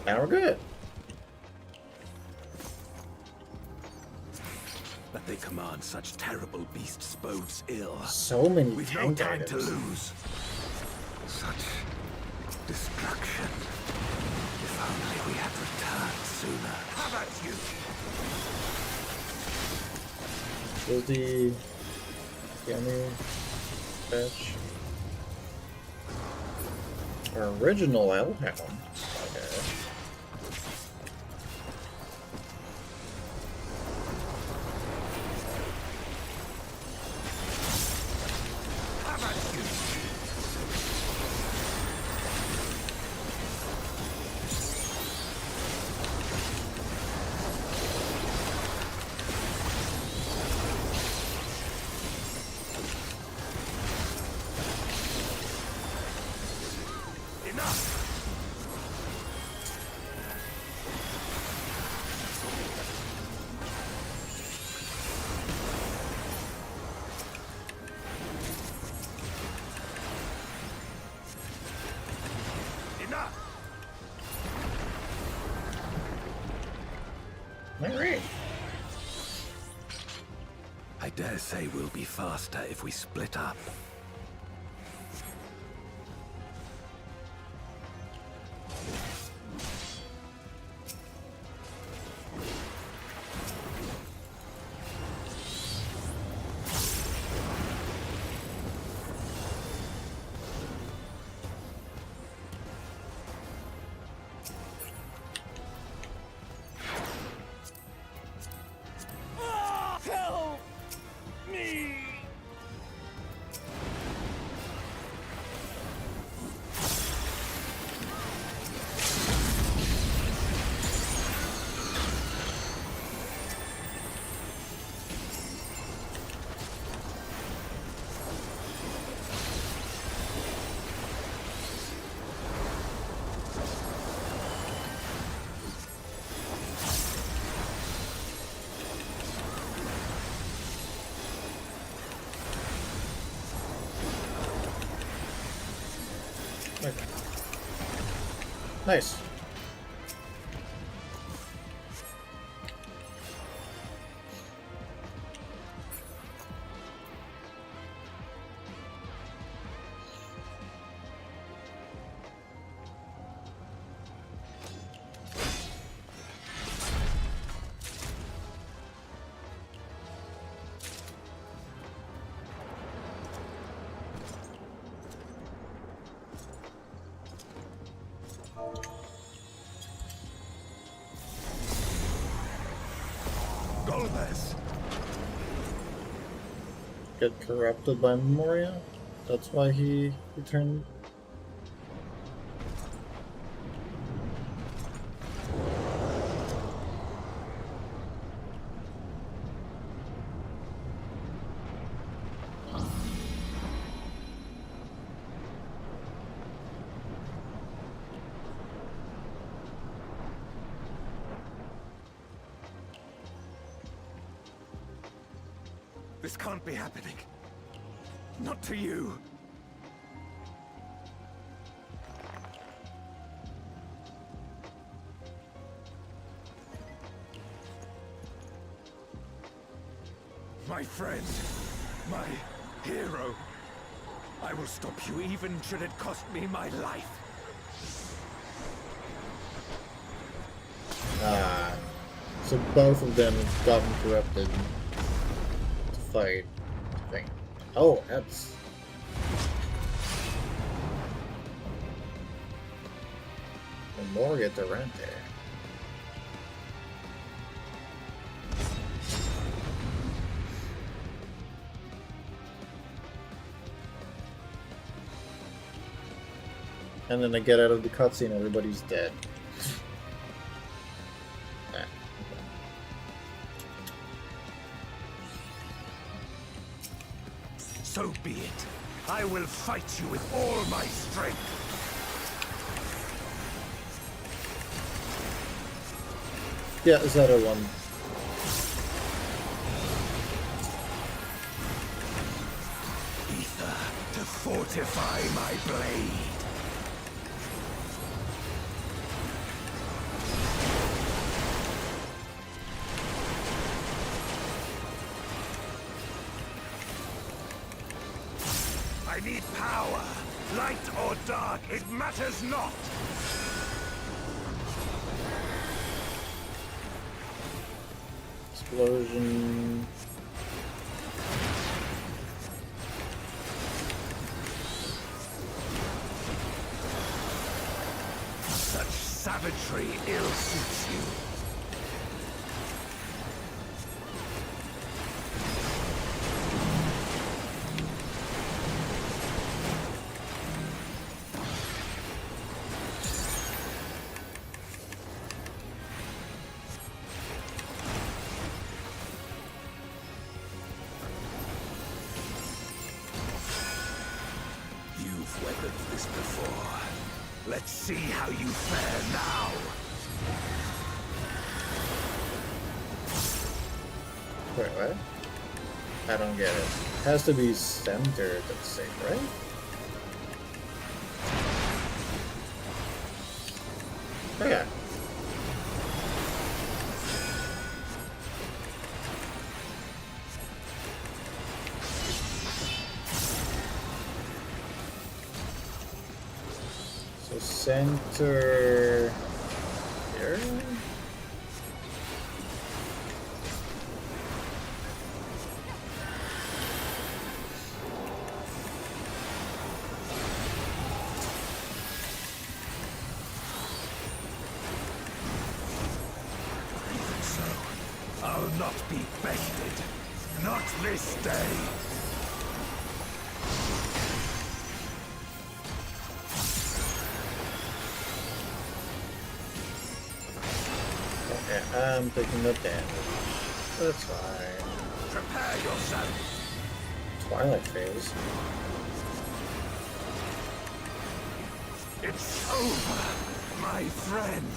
Speaker 1: Now we're good.
Speaker 3: That they command such terrible beasts bodes ill.
Speaker 1: So many
Speaker 3: We've no
Speaker 1: tank
Speaker 3: time to
Speaker 1: items.
Speaker 3: lose. Such destruction. If only we had returned sooner. How about you?
Speaker 1: Will the enemy fetch our original Hellhound? Okay.
Speaker 3: How about you?
Speaker 1: Alright.
Speaker 3: I dare say we'll be faster if we split up.
Speaker 1: Okay. Nice. Get corrupted by Memoria? That's why he turned.
Speaker 3: This can't be happening. Not to you. My friend, my hero. I will stop you even should it cost me my life.
Speaker 1: Ah. So both of them have gotten corrupted to fight. Thing. Oh, that's. Moria Durante. And then I get out of the cutscene, everybody's dead.
Speaker 3: So be it. I will fight you with all my strength.
Speaker 1: Yeah, is that a one?
Speaker 3: Ether to fortify my blade. I need power. Light or dark, it matters not.
Speaker 1: Explosion.
Speaker 3: Such savagery ill suits you. You've weathered this before. Let's see how you fare now.
Speaker 1: Wait, what? I don't get it. It has to be centered, let's say, right? Oh, yeah. So center here.
Speaker 3: Even so, I'll not be bested. Not this day.
Speaker 1: Okay, I'm taking the damage. That's fine.
Speaker 3: Prepare yourself.
Speaker 1: Twilight phase.
Speaker 3: It's over, my friend.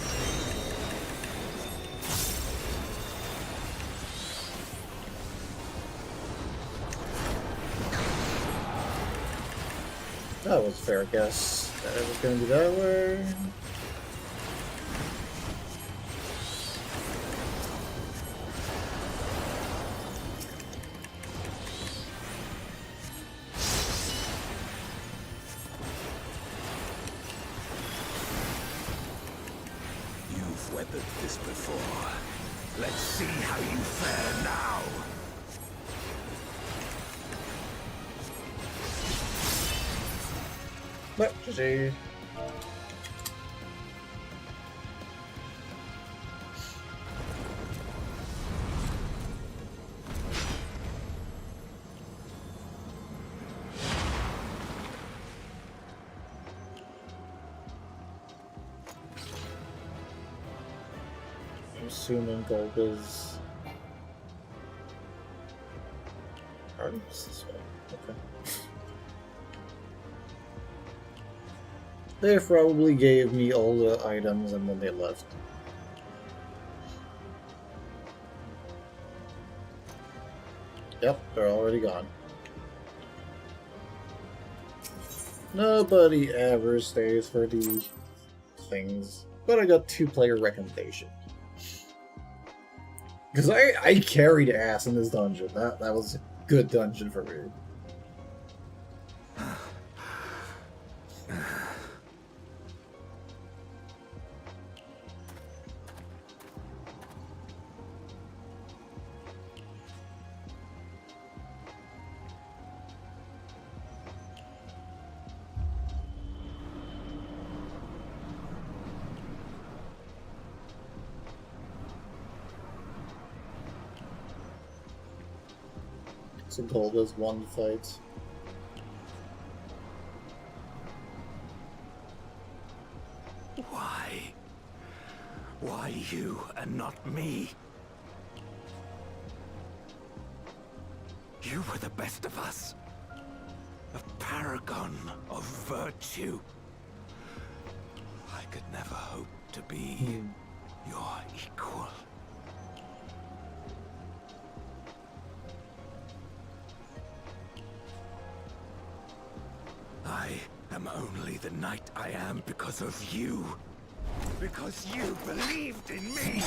Speaker 1: That was a fair guess. That it was going to be that way.
Speaker 3: You've weathered this before. Let's see how you fare now.
Speaker 1: But, GG. Assuming gold is already this way. Okay. They probably gave me all the items and then they left. Yep, they're already gone. Nobody ever stays for the things. But I got 2-player recommendation. Because I carried ass in this dungeon. That was a good dungeon for me. So Golda's won the fight.
Speaker 3: Why? Why you and not me? You were the best of us. A paragon of virtue. I could never hope to be your equal. I am only the knight I am because of you. Because you believed in me!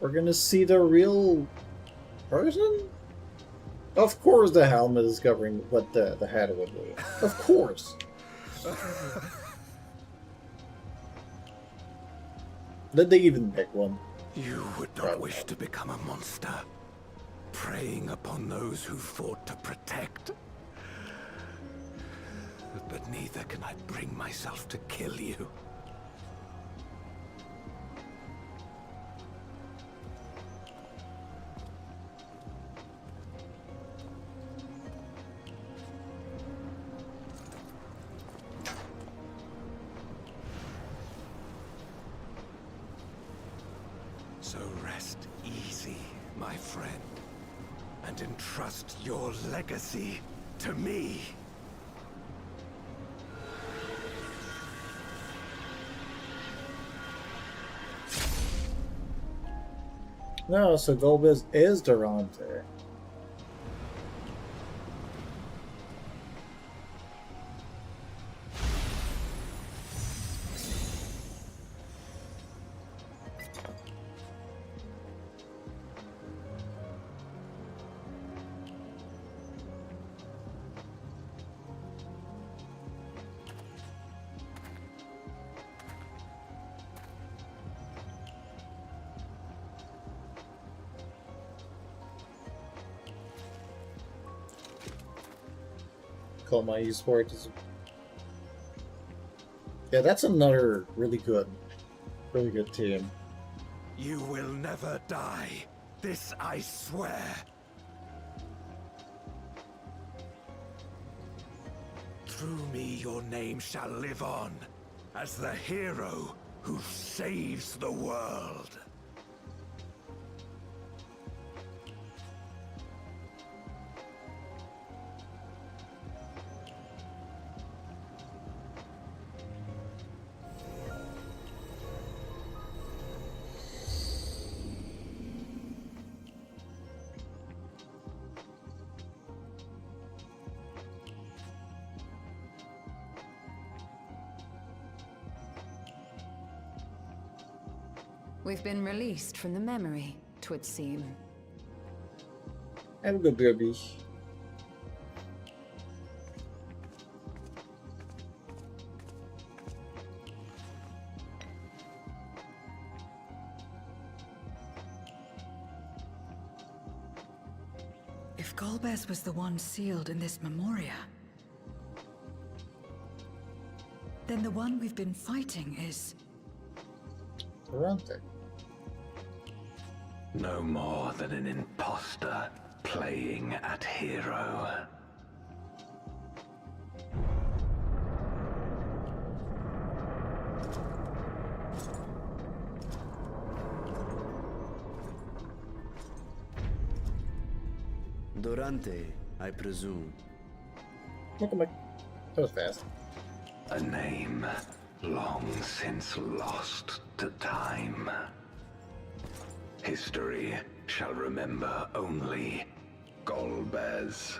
Speaker 1: We're gonna see the real person? Of course the helmet is covering what the head would do. Of course! Did they even pick one?
Speaker 3: You would not wish to become a monster, preying upon those who fought to protect. But neither can I bring myself to kill you. So rest easy, my friend, and entrust your legacy to me.
Speaker 1: No, so Golbez is Durante. Call my esport is. Yeah, that's another really good team.
Speaker 3: You will never die. This I swear. Through me your name shall live on as the hero who saves the world.
Speaker 4: We've been released from the memory, 'twould seem.
Speaker 1: Have a good baby.
Speaker 6: If Golbez was the one sealed in this memoria, then the one we've been fighting is...
Speaker 1: Durante.
Speaker 3: No more than an imposter playing at hero.
Speaker 10: Durante, I presume.
Speaker 1: Welcome back. That was fast.
Speaker 3: A name long since lost to time. History shall remember only Golbez.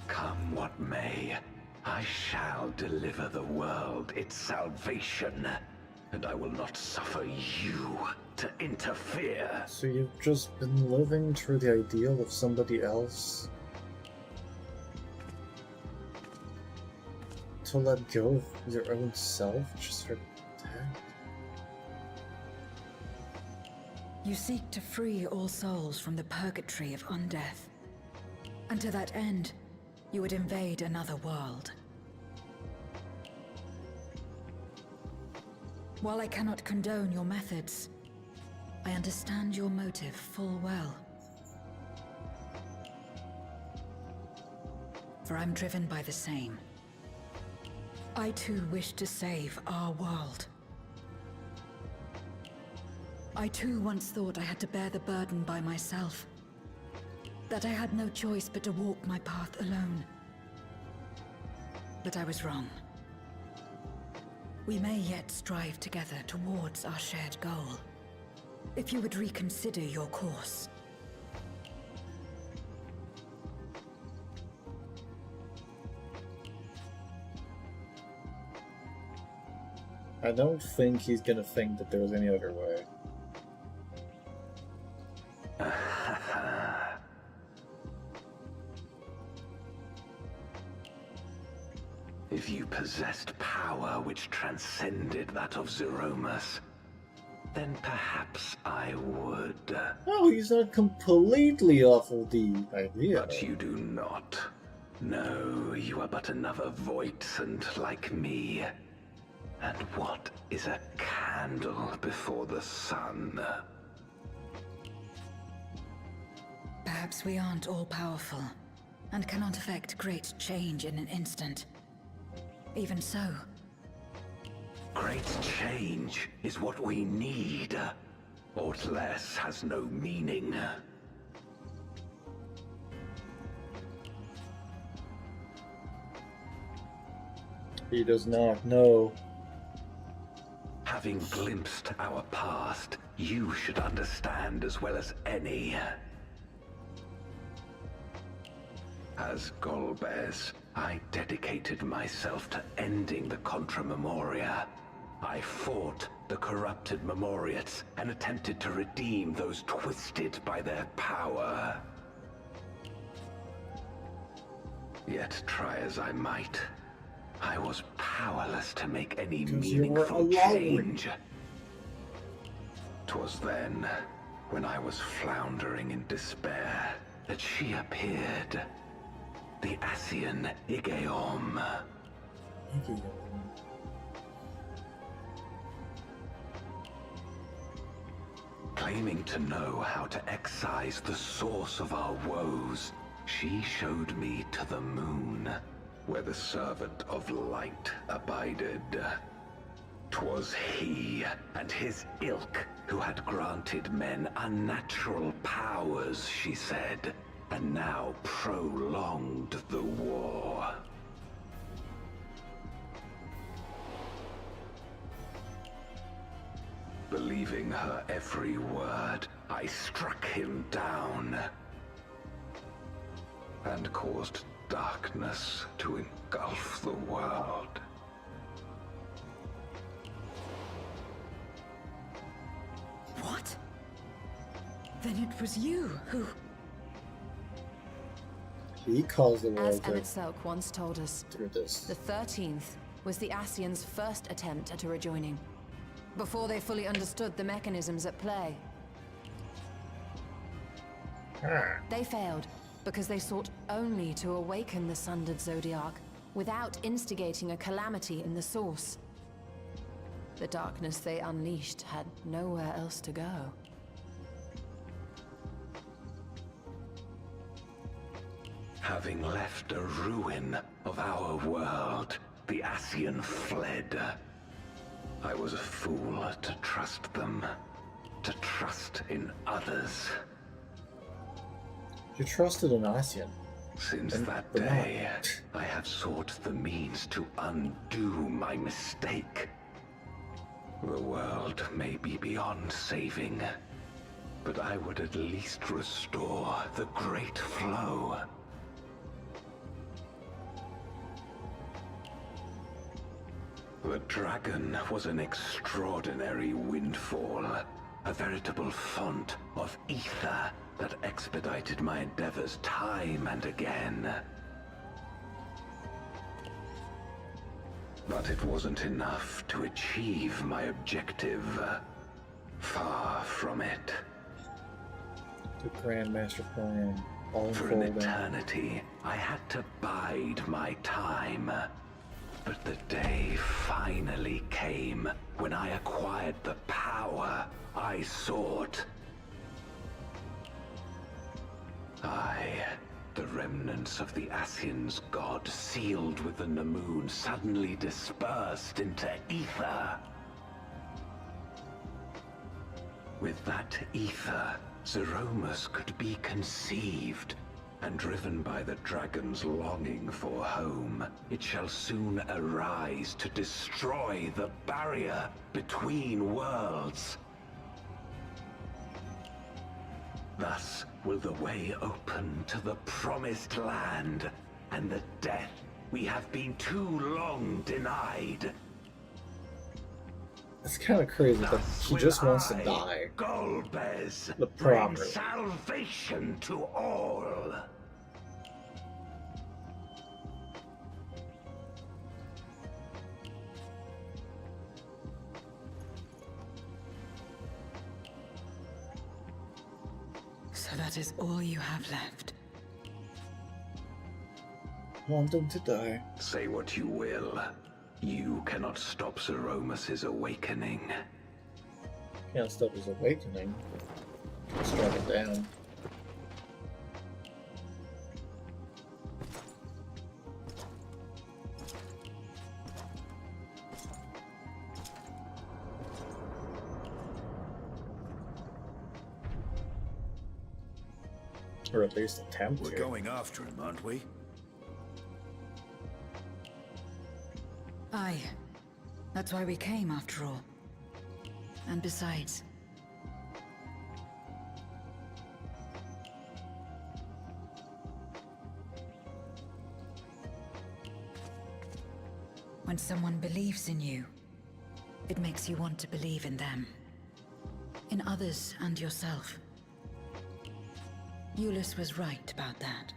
Speaker 3: Come what may, I shall deliver the world its salvation, and I will not suffer you to interfere.
Speaker 1: So you've just been living through the ideal of somebody else? To let go of your own self just for that?
Speaker 6: You seek to free all souls from the purgatory of undeath. And to that end, you would invade another world. While I cannot condone your methods, I understand your motive full well. For I'm driven by the same. I too wish to save our world. I too once thought I had to bear the burden by myself. That I had no choice but to walk my path alone. But I was wrong. We may yet strive together towards our shared goal. If you would reconsider your course.
Speaker 1: I don't think he's gonna think that there was any other way.
Speaker 3: If you possessed power which transcended that of Zeromus, then perhaps I would.
Speaker 1: Oh, he's not completely awful the idea.
Speaker 3: But you do not. No, you are but another Voidsent like me. And what is a candle before the sun?
Speaker 6: Perhaps we aren't all-powerful, and cannot effect great change in an instant. Even so.
Speaker 3: Great change is what we need. Aught less has no meaning.
Speaker 1: He does not know.
Speaker 3: Having glimpsed our past, you should understand as well as any. As Golbez, I dedicated myself to ending the Contra Memoria. I fought the corrupted Memoriates and attempted to redeem those twisted by their power. Yet try as I might, I was powerless to make any meaningful change. 'Twas then, when I was floundering in despair, that she appeared. The Asian Igeom. Claiming to know how to excise the source of our woes, she showed me to the moon, where the servant of light abided. 'Twas he and his ilk who had granted men unnatural powers, she said, and now prolonged the war. Believing her every word, I struck him down and caused darkness to engulf the world.
Speaker 6: What? Then it was you who...
Speaker 1: He caused the world
Speaker 4: As
Speaker 1: to
Speaker 4: Emmett Selk once told us,
Speaker 1: through this.
Speaker 4: the 13th was the Asians' first attempt at a rejoining, before they fully understood the mechanisms at play. They failed because they sought only to awaken the sundered Zodiac without instigating a calamity in the source. The darkness they unleashed had nowhere else to go.
Speaker 3: Having left a ruin of our world, the Asian fled. I was a fool to trust them, to trust in others.
Speaker 1: You trusted an Asian.
Speaker 3: Since that day, I have sought the means to undo my mistake. The world may be beyond saving, but I would at least restore the Great Flow. The dragon was an extraordinary windfall, a veritable font of ether that expedited my endeavors time and again. But it wasn't enough to achieve my objective. Far from it.
Speaker 1: The Grand Master Plan, all
Speaker 3: For an
Speaker 1: unfolding.
Speaker 3: eternity, I had to bide my time. But the day finally came when I acquired the power I sought. The remnants of the Asian's god, sealed with the Namoon, suddenly dispersed into ether. With that ether, Zeromus could be conceived, and driven by the dragon's longing for home, it shall soon arise to destroy the barrier between worlds. Thus will the way open to the promised land, and the death we have been too long denied.
Speaker 1: It's kind of crazy that he just wants to die.
Speaker 3: Golbez,
Speaker 1: The
Speaker 3: bring
Speaker 1: proper.
Speaker 3: salvation to all.
Speaker 6: So that is all you have left.
Speaker 1: Wanting to die.
Speaker 3: Say what you will. You cannot stop Zeromus's awakening.
Speaker 1: Can't stop his awakening. Can strike it down. Or at least attempt
Speaker 7: We're
Speaker 1: to.
Speaker 7: going after him, aren't we?
Speaker 6: Aye. That's why we came, after all. And besides... when someone believes in you, it makes you want to believe in them. In others and yourself. Euless was right about that.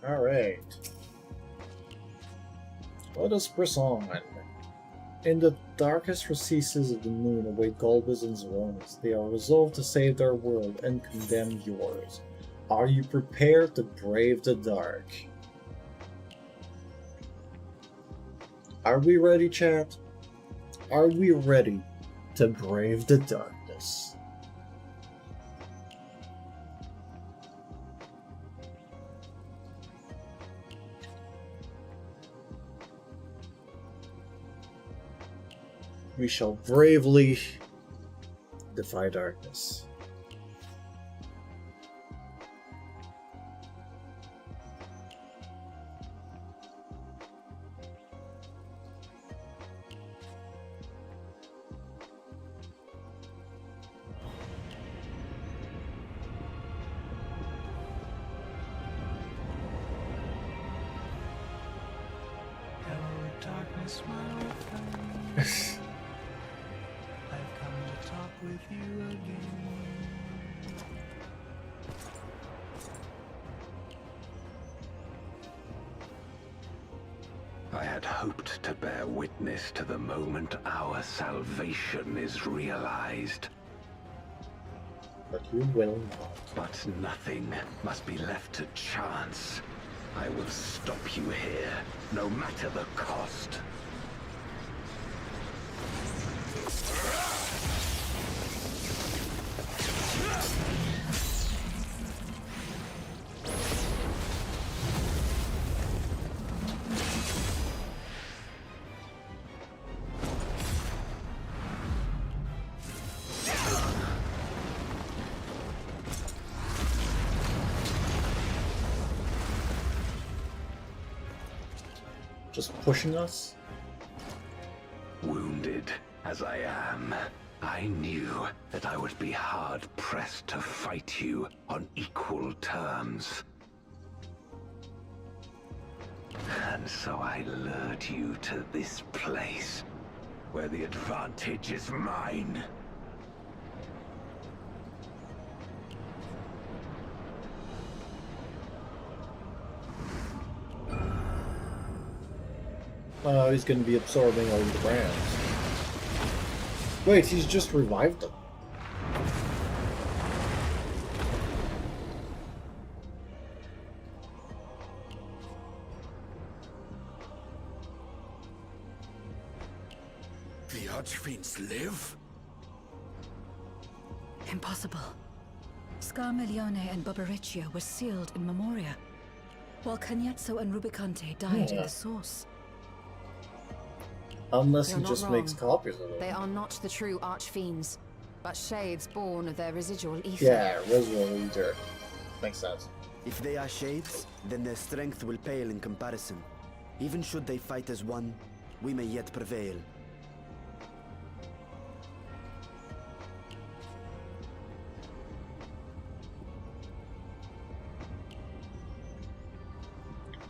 Speaker 1: Alright. Let us press on. In the darkest recesses of the moon await Golbez and Zeromus. They are resolved to save their world and condemn yours. Are you prepared to brave the dark? Are we ready, chat? Are we ready to brave the darkness? We shall bravely defy darkness.
Speaker 11: Hello, darkness, my old friend. I've come to talk with you again.
Speaker 3: I had hoped to bear witness to the moment our salvation is realized.
Speaker 1: But you will not.
Speaker 3: But nothing must be left to chance. I will stop you here, no matter the cost.
Speaker 1: Just pushing us?
Speaker 3: Wounded as I am, I knew that I would be hard-pressed to fight you on equal terms. And so I lured you to this place, where the advantage is mine.
Speaker 1: Oh, he's gonna be absorbing all the brands. Wait, he's just revived them.
Speaker 7: The Archfiends live?
Speaker 6: Impossible. Scarmiglione and Barbariccia were sealed in Memoria, while Cagnezzo and Rubicante died in the source.
Speaker 1: Unless
Speaker 4: You're
Speaker 1: he
Speaker 4: not
Speaker 1: just
Speaker 4: wrong.
Speaker 1: makes copies of
Speaker 4: They
Speaker 1: them.
Speaker 4: are not the true archfiends, but shades born of their residual ether.
Speaker 1: Yeah, residual ether. Makes sense.
Speaker 10: If they are shades, then their strength will pale in comparison. Even should they fight as one, we may yet prevail.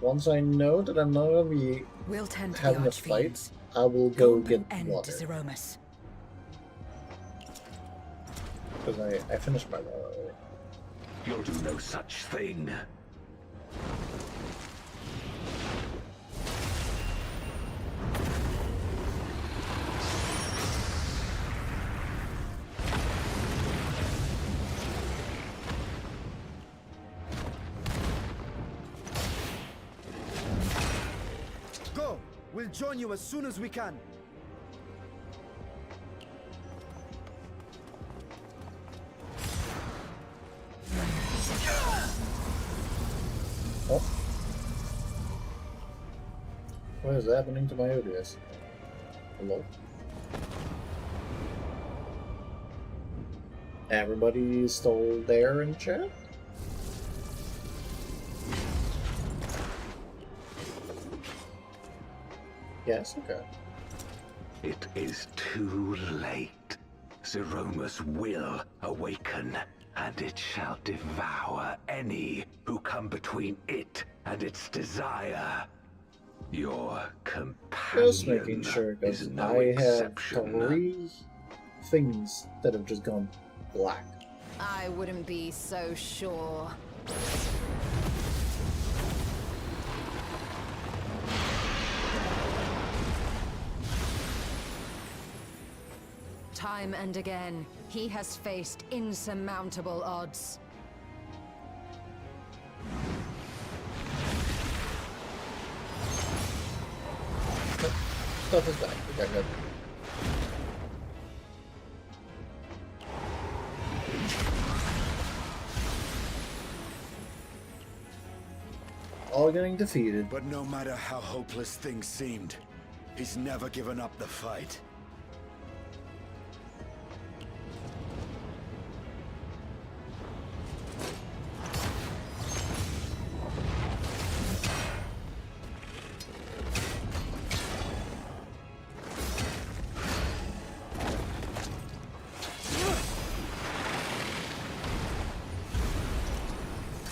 Speaker 1: Once I know that I'm not gonna be
Speaker 6: We'll tend to
Speaker 1: having
Speaker 6: the
Speaker 1: a fight,
Speaker 6: Archfiends.
Speaker 1: I will go get
Speaker 6: End
Speaker 1: water.
Speaker 6: Zeromus.
Speaker 1: Because I finished my water.
Speaker 3: You'll do no such thing.
Speaker 10: Go! We'll join you as soon as we can.
Speaker 1: Oh. What is happening to my ODS? Hello? Everybody still there in chat? Yes, okay.
Speaker 3: It is too late. Zeromus will awaken, and it shall devour any who come between it and its desire. Your
Speaker 1: Just
Speaker 3: companion
Speaker 1: making sure, because
Speaker 3: is no
Speaker 1: I have
Speaker 3: exception.
Speaker 1: 3 things that have just gone black.
Speaker 4: I wouldn't be so sure. Time and again, he has faced insurmountable odds.
Speaker 1: Stuff is back. Okay, good. All getting defeated.
Speaker 7: But no matter how hopeless things seemed, he's never given up the fight.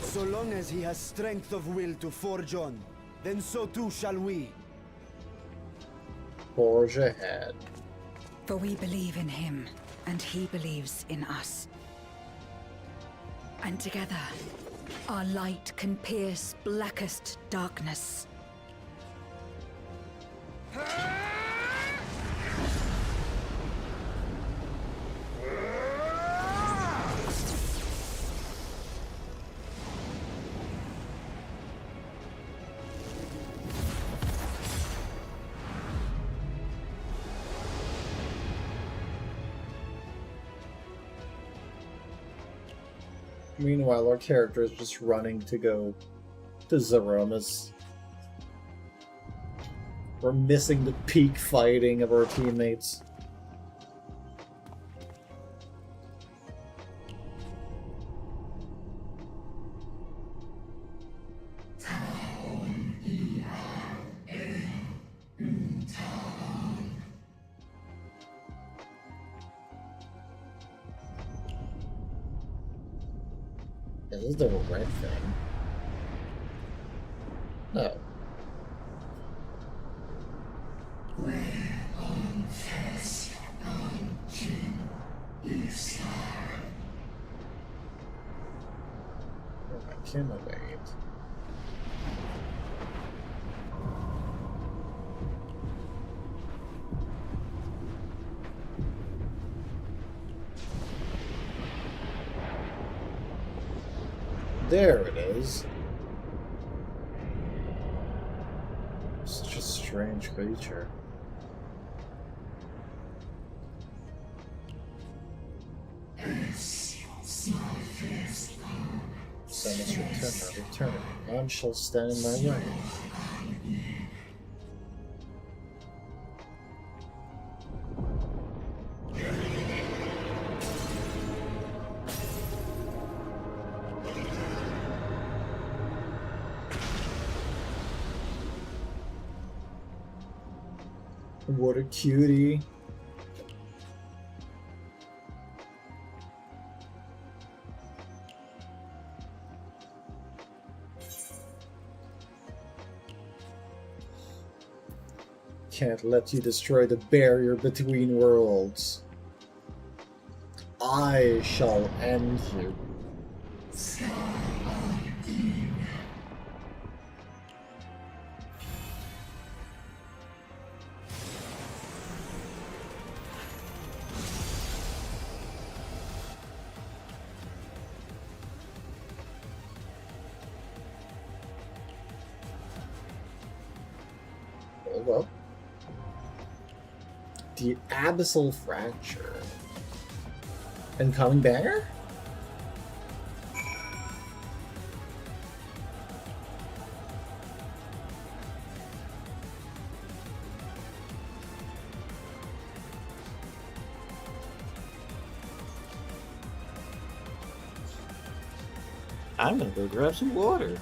Speaker 10: So long as he has strength of will to forge on, then so too shall we.
Speaker 1: Forge ahead.
Speaker 6: For we believe in him, and he believes in us. And together, our light can pierce blackest darkness.
Speaker 1: Meanwhile, our character is just running to go to Zeromus. We're missing the peak fighting of our teammates. Is this the red thing? No. I can evade. There it is. Such a strange creature. Summons return. None shall stand in my way. What a cutie. Can't let you destroy the barrier between worlds. I shall end you. Hold up. The Abyssal Fracture. Incoming banger? I'm gonna go grab some water.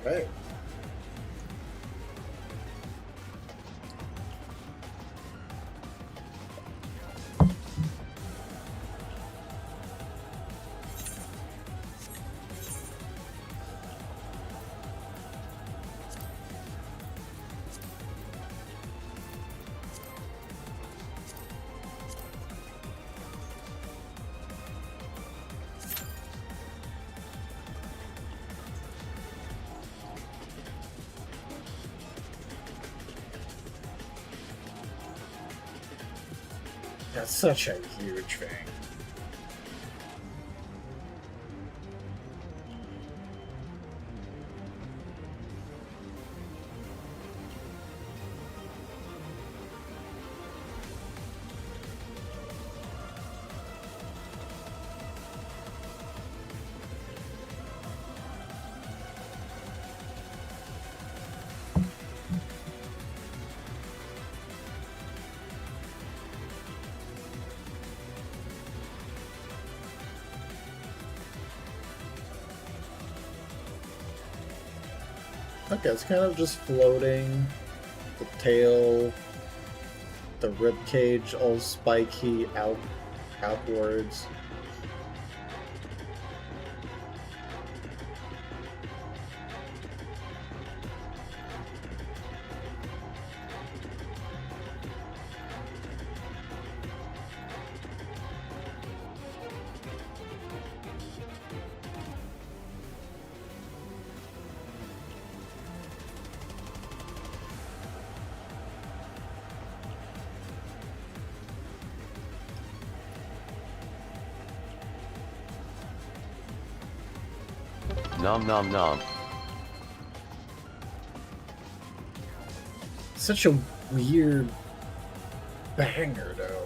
Speaker 1: Right. That's such a huge thing. Okay, it's kind of just floating, the tail, the rib cage all spiky outwards.
Speaker 12: Nom nom nom.
Speaker 1: Such a weird banger, though.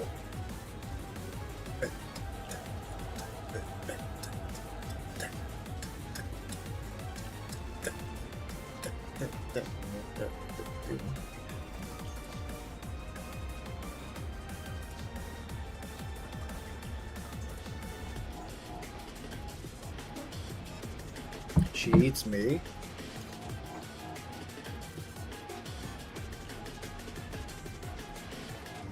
Speaker 1: She eats me.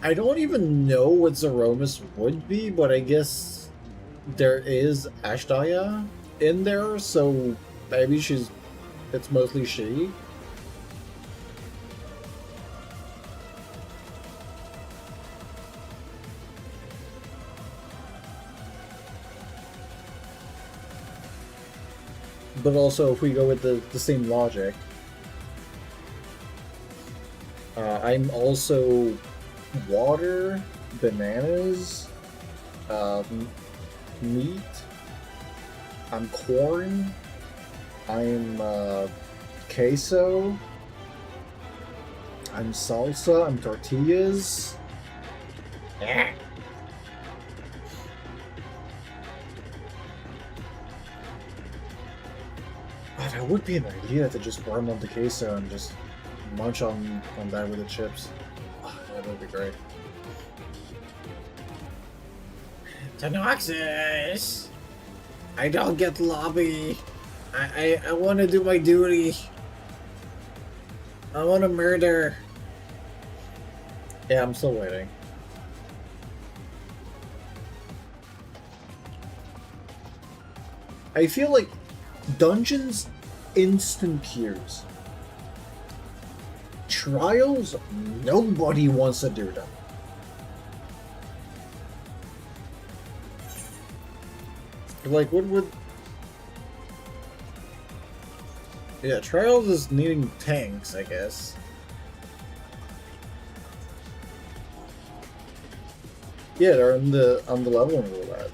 Speaker 1: I don't even know what Zeromus would be, but I guess there is Ashdaya in there, so maybe it's mostly she. But also, if we go with the same logic, I'm also water, bananas, meat, I'm corn, I'm queso, I'm salsa, I'm tortillas. Yeah. Oh, that would be an idea to just burn on the queso and just munch on that with the chips. Oh, that would be great. Tanoxis! I don't get lobby. I want to do my duty. I want to murder. Yeah, I'm still waiting. I feel like dungeons, instant queues. Trials, nobody wants to do them. Like, what would... Yeah, Trials is needing tanks, I guess. Yeah, they're on the leveling roulette.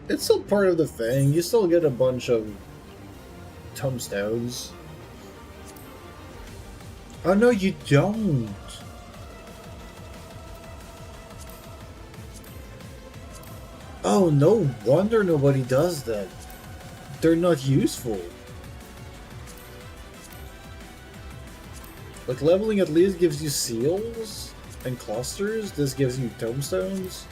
Speaker 1: It's still part of the thing. You still get a bunch of tombstones. Oh no, you don't. Oh, no wonder nobody does that. They're not useful. Like, leveling at least gives you seals and clusters. This gives you tombstones.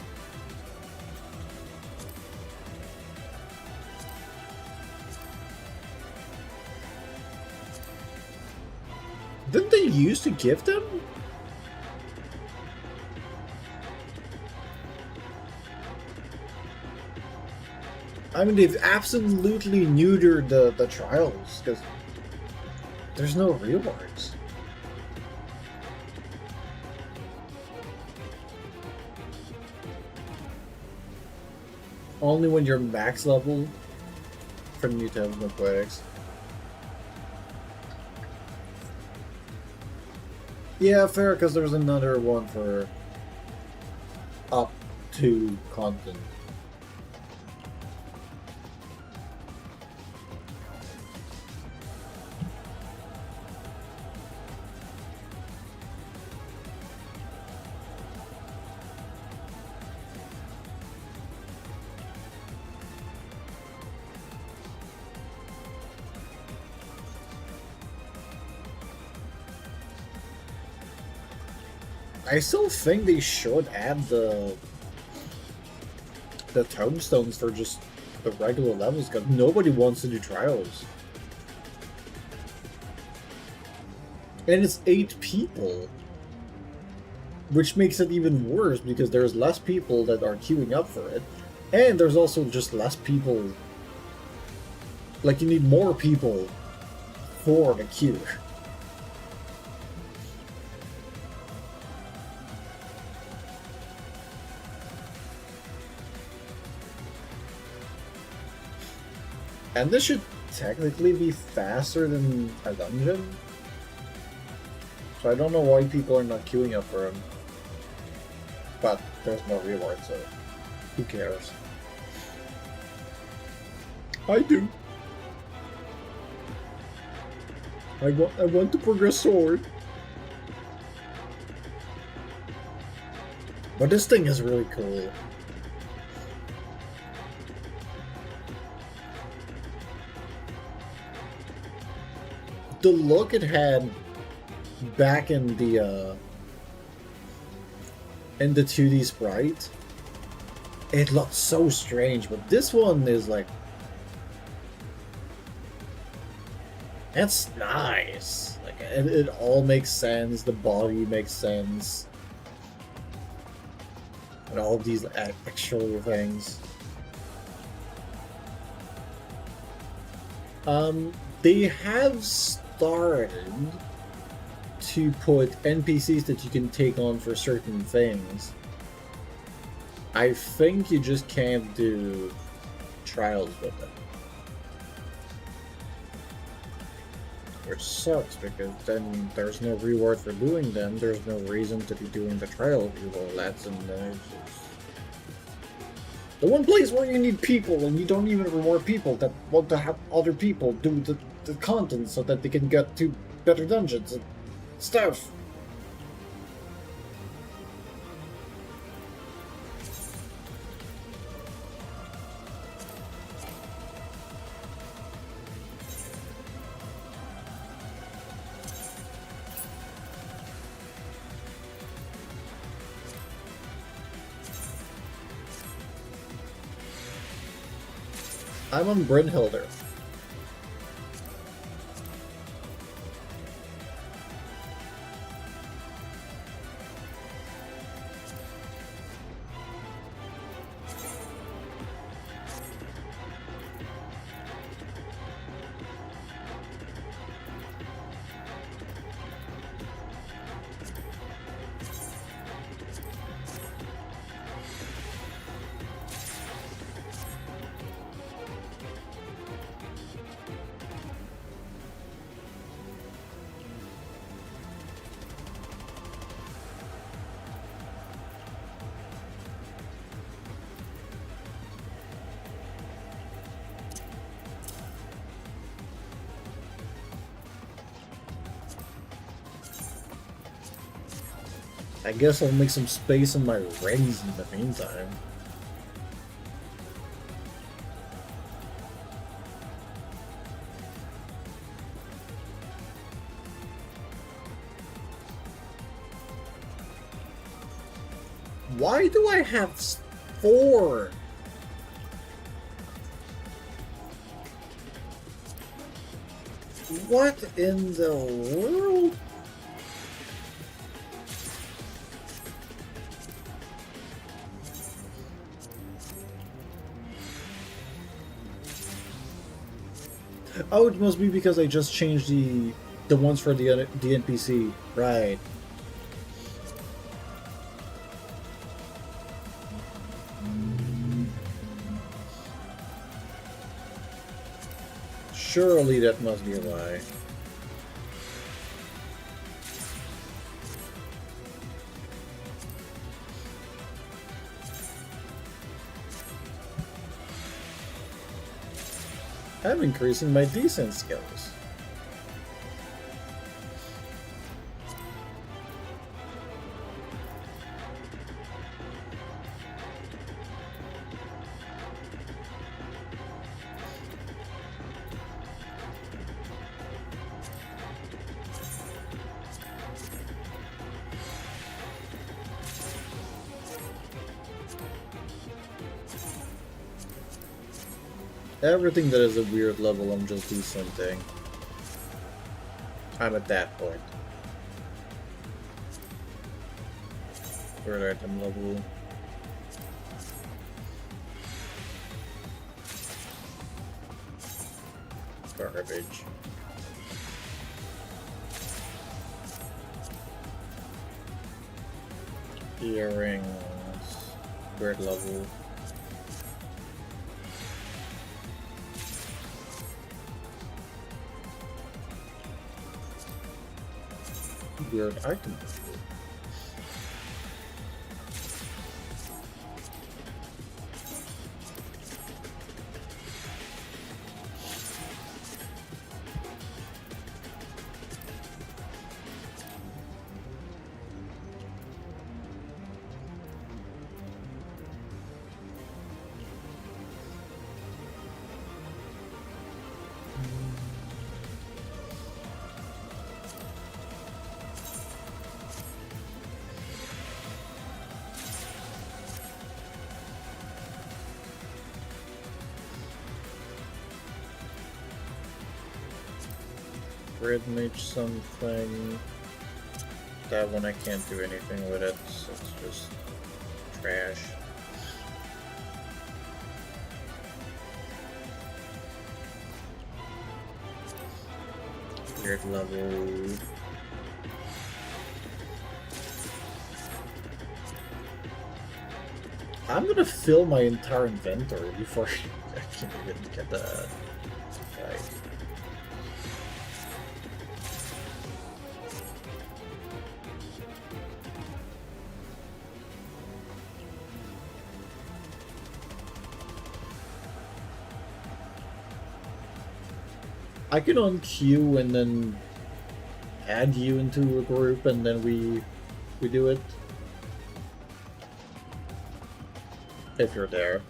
Speaker 1: Didn't they used to give them? I mean, they've absolutely neutered the trials, because there's no rewards. Only when you're max level for New Testament Poetics. Yeah, fair, because there's another one for up to content. I still think they should add the tombstones for just the regular levels, because nobody wants to do trials. And it's 8 people. Which makes it even worse, because there's less people that are queuing up for it. And there's also just less people. Like, you need more people for the queue. And this should technically be faster than a dungeon. So I don't know why people are not queuing up for him. But there's no reward, so who cares? I do. I want to progress sword. But this thing is really cool. The look it had back in the 2D sprite, it looked so strange, but this one is like, it's nice. Like it all makes sense. The body makes sense, and all of these extra little things. They have started to put NPCs that you can take on for certain things. I think you just can't do trials with them. Which sucks, because then there's no reward for doing them, there's no reason to be doing the trial if you roll that, and then it's just... The one place where you need people, and you don't even reward people that want to have other people do the content so that they can get to better dungeons and stuff. I'm on Brynhilder. I guess I'll make some space in my rings in the meantime. Why do I have 4? What in the world? Oh, it must be because I just changed the ones for the NPC, right? Surely that must be why. I'm increasing my descent skills. Everything that is a weird level, I'm just decenting. I'm at that point. Third item level. Garbage. Earrings. Third level. weird item. Red mage something. That one I can't do anything with it, so it's just trash. Weird level. I'm gonna fill my entire inventory before I can even get that. Right. I can unqueue and then add you into a group and then we do it. If you're there.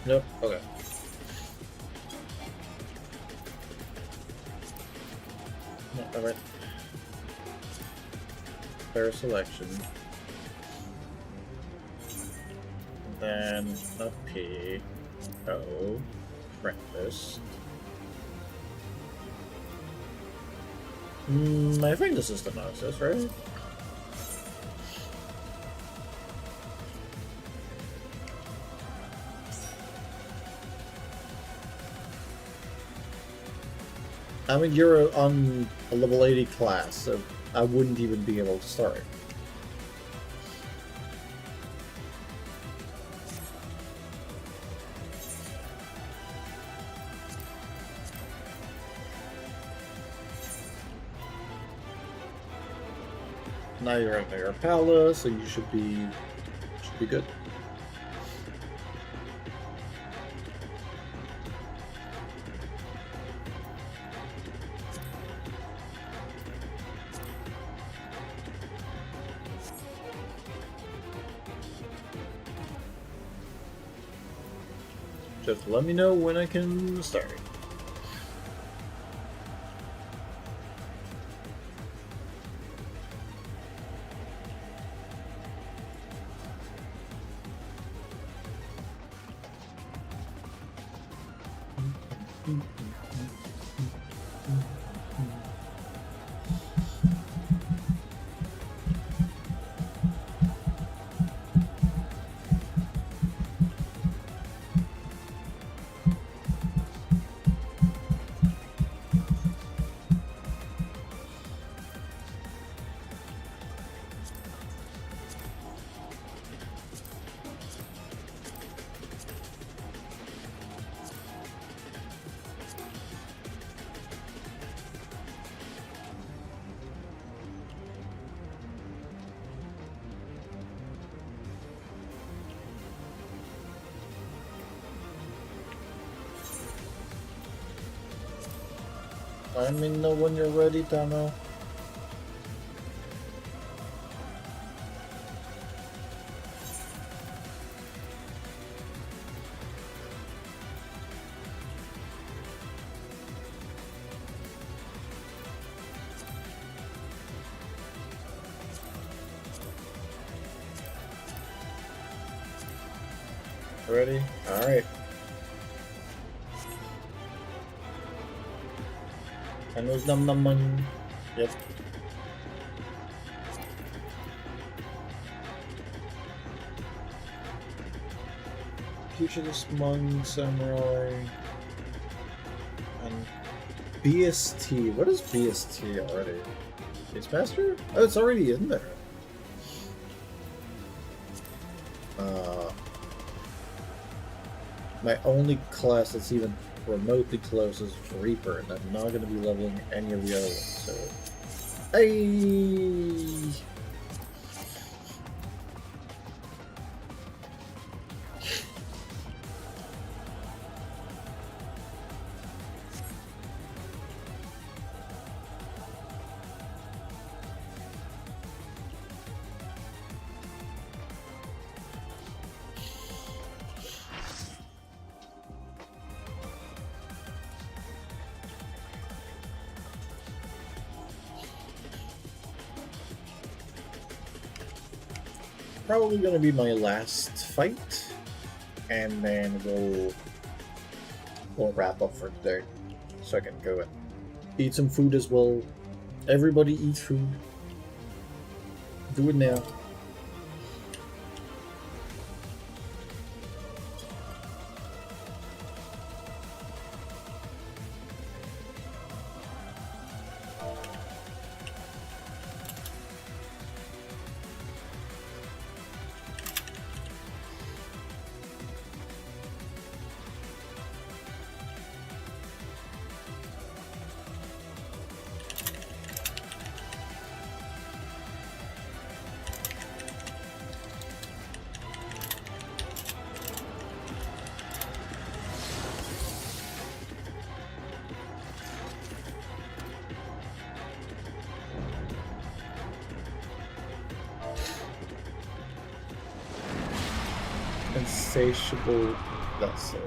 Speaker 1: Nope, okay. No, alright. Fair selection. Then a P. O. Breakfast. I think this is the Noxus, right? I mean, you're on a level 80 class, so I wouldn't even be able to start. Now you're at your palace, so you should be good. Just let me know when I can start. Let me know when you're ready, Tamo. Ready? Alright. And those naman. Yep. Futurist Monk, Samurai, and BST. What is BST already? Base Master? Oh, it's already in there. My only class that's even remotely close is Reaper, and I'm not going to be leveling any of the other ones, so... Hey! Probably gonna be my last fight, and then we'll wrap up for today, so I can go and eat some food as well. Everybody eat food. Do it now. Insatiable vessel.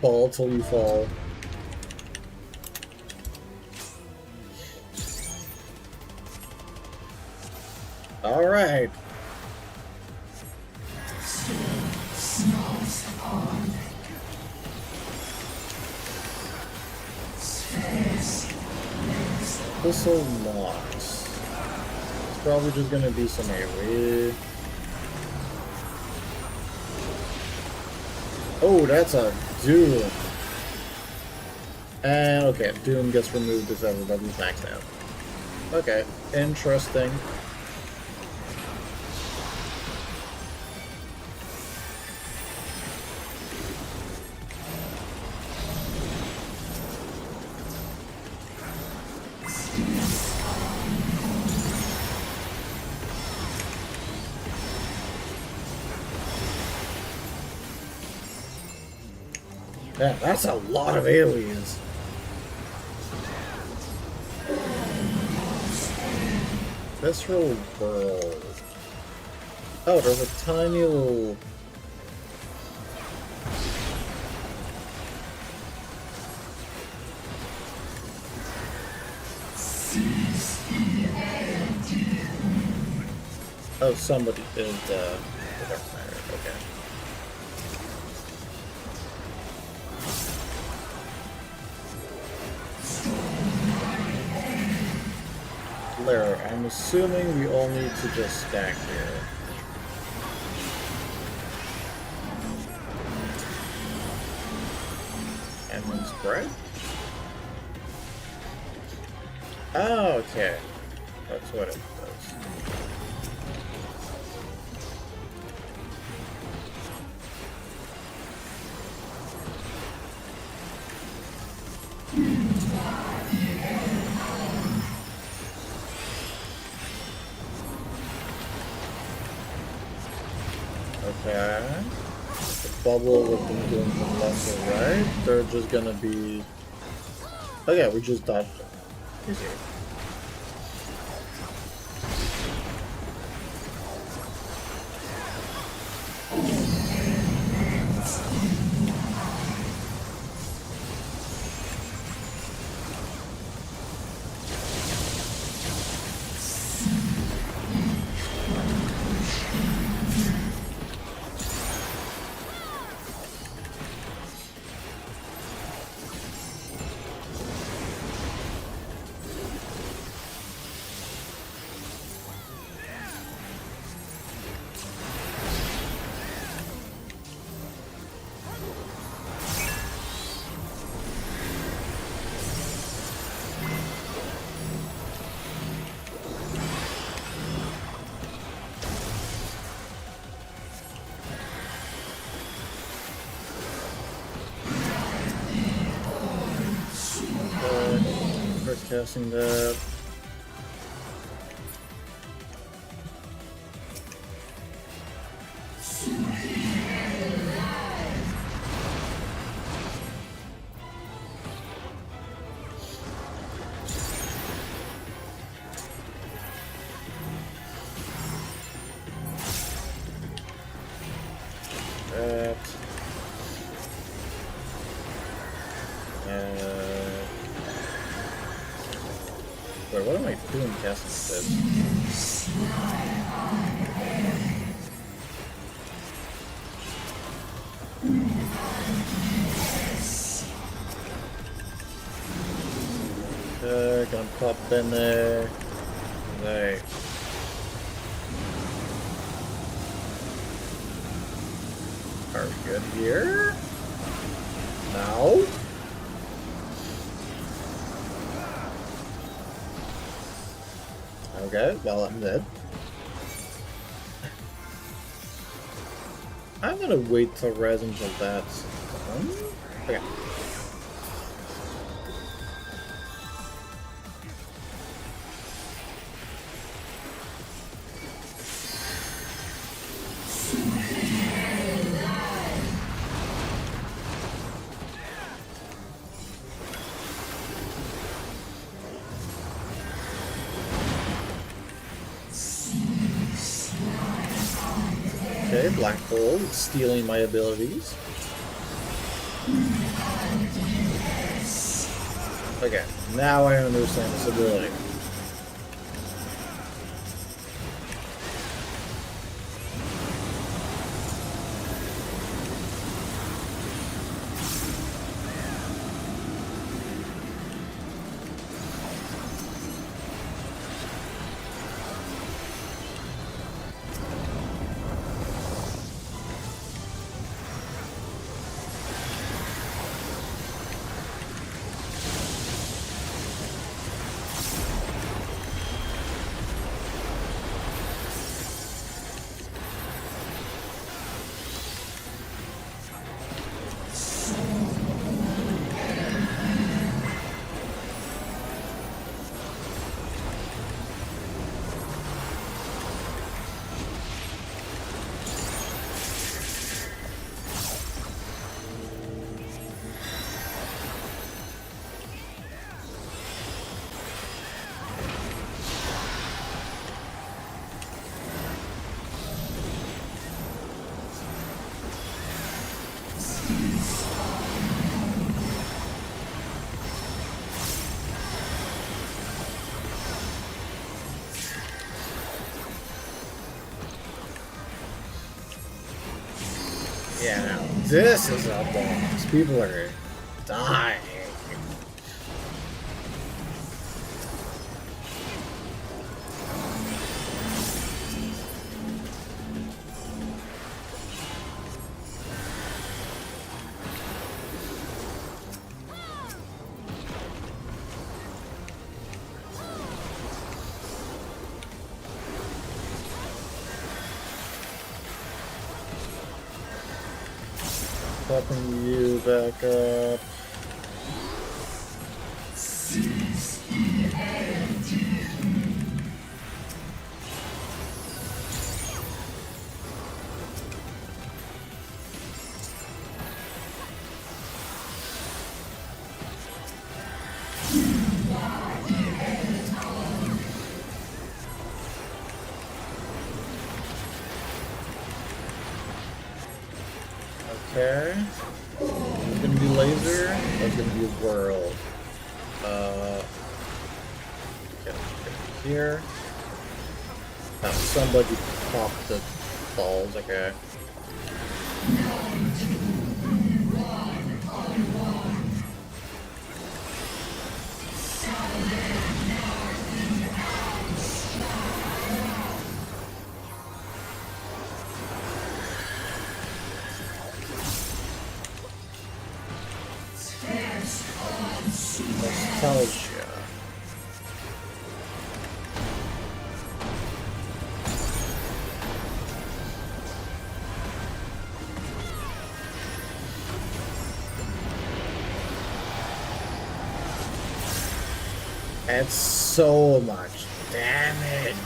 Speaker 1: Ball till you fall. Alright. This'll not. It's probably just gonna be some AoE. Oh, that's a Doom. And okay, Doom gets removed if everybody's maxed out. Okay, interesting. Man, that's a lot of aliens. Visceral world. Oh, there's a tiny little... Oh, somebody is the Dark Matter. Okay. I'm assuming we all need to just stack here. And then spread? Oh, okay. That's what it does. Okay. The bubble with them doing from left to right, they're just gonna be... Oh yeah, we just dodged them. Easy. start casting that. Wait, what am I doing casting this? Gonna pop in there. Right. Are we good here? Now? Okay, well, I'm dead. I'm gonna wait till res until that's done. Okay. Okay, black hole, stealing my abilities. Okay, now I understand this ability. Yeah, now this is a boss. People are dying. Popping you back up. Okay. It's gonna be laser. That's gonna be a whirl. Get here. Now somebody popped the balls. Okay. Nostalgia. That's so much damage.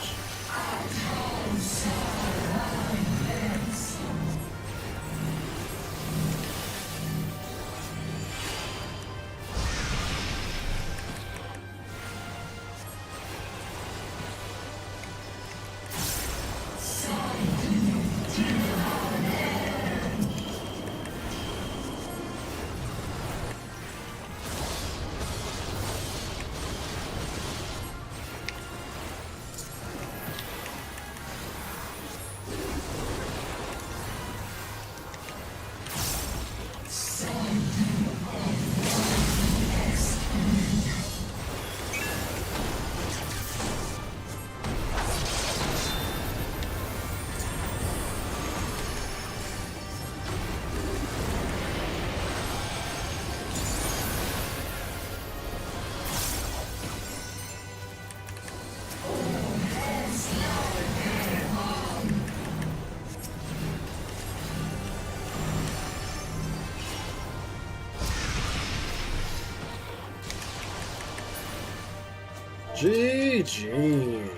Speaker 1: GG.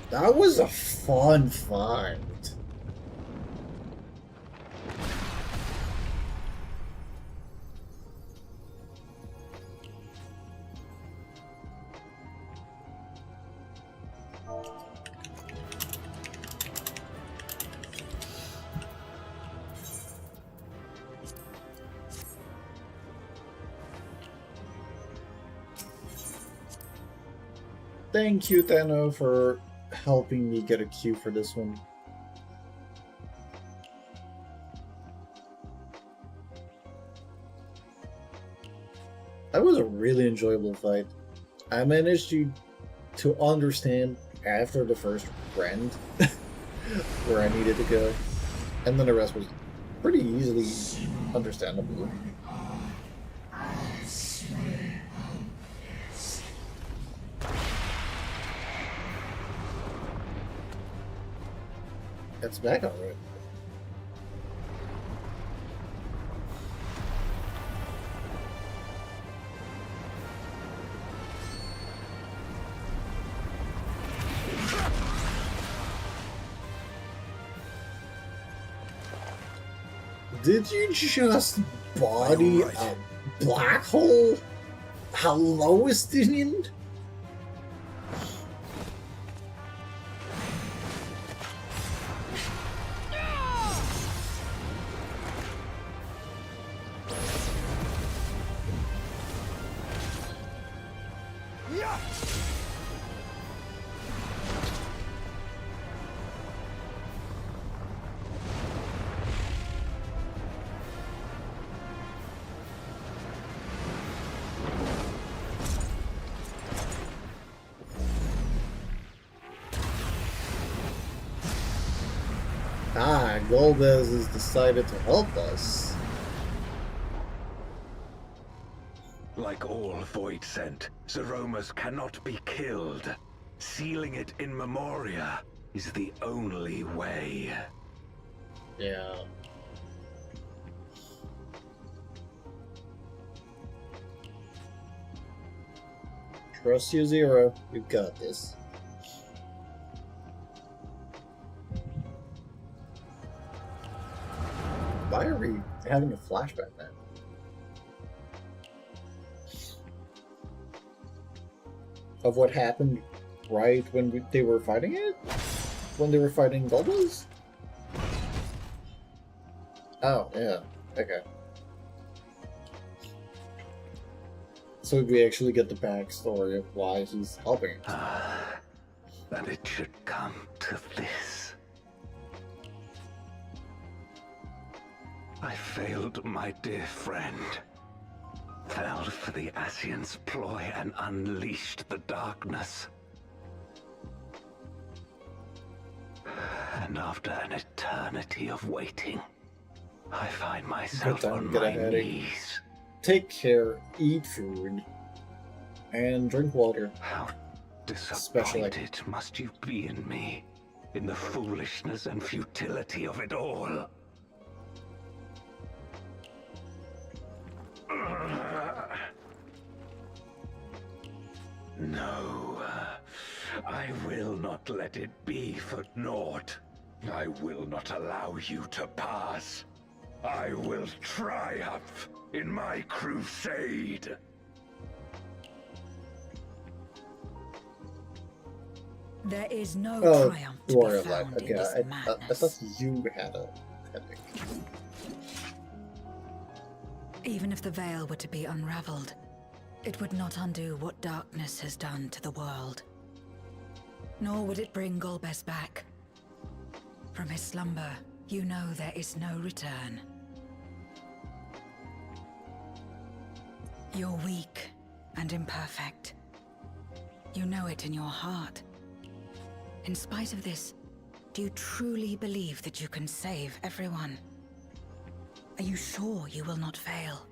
Speaker 1: That was a fun fight. Thank you, Tenno, for helping me get a queue for this one. That was a really enjoyable fight. I managed to understand after the first rend where I needed to go, and then the rest was pretty easily understandable. It's back already. Did you just body a black hole? How low is the end? Ah, Golbez has decided to help us.
Speaker 3: Like all Void Scent, Zeromus cannot be killed. Sealing it in Memoria is the only way.
Speaker 1: Yeah. Trust you, Zero. You got this. Why are we having a flashback then? Of what happened right when they were fighting it? When they were fighting Golbez? Oh, yeah. Okay. So we actually get the backstory of why he's helping.
Speaker 3: That it should come to this. I failed my dear friend. Fell for the Ascian's ploy and unleashed the darkness. And after an eternity of waiting, I find myself on my knees.
Speaker 1: Take care, eat food, and drink water.
Speaker 3: How disappointed must you be in me, in the foolishness and futility of it all. No, I will not let it be for naught. I will not allow you to pass. I will triumph in my crusade.
Speaker 6: There is no
Speaker 1: Oh,
Speaker 6: triumph to
Speaker 1: Glory
Speaker 6: be
Speaker 1: of Life.
Speaker 6: found in
Speaker 1: Okay,
Speaker 6: this
Speaker 1: I
Speaker 6: madness.
Speaker 1: thought you had a headache.
Speaker 6: Even if the veil were to be unraveled, it would not undo what darkness has done to the world. Nor would it bring Golbez back. From his slumber, you know there is no return. You're weak and imperfect. You know it in your heart. In spite of this, do you truly believe that you can save everyone? Are you sure you will not fail?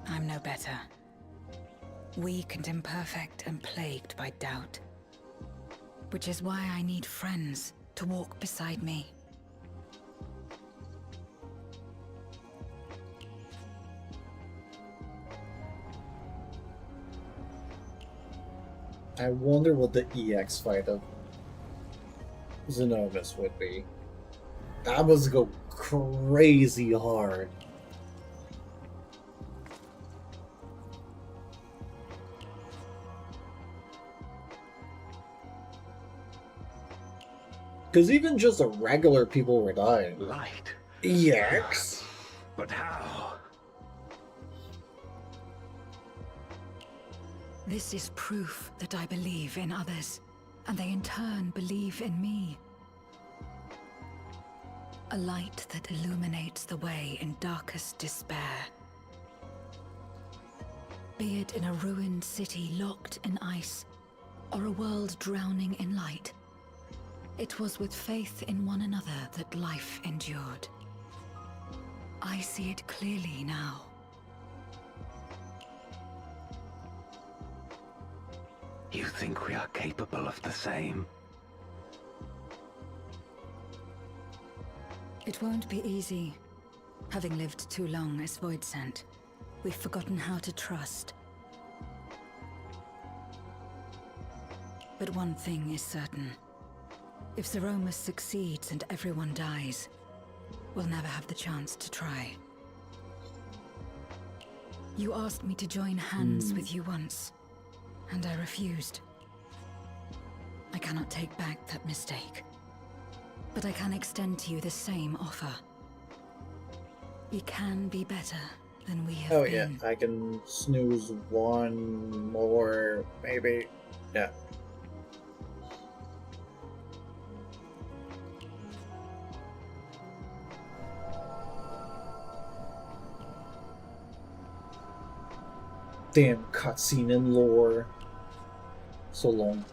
Speaker 6: I'm no better. Weak and imperfect and plagued by doubt. Which is why I need friends to walk beside me.
Speaker 1: I wonder what the EX fight of Xenovis would be. That must go crazy hard. Because even just the regular people were dying.
Speaker 3: Light.
Speaker 1: EX?
Speaker 3: But how?
Speaker 6: This is proof that I believe in others, and they in turn believe in me. A light that illuminates the way in darkest despair. Be it in a ruined city locked in ice, or a world drowning in light, it was with faith in one another that life endured. I see it clearly now.
Speaker 3: You think we are capable of the same?
Speaker 6: It won't be easy. Having lived too long as Voidsent, we've forgotten how to trust. But one thing is certain. If Zeromus succeeds and everyone dies, we'll never have the chance to try. You asked me to join hands with you once, and I refused. I cannot take back that mistake. But I can extend to you the same offer. We can be better than we have been.
Speaker 1: Oh yeah, I can snooze one more, maybe. Yeah. Damn cutscene and lore. So long.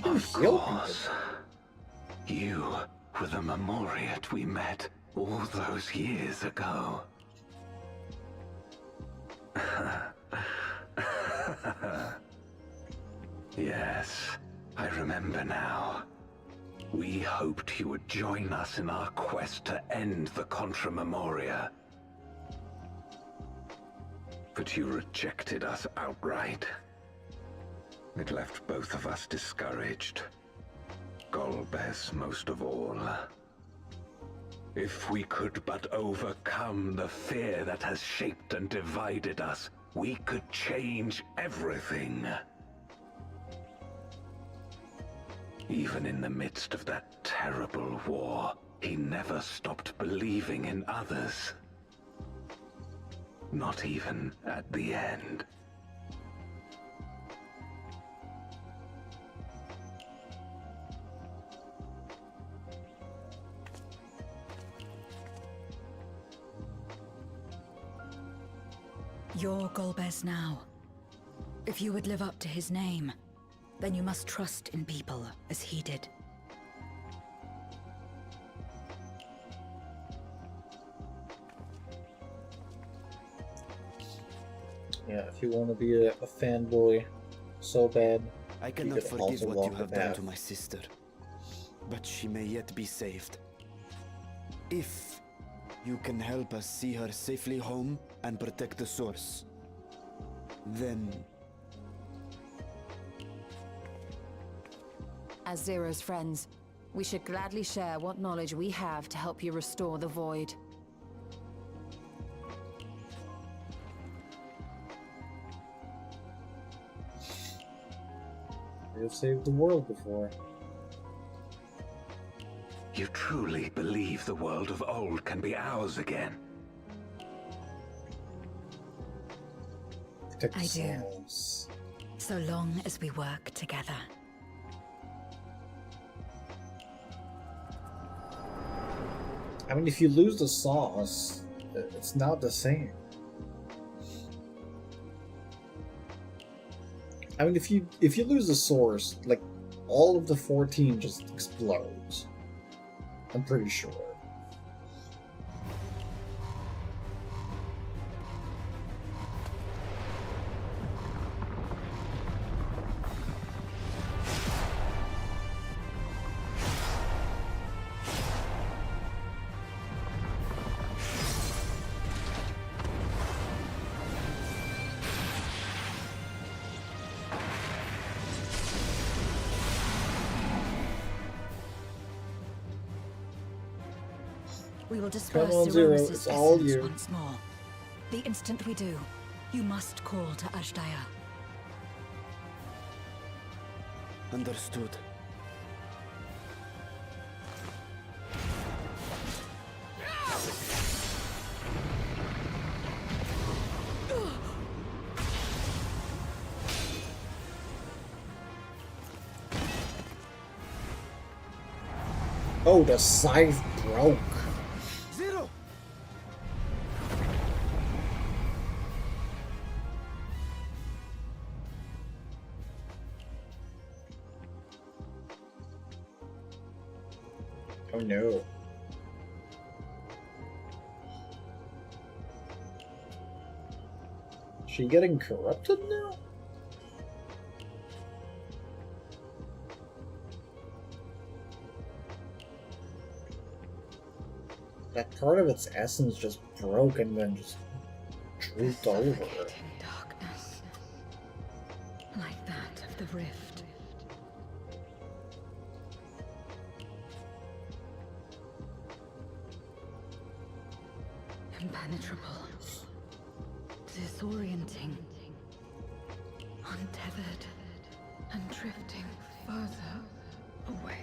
Speaker 3: Of course. You were the Memoriat we met all those years ago. Yes, I remember now. We hoped you would join us in our quest to end the Contra Memoria. But you rejected us outright. It left both of us discouraged. Golbez most of all. If we could but overcome the fear that has shaped and divided us, we could change everything. Even in the midst of that terrible war, he never stopped believing in others. Not even at the end.
Speaker 6: You're Golbez now. If you would live up to his name, then you must trust in people as he did.
Speaker 12: Yeah, if you want to be a fanboy so bad,
Speaker 10: I
Speaker 12: you
Speaker 10: cannot
Speaker 12: could
Speaker 10: forgive
Speaker 12: also
Speaker 10: what
Speaker 12: walk
Speaker 10: you
Speaker 12: the
Speaker 10: have done
Speaker 12: path.
Speaker 10: to my sister, but she may yet be saved. If you can help us see her safely home and protect the source, then...
Speaker 4: As Zero's friends, we should gladly share what knowledge we have to help you restore the void.
Speaker 12: You've saved the world before.
Speaker 3: You truly believe the world of old can be ours again?
Speaker 12: Protect
Speaker 6: I do.
Speaker 12: souls.
Speaker 6: So long as we work together.
Speaker 12: I mean, if you lose the sauce, it's not the same. I mean, if you lose the source, like, all of the 14 just explodes. I'm pretty sure.
Speaker 6: We will disperse
Speaker 12: Come on, Zero,
Speaker 6: Zeromus'
Speaker 12: it's all
Speaker 6: essence
Speaker 12: you.
Speaker 6: once more. The instant we do, you must call to Ashdaya.
Speaker 10: Understood.
Speaker 12: Oh, the scythe broke.
Speaker 10: Zero!
Speaker 12: Oh no. Is she getting corrupted now? That part of its essence just broke and then just drooped over.
Speaker 6: Suffocating darkness. Like that of the rift. Impenetrable. Disorienting. Untethered. And drifting further away.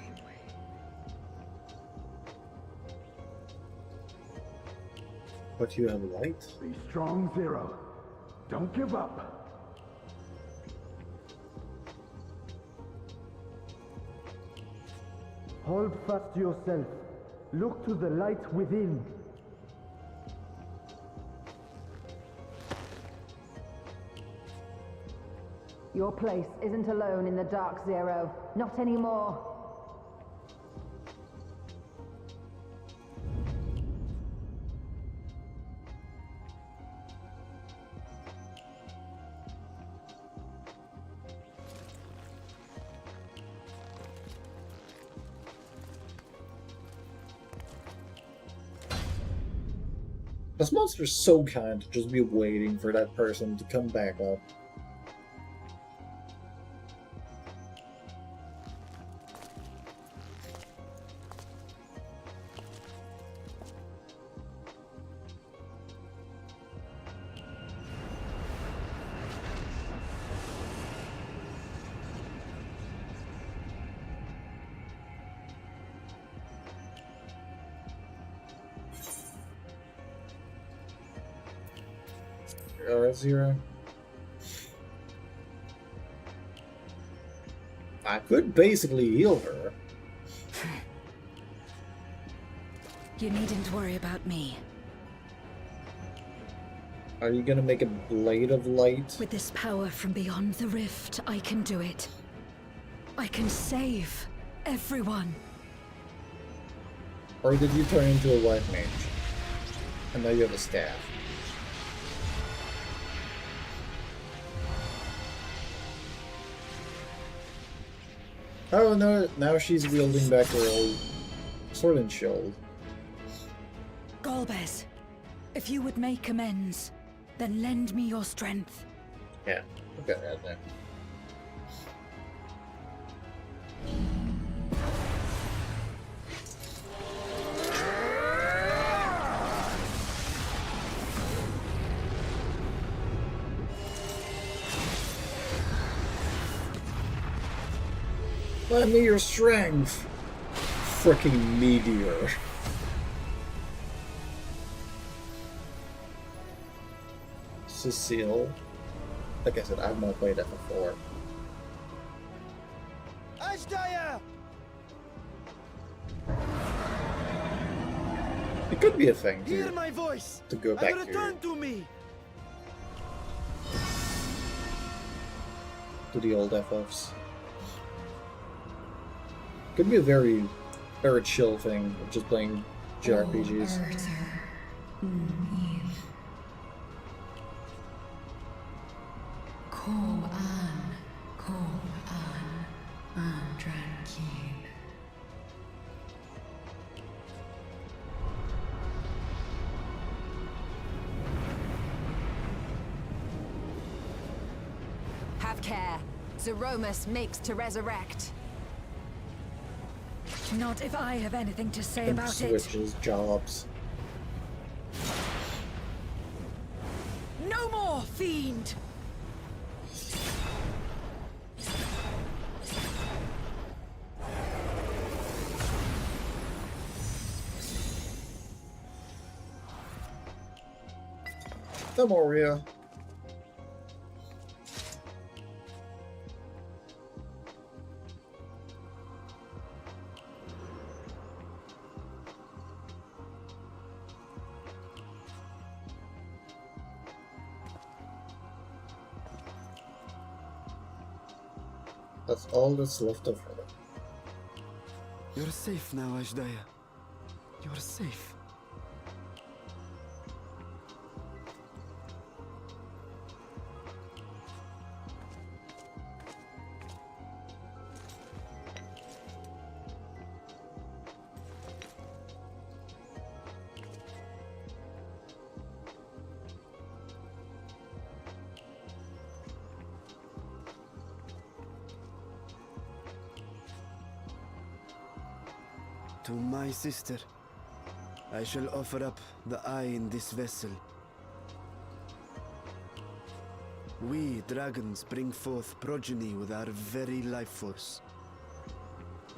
Speaker 12: But you have light?
Speaker 3: Be strong, Zero. Don't give up.
Speaker 13: Hold fast to yourself. Look to the light within.
Speaker 4: Your place isn't alone in the dark, Zero. Not anymore.
Speaker 12: This monster's so kind to just be waiting for that person to come back up. Alright, Zero. I could basically heal her.
Speaker 6: You needn't worry about me.
Speaker 12: Are you gonna make a blade of light?
Speaker 6: With this power from beyond the rift, I can do it. I can save everyone.
Speaker 12: Or did you turn into a white mage? And now you have a staff. Oh no, now she's wielding back her old sword and shield.
Speaker 6: Golbez, if you would make amends, then lend me your strength.
Speaker 12: Yeah, I've got that there. Lend me your strength! Fricking meteor. Cecile. Like I said, I've not played that before.
Speaker 10: Ashdaya!
Speaker 12: It could be a thing
Speaker 10: Hear my voice.
Speaker 12: to go back
Speaker 10: and return to me.
Speaker 12: To the old FFs. Could be a very chill thing of just playing JRPGs.
Speaker 4: Have care. Zeromus makes to resurrect.
Speaker 6: Not if I have anything to say
Speaker 12: And
Speaker 6: about it.
Speaker 12: switches jobs.
Speaker 6: No more, fiend!
Speaker 12: Moria. That's all that's left of her.
Speaker 10: You're safe now, Ashdaya. You're safe. To my sister, I shall offer up the eye in this vessel. We dragons bring forth progeny with our very life force.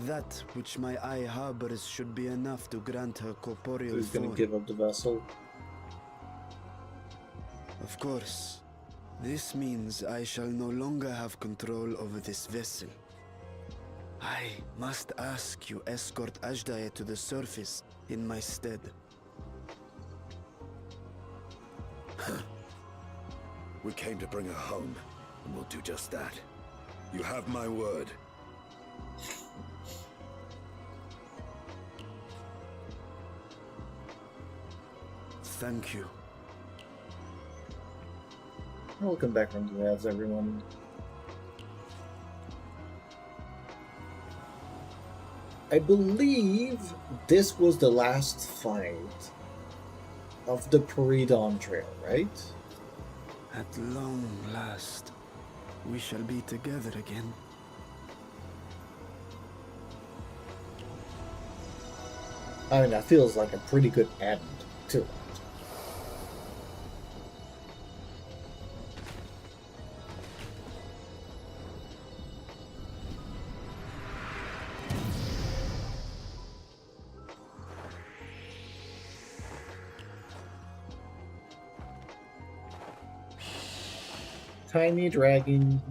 Speaker 10: That which my eye harbors should be enough to grant her corporeal
Speaker 12: Who's gonna
Speaker 10: form.
Speaker 12: give up the vessel?
Speaker 10: Of course. This means I shall no longer have control over this vessel. I must ask you escort Ashdaya to the surface in my stead.
Speaker 7: We came to bring her home, and we'll do just that. You have my word.
Speaker 10: Thank you.
Speaker 12: Welcome back from the ads, everyone. I believe this was the last fight of the Pre-Dawntrail, right?
Speaker 10: At long last, we shall be together again.
Speaker 12: I mean, that feels like a pretty good end to it. Tiny dragon.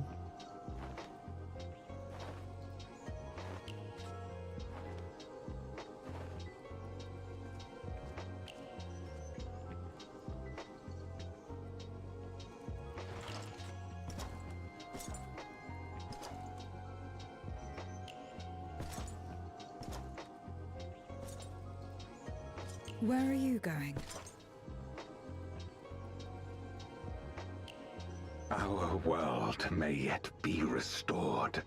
Speaker 6: Where are you going?
Speaker 3: Our world may yet be restored.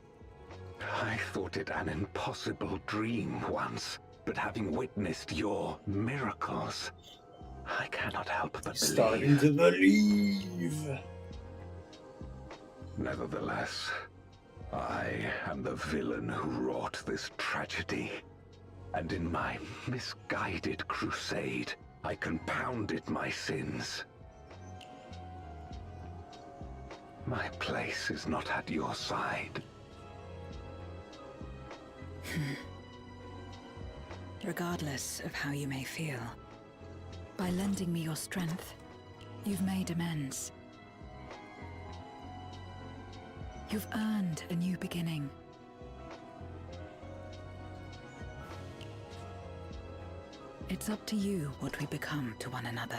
Speaker 3: I thought it an impossible dream once, but having witnessed your miracles, I cannot help but
Speaker 12: Starting
Speaker 3: believe.
Speaker 12: to believe.
Speaker 3: Nevertheless, I am the villain who wrought this tragedy. And in my misguided crusade, I compounded my sins. My place is not at your side.
Speaker 6: Regardless of how you may feel, by lending me your strength, you've made amends. You've earned a new beginning. It's up to you what we become to one another.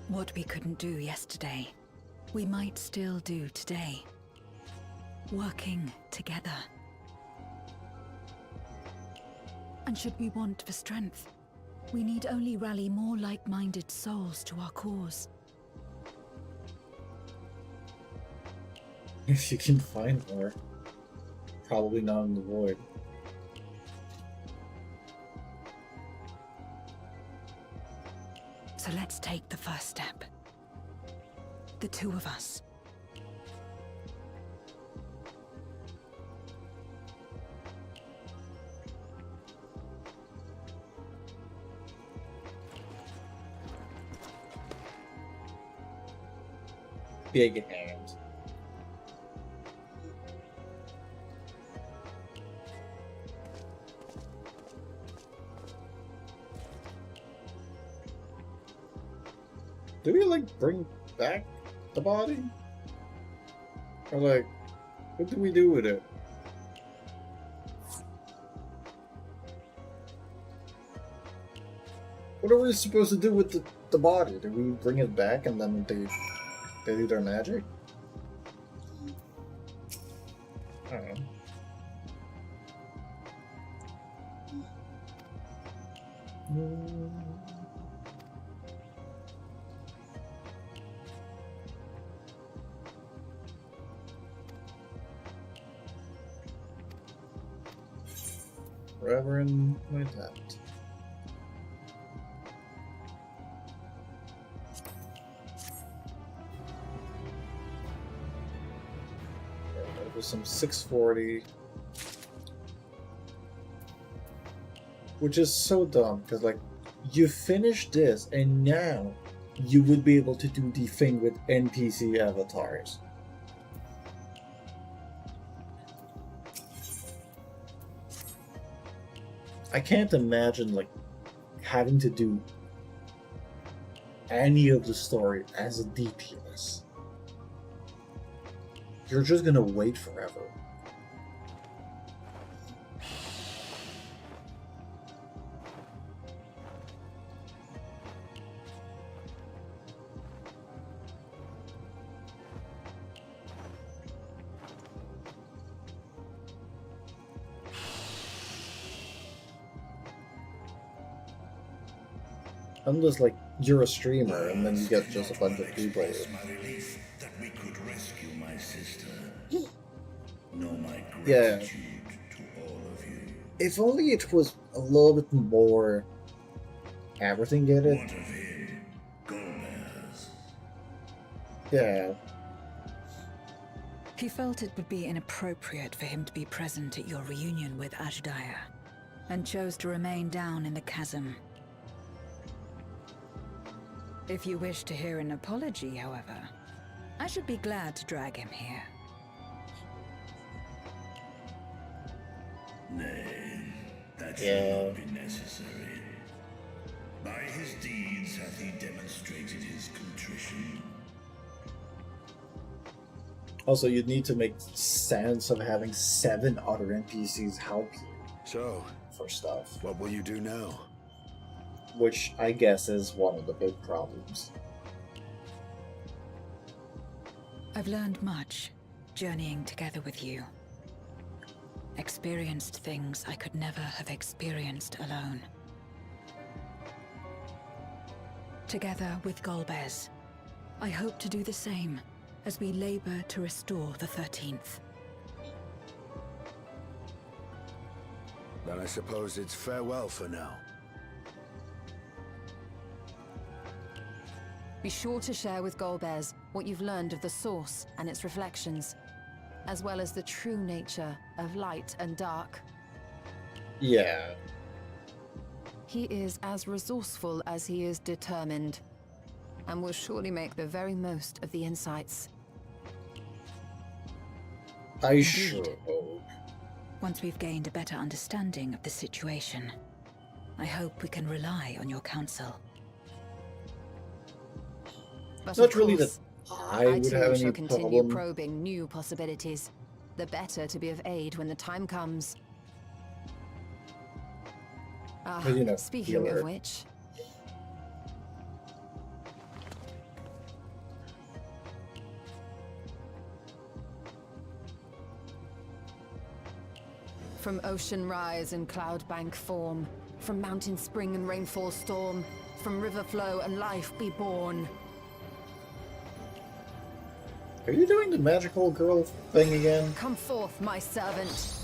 Speaker 6: What we couldn't do yesterday, we might still do today. Working together. And should we want for strength, we need only rally more like-minded souls to our cause.
Speaker 12: If you can find more. Probably not in the void.
Speaker 6: So let's take the first step. The two of us.
Speaker 12: Big hand. Do we like bring back the body? Or like, what do we do with it? What are we supposed to do with the body? Do we bring it back and then they do their magic? I don't know. Forever in my tent. Some 640, which is so dumb because like you finish this and now you would be able to do the thing with NPC avatars. I can't imagine like having to do any of the story as a DPS. You're just gonna wait forever. Unless like you're a streamer and then you get just a bunch of people. Yeah. If only it was a little bit more everything, get it? Yeah.
Speaker 6: He felt it would be inappropriate for him to be present at your reunion with Ajdaya, and chose to remain down in the chasm. If you wish to hear an apology, however, I should be glad to drag him here.
Speaker 5: Nay, that should not be necessary. By his deeds hath he demonstrated his contrition.
Speaker 12: Also, you'd need to make sense of having 7 other NPCs help you.
Speaker 7: So,
Speaker 12: for stuff.
Speaker 7: What will you do now?
Speaker 12: Which I guess is one of the big problems.
Speaker 6: I've learned much, journeying together with you. Experienced things I could never have experienced alone. Together with Golbez, I hope to do the same as we labor to restore the 13th.
Speaker 7: Then I suppose it's farewell for now.
Speaker 4: Be sure to share with Golbez what you've learned of the Source and its reflections, as well as the true nature of light and dark.
Speaker 12: Yeah.
Speaker 4: He is as resourceful as he is determined, and will surely make the very most of the insights.
Speaker 12: I sure hope.
Speaker 6: Once we've gained a better understanding of the situation, I hope we can rely on your counsel.
Speaker 4: But
Speaker 12: Not
Speaker 4: of
Speaker 12: really that
Speaker 4: course,
Speaker 12: I would
Speaker 4: too
Speaker 12: have
Speaker 4: shall
Speaker 12: any
Speaker 4: continue
Speaker 12: problem.
Speaker 4: probing new possibilities. The better to be of aid when the time comes. Ah,
Speaker 12: But, you know,
Speaker 4: speaking
Speaker 12: healer.
Speaker 4: of which... From ocean rise and cloud bank form, from mountain spring and rainfall storm, from river flow and life be born.
Speaker 12: Are you doing the magical girl thing again?
Speaker 4: Come forth, my servant.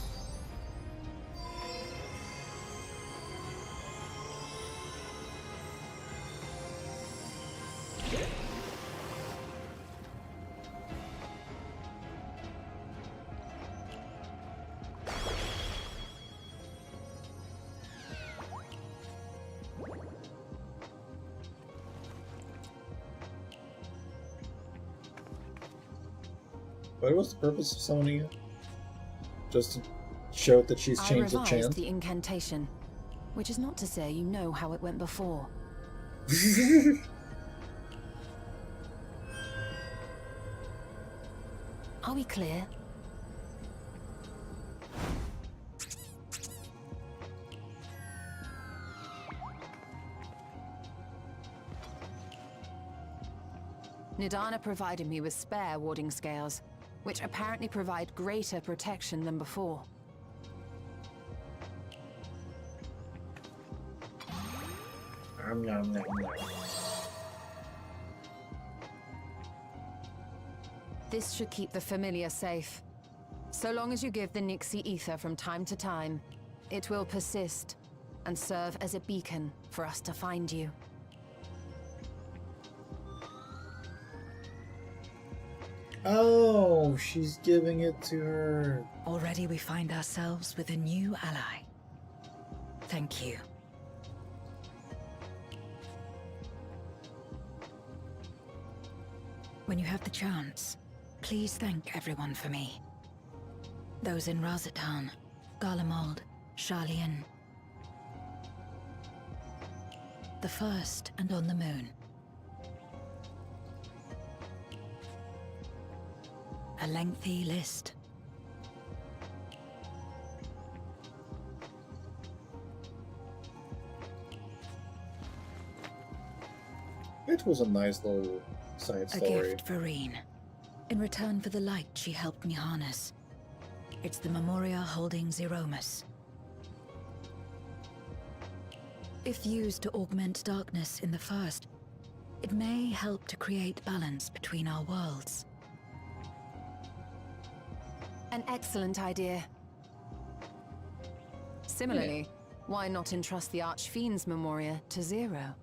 Speaker 12: What was the purpose of summoning it? Just to show that she's changed the
Speaker 4: I revised
Speaker 12: chant?
Speaker 4: the incantation, which is not to say you know how it went before. Are we clear? Nidana provided me with spare warding scales, which apparently provide greater protection than before.
Speaker 12: Nom, nom, nom, nom.
Speaker 4: This should keep the familiar safe. So long as you give the Nixie ether from time to time, it will persist and serve as a beacon for us to find you.
Speaker 12: Oh, she's giving it to her.
Speaker 6: Already we find ourselves with a new ally. Thank you. When you have the chance, please thank everyone for me. Those in Razatan, Garlemald, Sharlayan. The First and on the Moon. A lengthy list.
Speaker 12: It was a nice little side
Speaker 6: A
Speaker 12: story.
Speaker 6: gift for Reen. In return for the light she helped me harness. It's the Memoria holding Zeromus. If used to augment darkness in the First, it may help to create balance between our worlds.
Speaker 4: An excellent idea. Similarly, why not entrust the Archfiend's Memoria to Zero?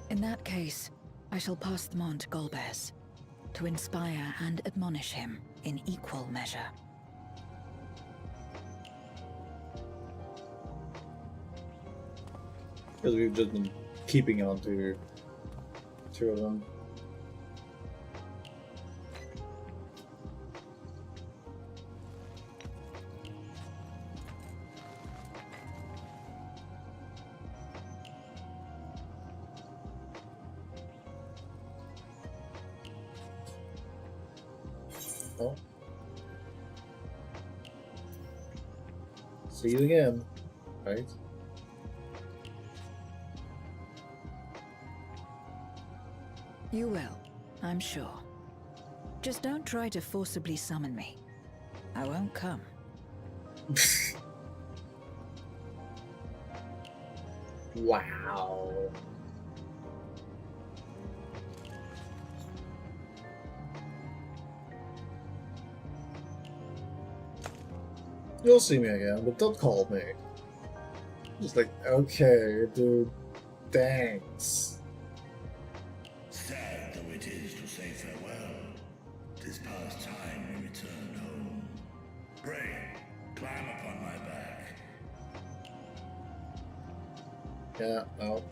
Speaker 6: In that case, I shall pass them on to Golbez, to inspire and admonish him in equal measure.
Speaker 12: Because we've just been keeping on to 2 of them. Oh. See you again, right?
Speaker 6: You will, I'm sure. Just don't try to forcibly summon me. I won't come.
Speaker 12: Wow. You'll see me again, but don't call me. Just like, okay, dude, thanks.
Speaker 5: Sad though it is to say farewell, 'tis past time we returned home. Pray, climb upon my back.
Speaker 12: Yeah, no.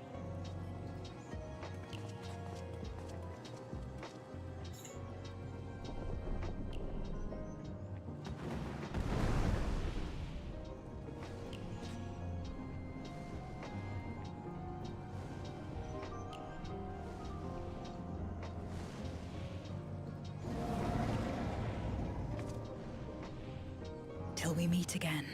Speaker 6: Till we meet again.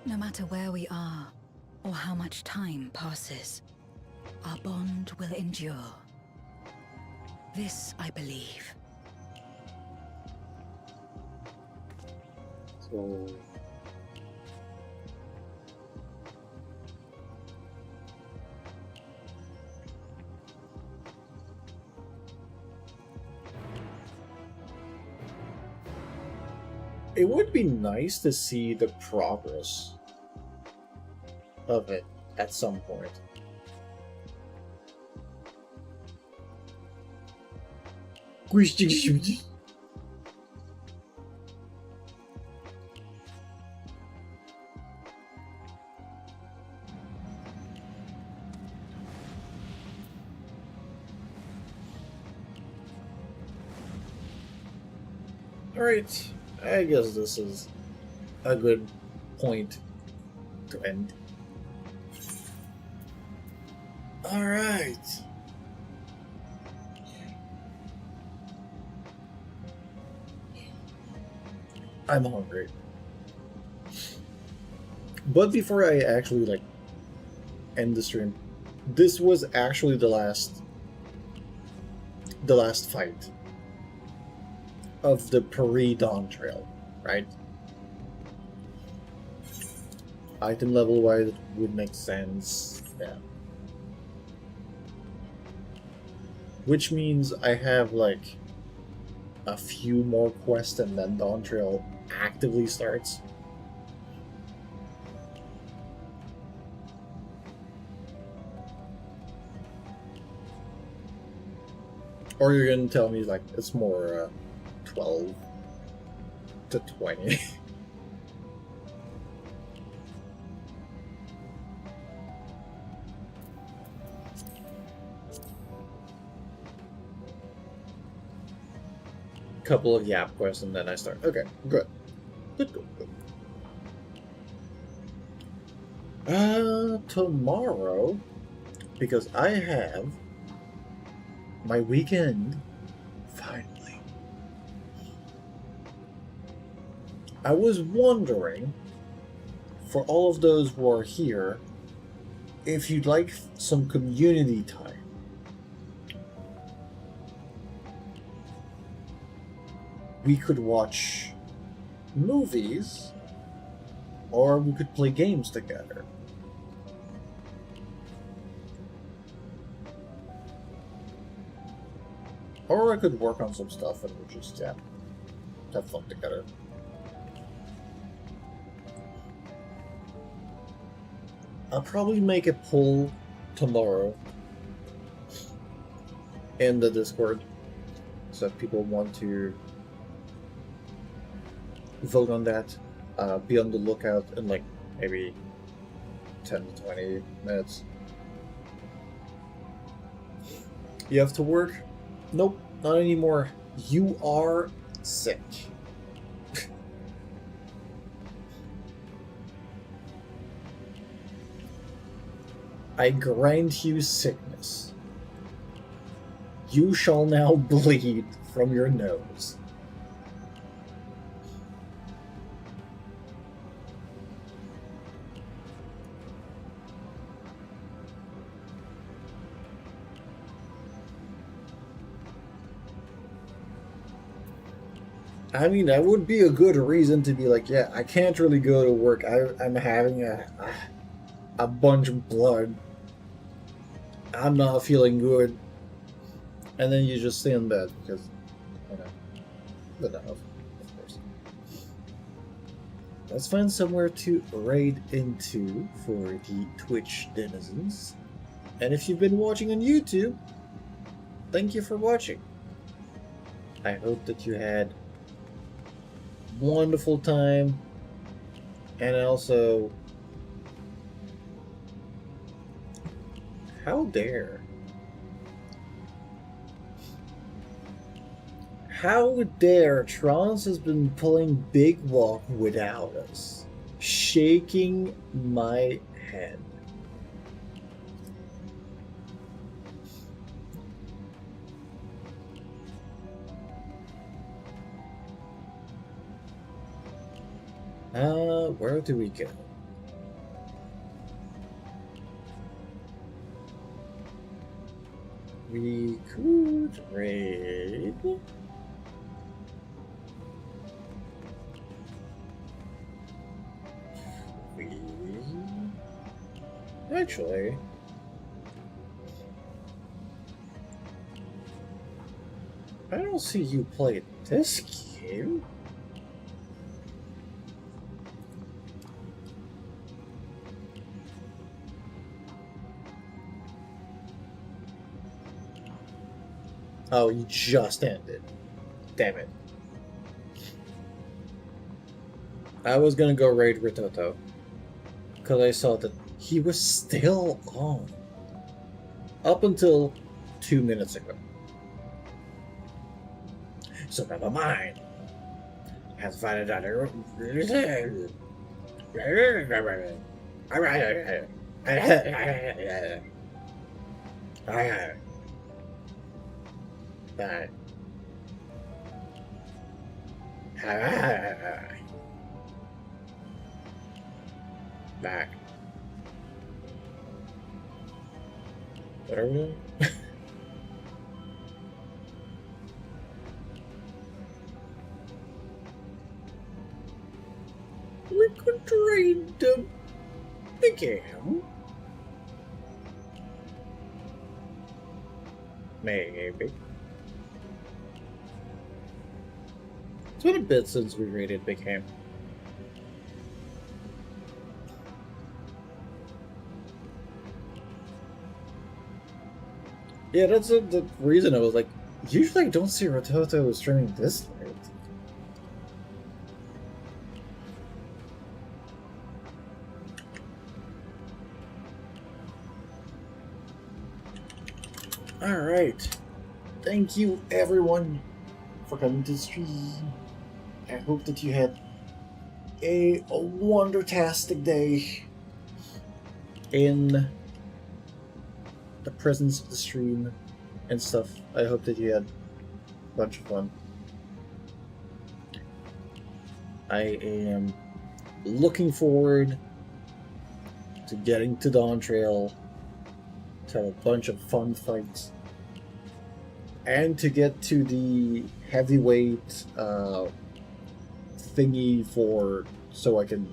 Speaker 6: No matter where we are, or how much time passes, our bond will endure. This I believe.
Speaker 12: So... it would be nice to see the progress of it at some point. Alright, I guess this is a good point to end. Alright. I'm hungry. But before I actually like end the stream, this was actually the last fight of the Pre-Dawntrail, right? Item level wise it would make sense, yeah. Which means I have like a few more quests and then Dawntrail actively starts. Or you're gonna tell me like it's more 12 to 20. Couple of Yap quests and then I start. Okay, good. Good. Tomorrow, because I have my weekend, finally. I was wondering, for all of those who are here, if you'd like some community time. We could watch movies, or we could play games together. Or I could work on some stuff and we'll just, yeah, have fun together. I'll probably make a poll tomorrow in the Discord, so if people want to vote on that, be on the lookout in like maybe 10 to 20 minutes.
Speaker 1: You have to work? Nope, not anymore. You are sick. I grant you sickness. You shall now bleed from your nose. I mean, that would be a good reason to be like, yeah, I can't really go to work. I'm having a bunch of blood. I'm not feeling good. And then you just stay in bed because, you know, the debuff, of course. Let's find somewhere to raid into for the Twitch denizens. And if you've been watching on YouTube, thank you for watching. I hope that you had wonderful time, and also, how dare Trance has been playing Big Walk without us, shaking my head. Where do we go? We could raid. Actually, I don't see you play this game. Oh, you just ended. Damn it. I was gonna go raid Ritoto, because I saw that he was still on. Up until 2 minutes ago. So never mind. I have to find another. Back. Back. What are we doing? We could trade the game. Maybe. It's been a bit since we raided Big Ham. Yeah, that's the reason I was like, usually I don't see Rototo streaming this late. Alright. Thank you everyone for coming to the stream. I hope that you had a wondertastic day in the presence of the stream and stuff. I hope that you had a bunch of fun. I am looking forward to getting to Dawntrail, to have a bunch of fun fights, and to get to the heavyweight thingy for so I can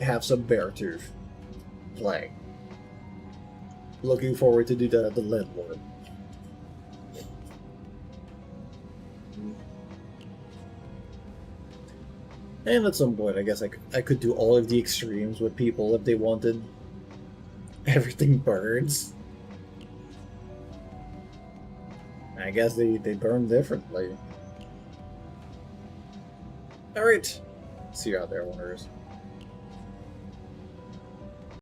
Speaker 1: have some Beartooth play. Looking forward to do that at the Lead War. And at some point, I guess I could do all of the extremes with people if they wanted. Everything burns. I guess they burn differently. Alright. See you out there, Wanderers.